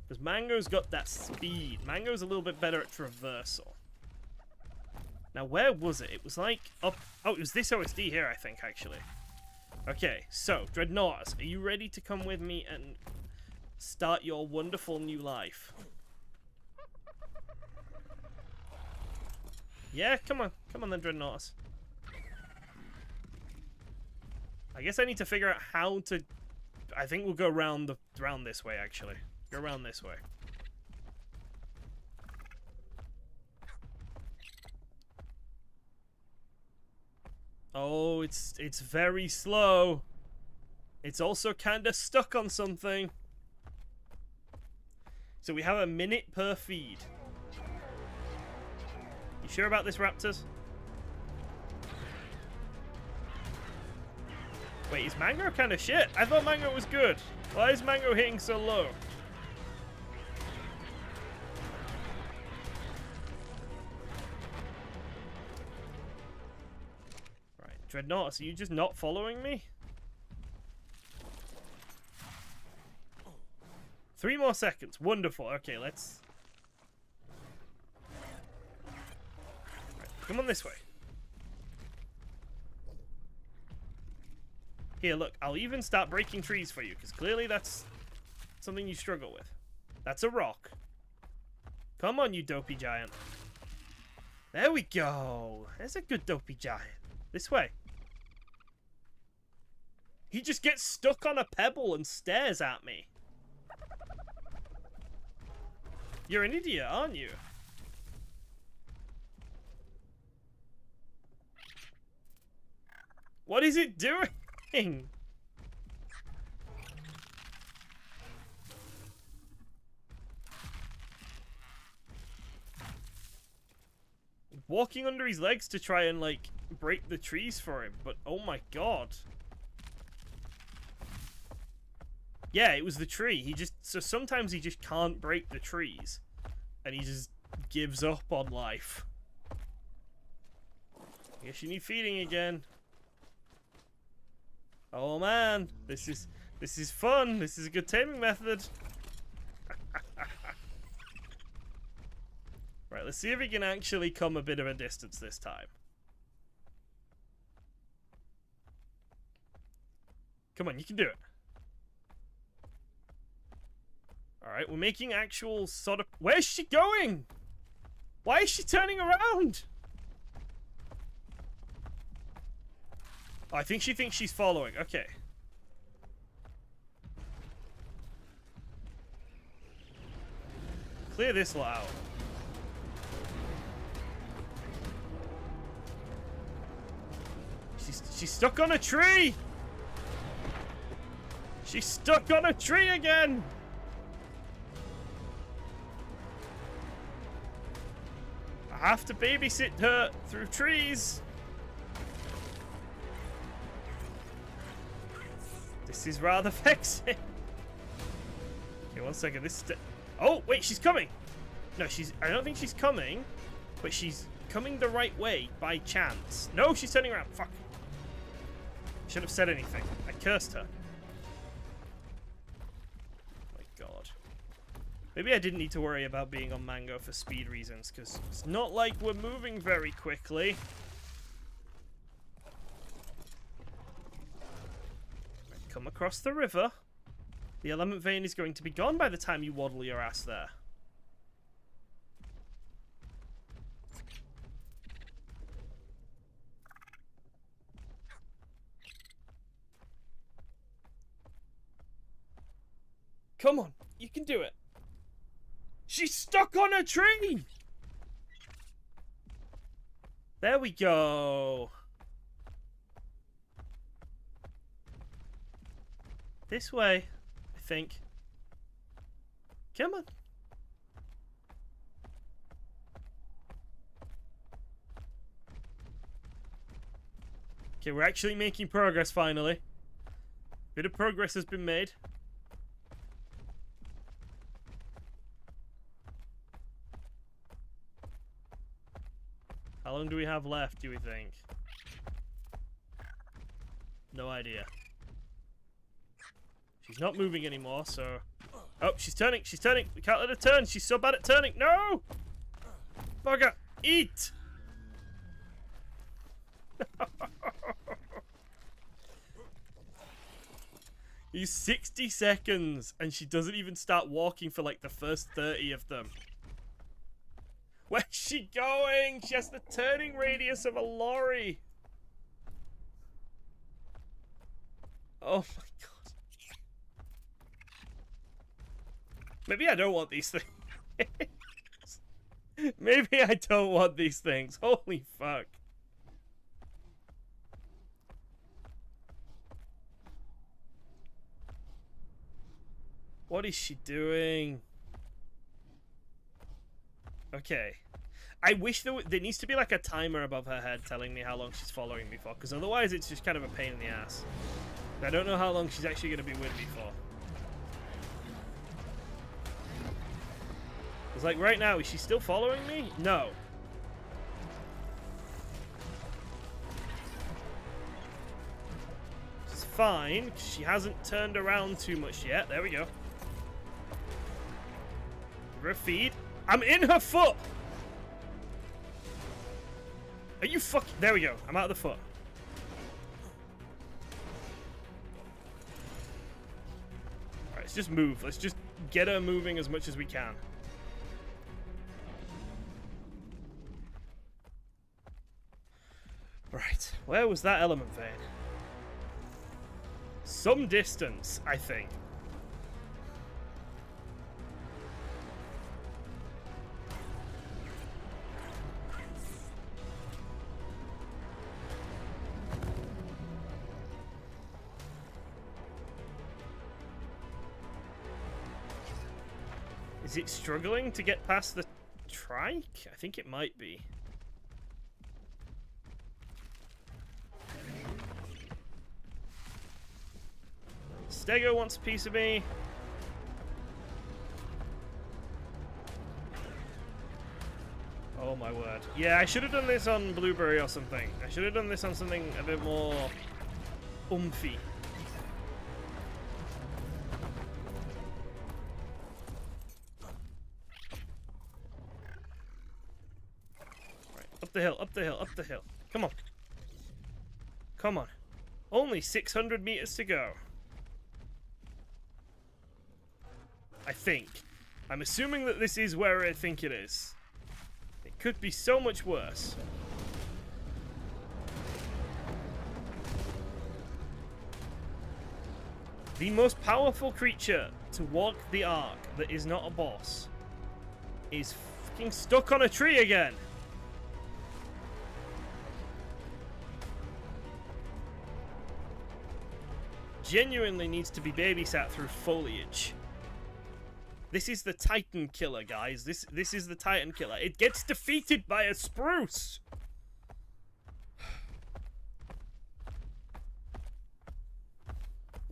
Because Mango's got that speed. Mango's a little bit better at traversal. Now, where was it? It was like up... Oh, it was this OSD here, I think, actually. Okay, so, Dreadnoughtus, are you ready to come with me and start your wonderful new life? Yeah, come on. Come on then, Dreadnoughtus. I guess I need to figure out how to... I think we'll go round this way, actually. Go around this way. Oh, it's very slow. It's also kind of stuck on something. So we have a minute per feed. You sure about this, Raptors? Wait, is Mango kind of shit? I thought Mango was good. Why is Mango hitting so low? Right, Dreadnoughtus, are you just not following me? 3 more seconds. Wonderful. Okay, let's... Right, come on this way. Here, look, I'll even start breaking trees for you, because clearly that's something you struggle with. That's a rock. Come on, you dopey giant. There we go. There's a good dopey giant. This way. He just gets stuck on a pebble and stares at me. You're an idiot, aren't you? What is it doing? Walking under his legs to try and, like, break the trees for him, but oh my god. Yeah, it was the tree. So sometimes he just can't break the trees. And he just gives up on life. I guess you need feeding again. Oh man, this is fun. This is a good taming method. Right, let's see if he can actually come a bit of a distance this time. Come on, you can do it. Alright, we're making actual sort of... Where's she going? Why is she turning around? Oh, I think she thinks she's following. Okay. Clear this lot out. She's stuck on a tree! She's stuck on a tree again! I have to babysit her through trees. This is rather vexing. Okay, 1 second. This. Oh wait, she's coming. No, I don't think she's coming, but she's coming the right way by chance. No, she's turning around. Fuck. Shouldn't have said anything. I cursed her. My God. Maybe I didn't need to worry about being on Mango for speed reasons, because it's not like we're moving very quickly. Come across the river. The element vein is going to be gone by the time you waddle your ass there. Come on, you can do it. She's stuck on a tree! There we go. This way, I think. Come on. Okay, we're actually making progress finally. Bit of progress has been made. How long do we have left, do we think? No idea. She's not moving anymore, so... Oh, she's turning, she's turning. We can't let her turn. She's so bad at turning. No! Bugger, eat! He's 60 seconds, and she doesn't even start walking for like the first 30 of them. Where's she going? She has the turning radius of a lorry. Oh my God. Maybe I don't want these things. Maybe I don't want these things. Holy fuck. What is she doing? Okay. I wish there needs to be like a timer above her head telling me how long she's following me for, because otherwise it's just kind of a pain in the ass. I don't know how long she's actually going to be with me for. It's like right now, is she still following me? No. It's fine, 'cause she hasn't turned around too much yet. There we go. Give her a feed. I'm in her foot! Are you fucking... There we go. I'm out of the foot. Alright, let's just move. Let's just get her moving as much as we can. Right. Where was that element vein? Some distance, I think. Is it struggling to get past the trike? I think it might be. Stego wants a piece of me. Oh my word. Yeah, I should have done this on Blueberry or something. I should have done this on something a bit more oomphy. Up the hill, up the hill, up the hill. Come on. Come on. Only 600 meters to go. I think. I'm assuming that this is where I think it is. It could be so much worse. The most powerful creature to walk the Ark that is not a boss is fucking stuck on a tree again. Genuinely needs to be babysat through foliage. This is the Titan killer, guys. This is the Titan killer. It gets defeated by a spruce.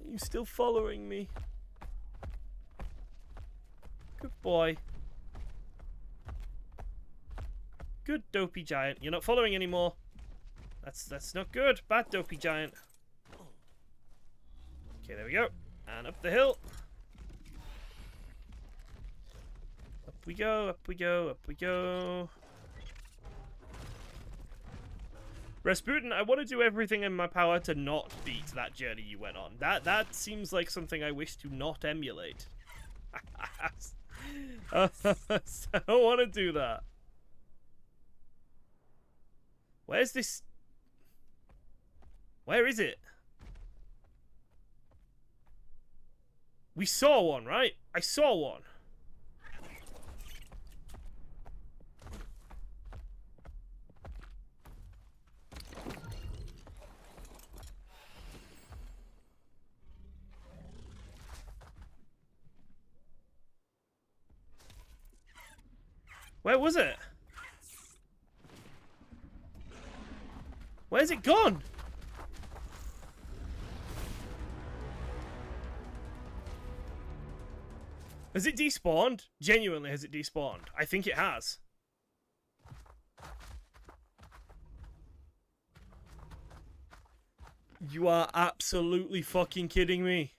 Are you still following me? Good boy. Good, dopey giant. You're not following anymore. That's not good. Bad, dopey giant. Okay, there we go. And up the hill. Up we go, up we go, up we go. Rasputin, I want to do everything in my power to not beat that journey you went on. That seems like something I wish to not emulate. I don't want to do that. Where's this? Where is it? We saw one, right? I saw one. Where was it? Where's it gone? Has it despawned? Genuinely, has it despawned? I think it has. You are absolutely fucking kidding me.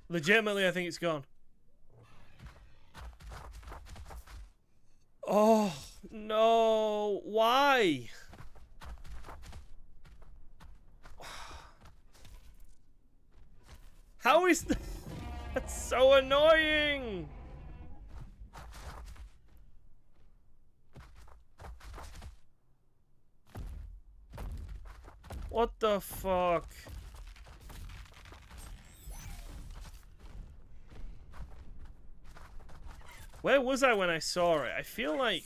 Legitimately, I think it's gone. Oh, no. Why? How is that? That's so annoying. What the fuck? Where was I when I saw it? I feel like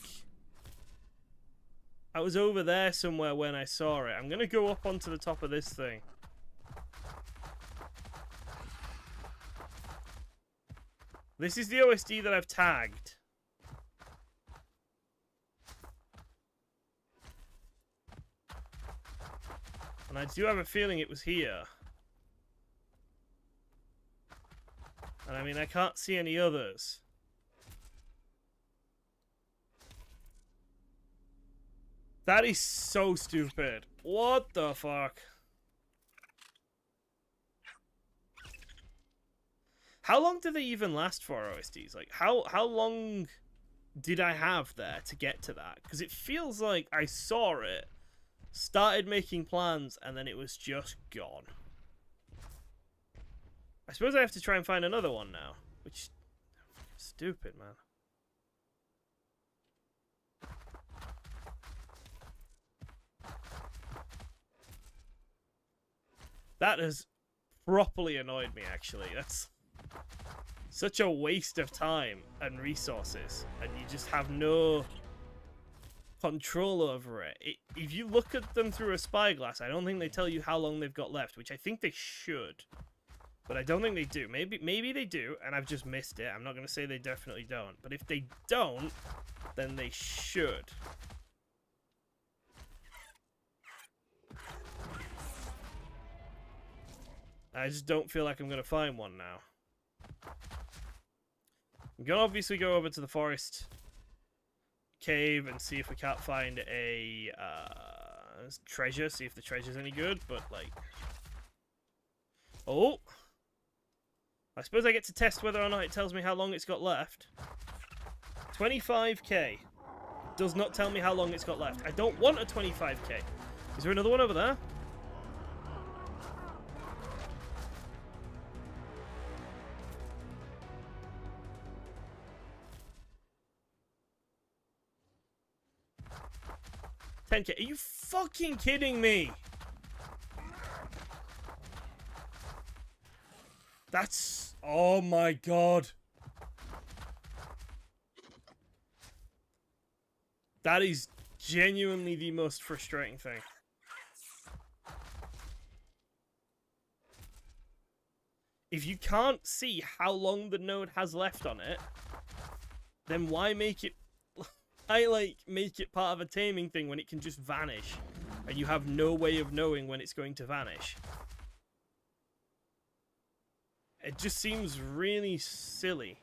I was over there somewhere when I saw it. I'm gonna go up onto the top of this thing. This is the OSD that I've tagged. And I do have a feeling it was here. And I mean, I can't see any others. That is so stupid. What the fuck? How long do they even last for, OSDs? Like, how long did I have there to get to that? Because it feels like I saw it, started making plans, and then it was just gone. I suppose I have to try and find another one now. Which... stupid, man. That has properly annoyed me, actually. That's such a waste of time and resources, and you just have no control over it. If you look at them through a spyglass, I don't think they tell you how long they've got left, which I think they should, but I don't think they do. Maybe they do, and I've just missed it. I'm not going to say they definitely don't, but if they don't, then they should. I just don't feel like I'm going to find one now. I'm going to obviously go over to the forest cave and see if we can't find a treasure, see if the treasure's any good, but like... Oh! I suppose I get to test whether or not it tells me how long it's got left. 25k. Does not tell me how long it's got left. I don't want a 25k. Is there another one over there? $10K. Are you fucking kidding me? That's... Oh my god. That is genuinely the most frustrating thing. If you can't see how long the node has left on it, then why make it... make it part of a taming thing when it can just vanish, and you have no way of knowing when it's going to vanish. It just seems really silly.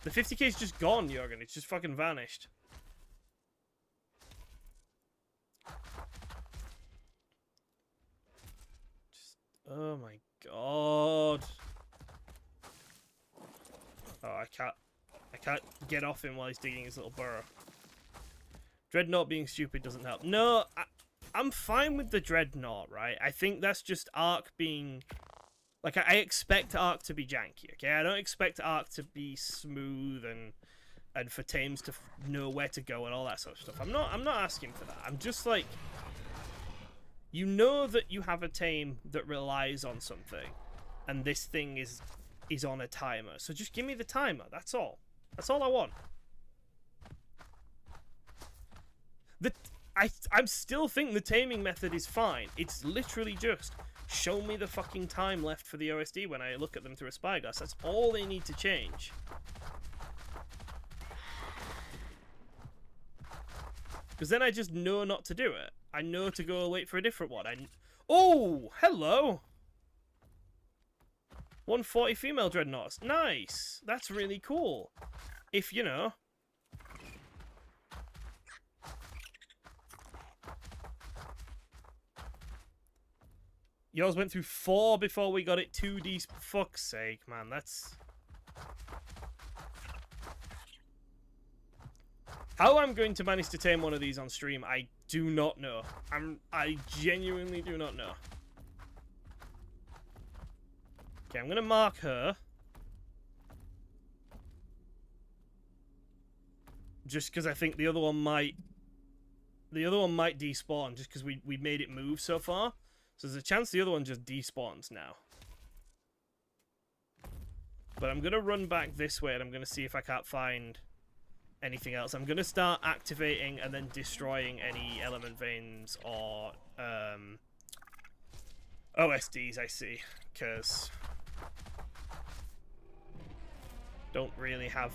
The 50k is just gone, Jorgen. It's just fucking vanished. Oh my god. Oh, I can't get off him while he's digging his little burrow. Dreadnought being stupid doesn't help. No, I'm fine with the Dreadnought, right? I think that's just ARK being... Like, I expect ARK to be janky, okay? I don't expect ARK to be smooth and for tames to know where to go and all that sort of stuff. I'm not asking for that. I'm just like... You know that you have a tame that relies on something, and this thing is on a timer. So just give me the timer, that's all. That's all I want. I still think the taming method is fine. It's literally just show me the fucking time left for the OSD when I look at them through a spyglass. That's all they need to change. Because then I just know not to do it. I know to go wait for a different one. Oh, hello! 140 female dreadnoughts. Nice! That's really cool. If, you know... Yours went through 4 before we got it 2D. Fuck's sake, man. That's... How I'm going to manage to tame one of these on stream, I do not know. I genuinely do not know. Okay, I'm going to mark her. Just because I think the other one might... The other one might despawn, just because we made it move so far. So there's a chance the other one just despawns now. But I'm going to run back this way, and I'm going to see if I can't find anything else. I'm going to start activating and then destroying any element veins or OSDs I see, because don't really have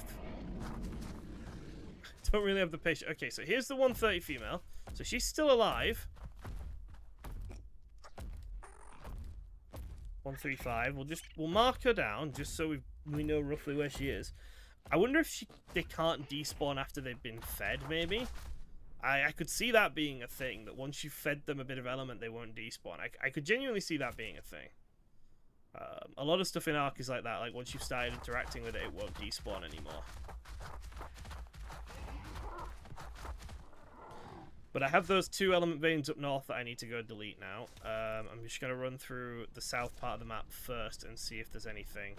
the patience. Okay, so here's the 130 female. So she's still alive. 135. We'll mark her down just so we know roughly where she is. I wonder if they can't despawn after they've been fed, maybe? I could see that being a thing, that once you fed them a bit of element, they won't despawn. I could genuinely see that being a thing. A lot of stuff in ARK is like that, like once you've started interacting with it, it won't despawn anymore. But I have those 2 element veins up north that I need to go delete now. I'm just going to run through the south part of the map first and see if there's anything.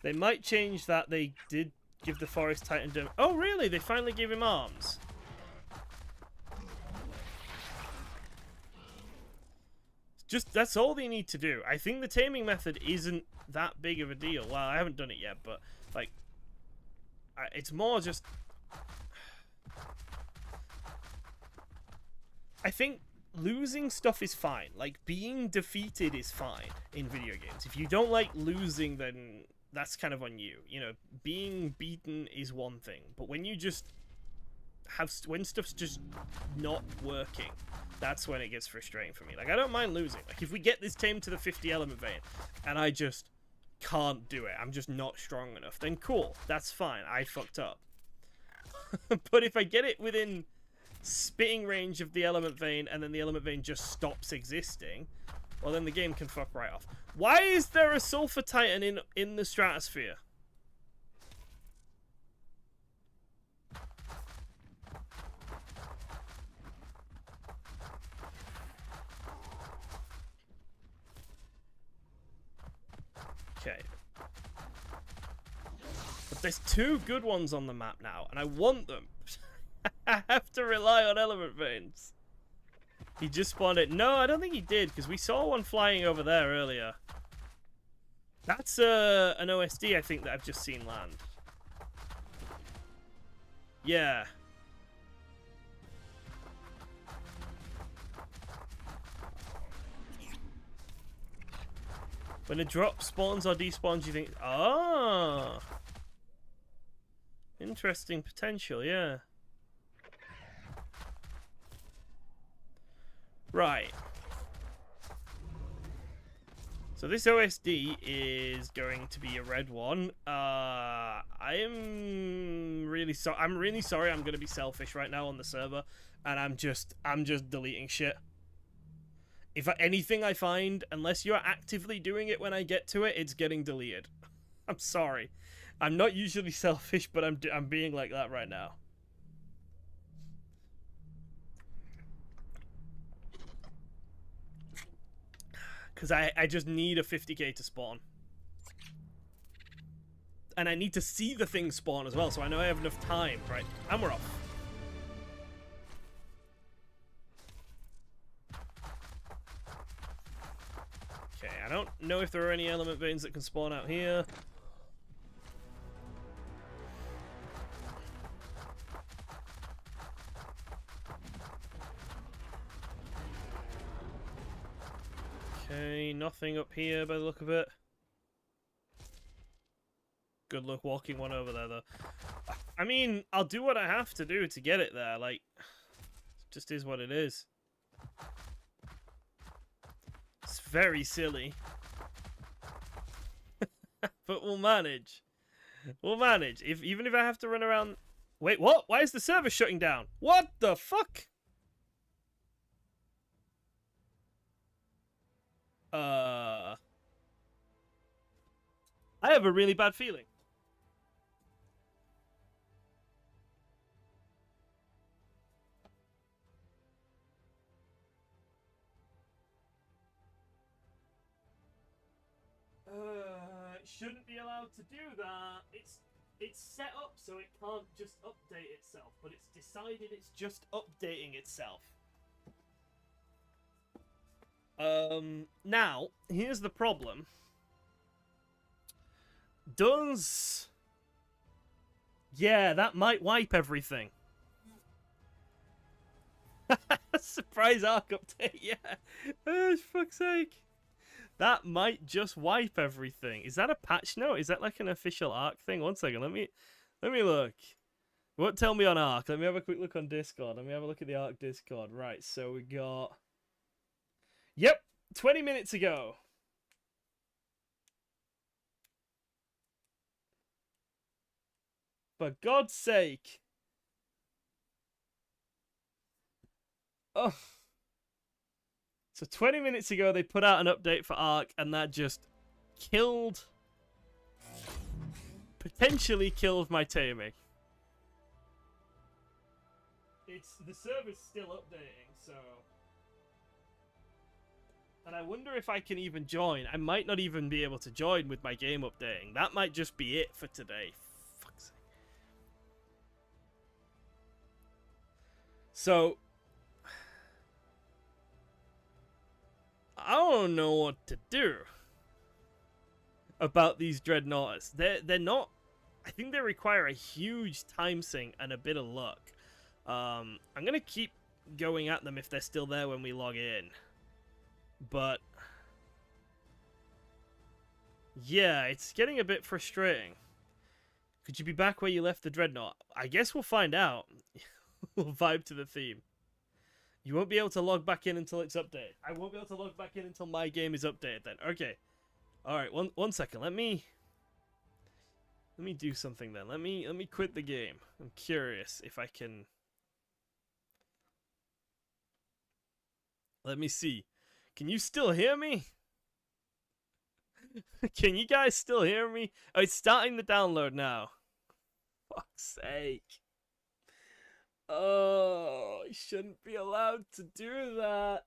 They might change that. They did give the Forest Titan dome. Oh, really? They finally gave him arms? Just, that's all they need to do. I think the taming method isn't that big of a deal. Well, I haven't done it yet, but, like, it's more just... I think losing stuff is fine. Like, being defeated is fine in video games. If you don't like losing, then that's kind of on you. You know, being beaten is one thing, but when you just have... when stuff's just not working, that's when it gets frustrating for me. Like, I don't mind losing. Like, if we get this tame to the 50 element vein, and I just can't do it, I'm just not strong enough, then cool. That's fine. I fucked up. But if I get it within spitting range of the element vein, and then the element vein just stops existing, well then the game can fuck right off. Why is there a sulfur titan in the stratosphere? Okay. But there's 2 good ones on the map now, and I want them. I have to rely on element veins. He just spawned it. No, I don't think he did, because we saw one flying over there earlier. That's an OSD, I think, that I've just seen land. Yeah. When a drop spawns or despawns, you think, ah, interesting potential, yeah. Right. So this OSD is going to be a red one. I'm really sorry. I'm going to be selfish right now on the server, and I'm just deleting shit. If anything I find, unless you're actively doing it when I get to it, it's getting deleted. I'm sorry. I'm not usually selfish, but I'm being like that right now. Because I just need a 50k to spawn. And I need to see the thing spawn as well, so I know I have enough time. Right, and we're off. Okay, I don't know if there are any element veins that can spawn out here. Okay, nothing up here by the look of it. Good luck walking one over there, though. I mean, I'll do what I have to do to get it there. Like, it just is what it is. It's very silly. But we'll manage. We'll manage. Even if I have to run around... Wait, what? Why is the server shutting down? What the fuck? I have a really bad feeling. It shouldn't be allowed to do that. It's set up so it can't just update itself, but it's decided it's just updating itself. Now, here's the problem. Yeah, that might wipe everything. Surprise ARK update, yeah. Oh, fuck's sake. That might just wipe everything. Is that a patch note? Is that like an official ARK thing? One second, let me look. It won't tell me on ARK. Let me have a quick look on Discord. Let me have a look at the ARK Discord. Right, so we got... Yep, 20 minutes ago. For God's sake. Oh. So 20 minutes ago, they put out an update for ARK, and that just killed... Potentially killed my taming. The server's still updating, so... And I wonder if I can even join. I might not even be able to join with my game updating. That might just be it for today. Fuck's sake. So... I don't know what to do about these dreadnoughts. They're not... I think they require a huge time sink and a bit of luck. I'm going to keep going at them if they're still there when we log in. But... yeah, it's getting a bit frustrating. Could you be back where you left the dreadnought? I guess we'll find out. We'll vibe to the theme. You won't be able to log back in until it's updated. I won't be able to log back in until my game is updated then. Okay. Alright, one second. Let me do something then. Let me quit the game. I'm curious if I can... Let me see. Can you still hear me? Can you guys still hear me? Oh, it's starting the download now. Fuck's sake. Oh, I shouldn't be allowed to do that.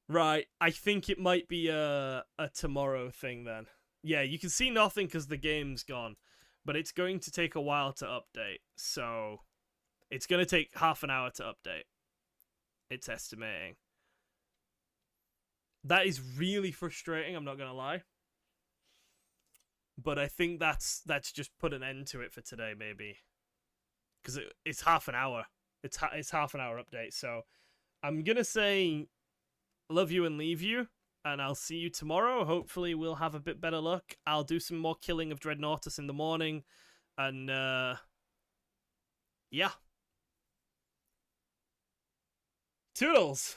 Right, I think it might be a tomorrow thing then. Yeah, you can see nothing because the game's gone, but it's going to take a while to update, so it's going to take half an hour to update. It's estimating. That is really frustrating, I'm not going to lie. But I think that's just put an end to it for today, maybe. Because it's half an hour. It's half an hour update, so I'm going to say love you and leave you, and I'll see you tomorrow. Hopefully we'll have a bit better luck. I'll do some more killing of Dreadnoughtus in the morning, and yeah. Toodles!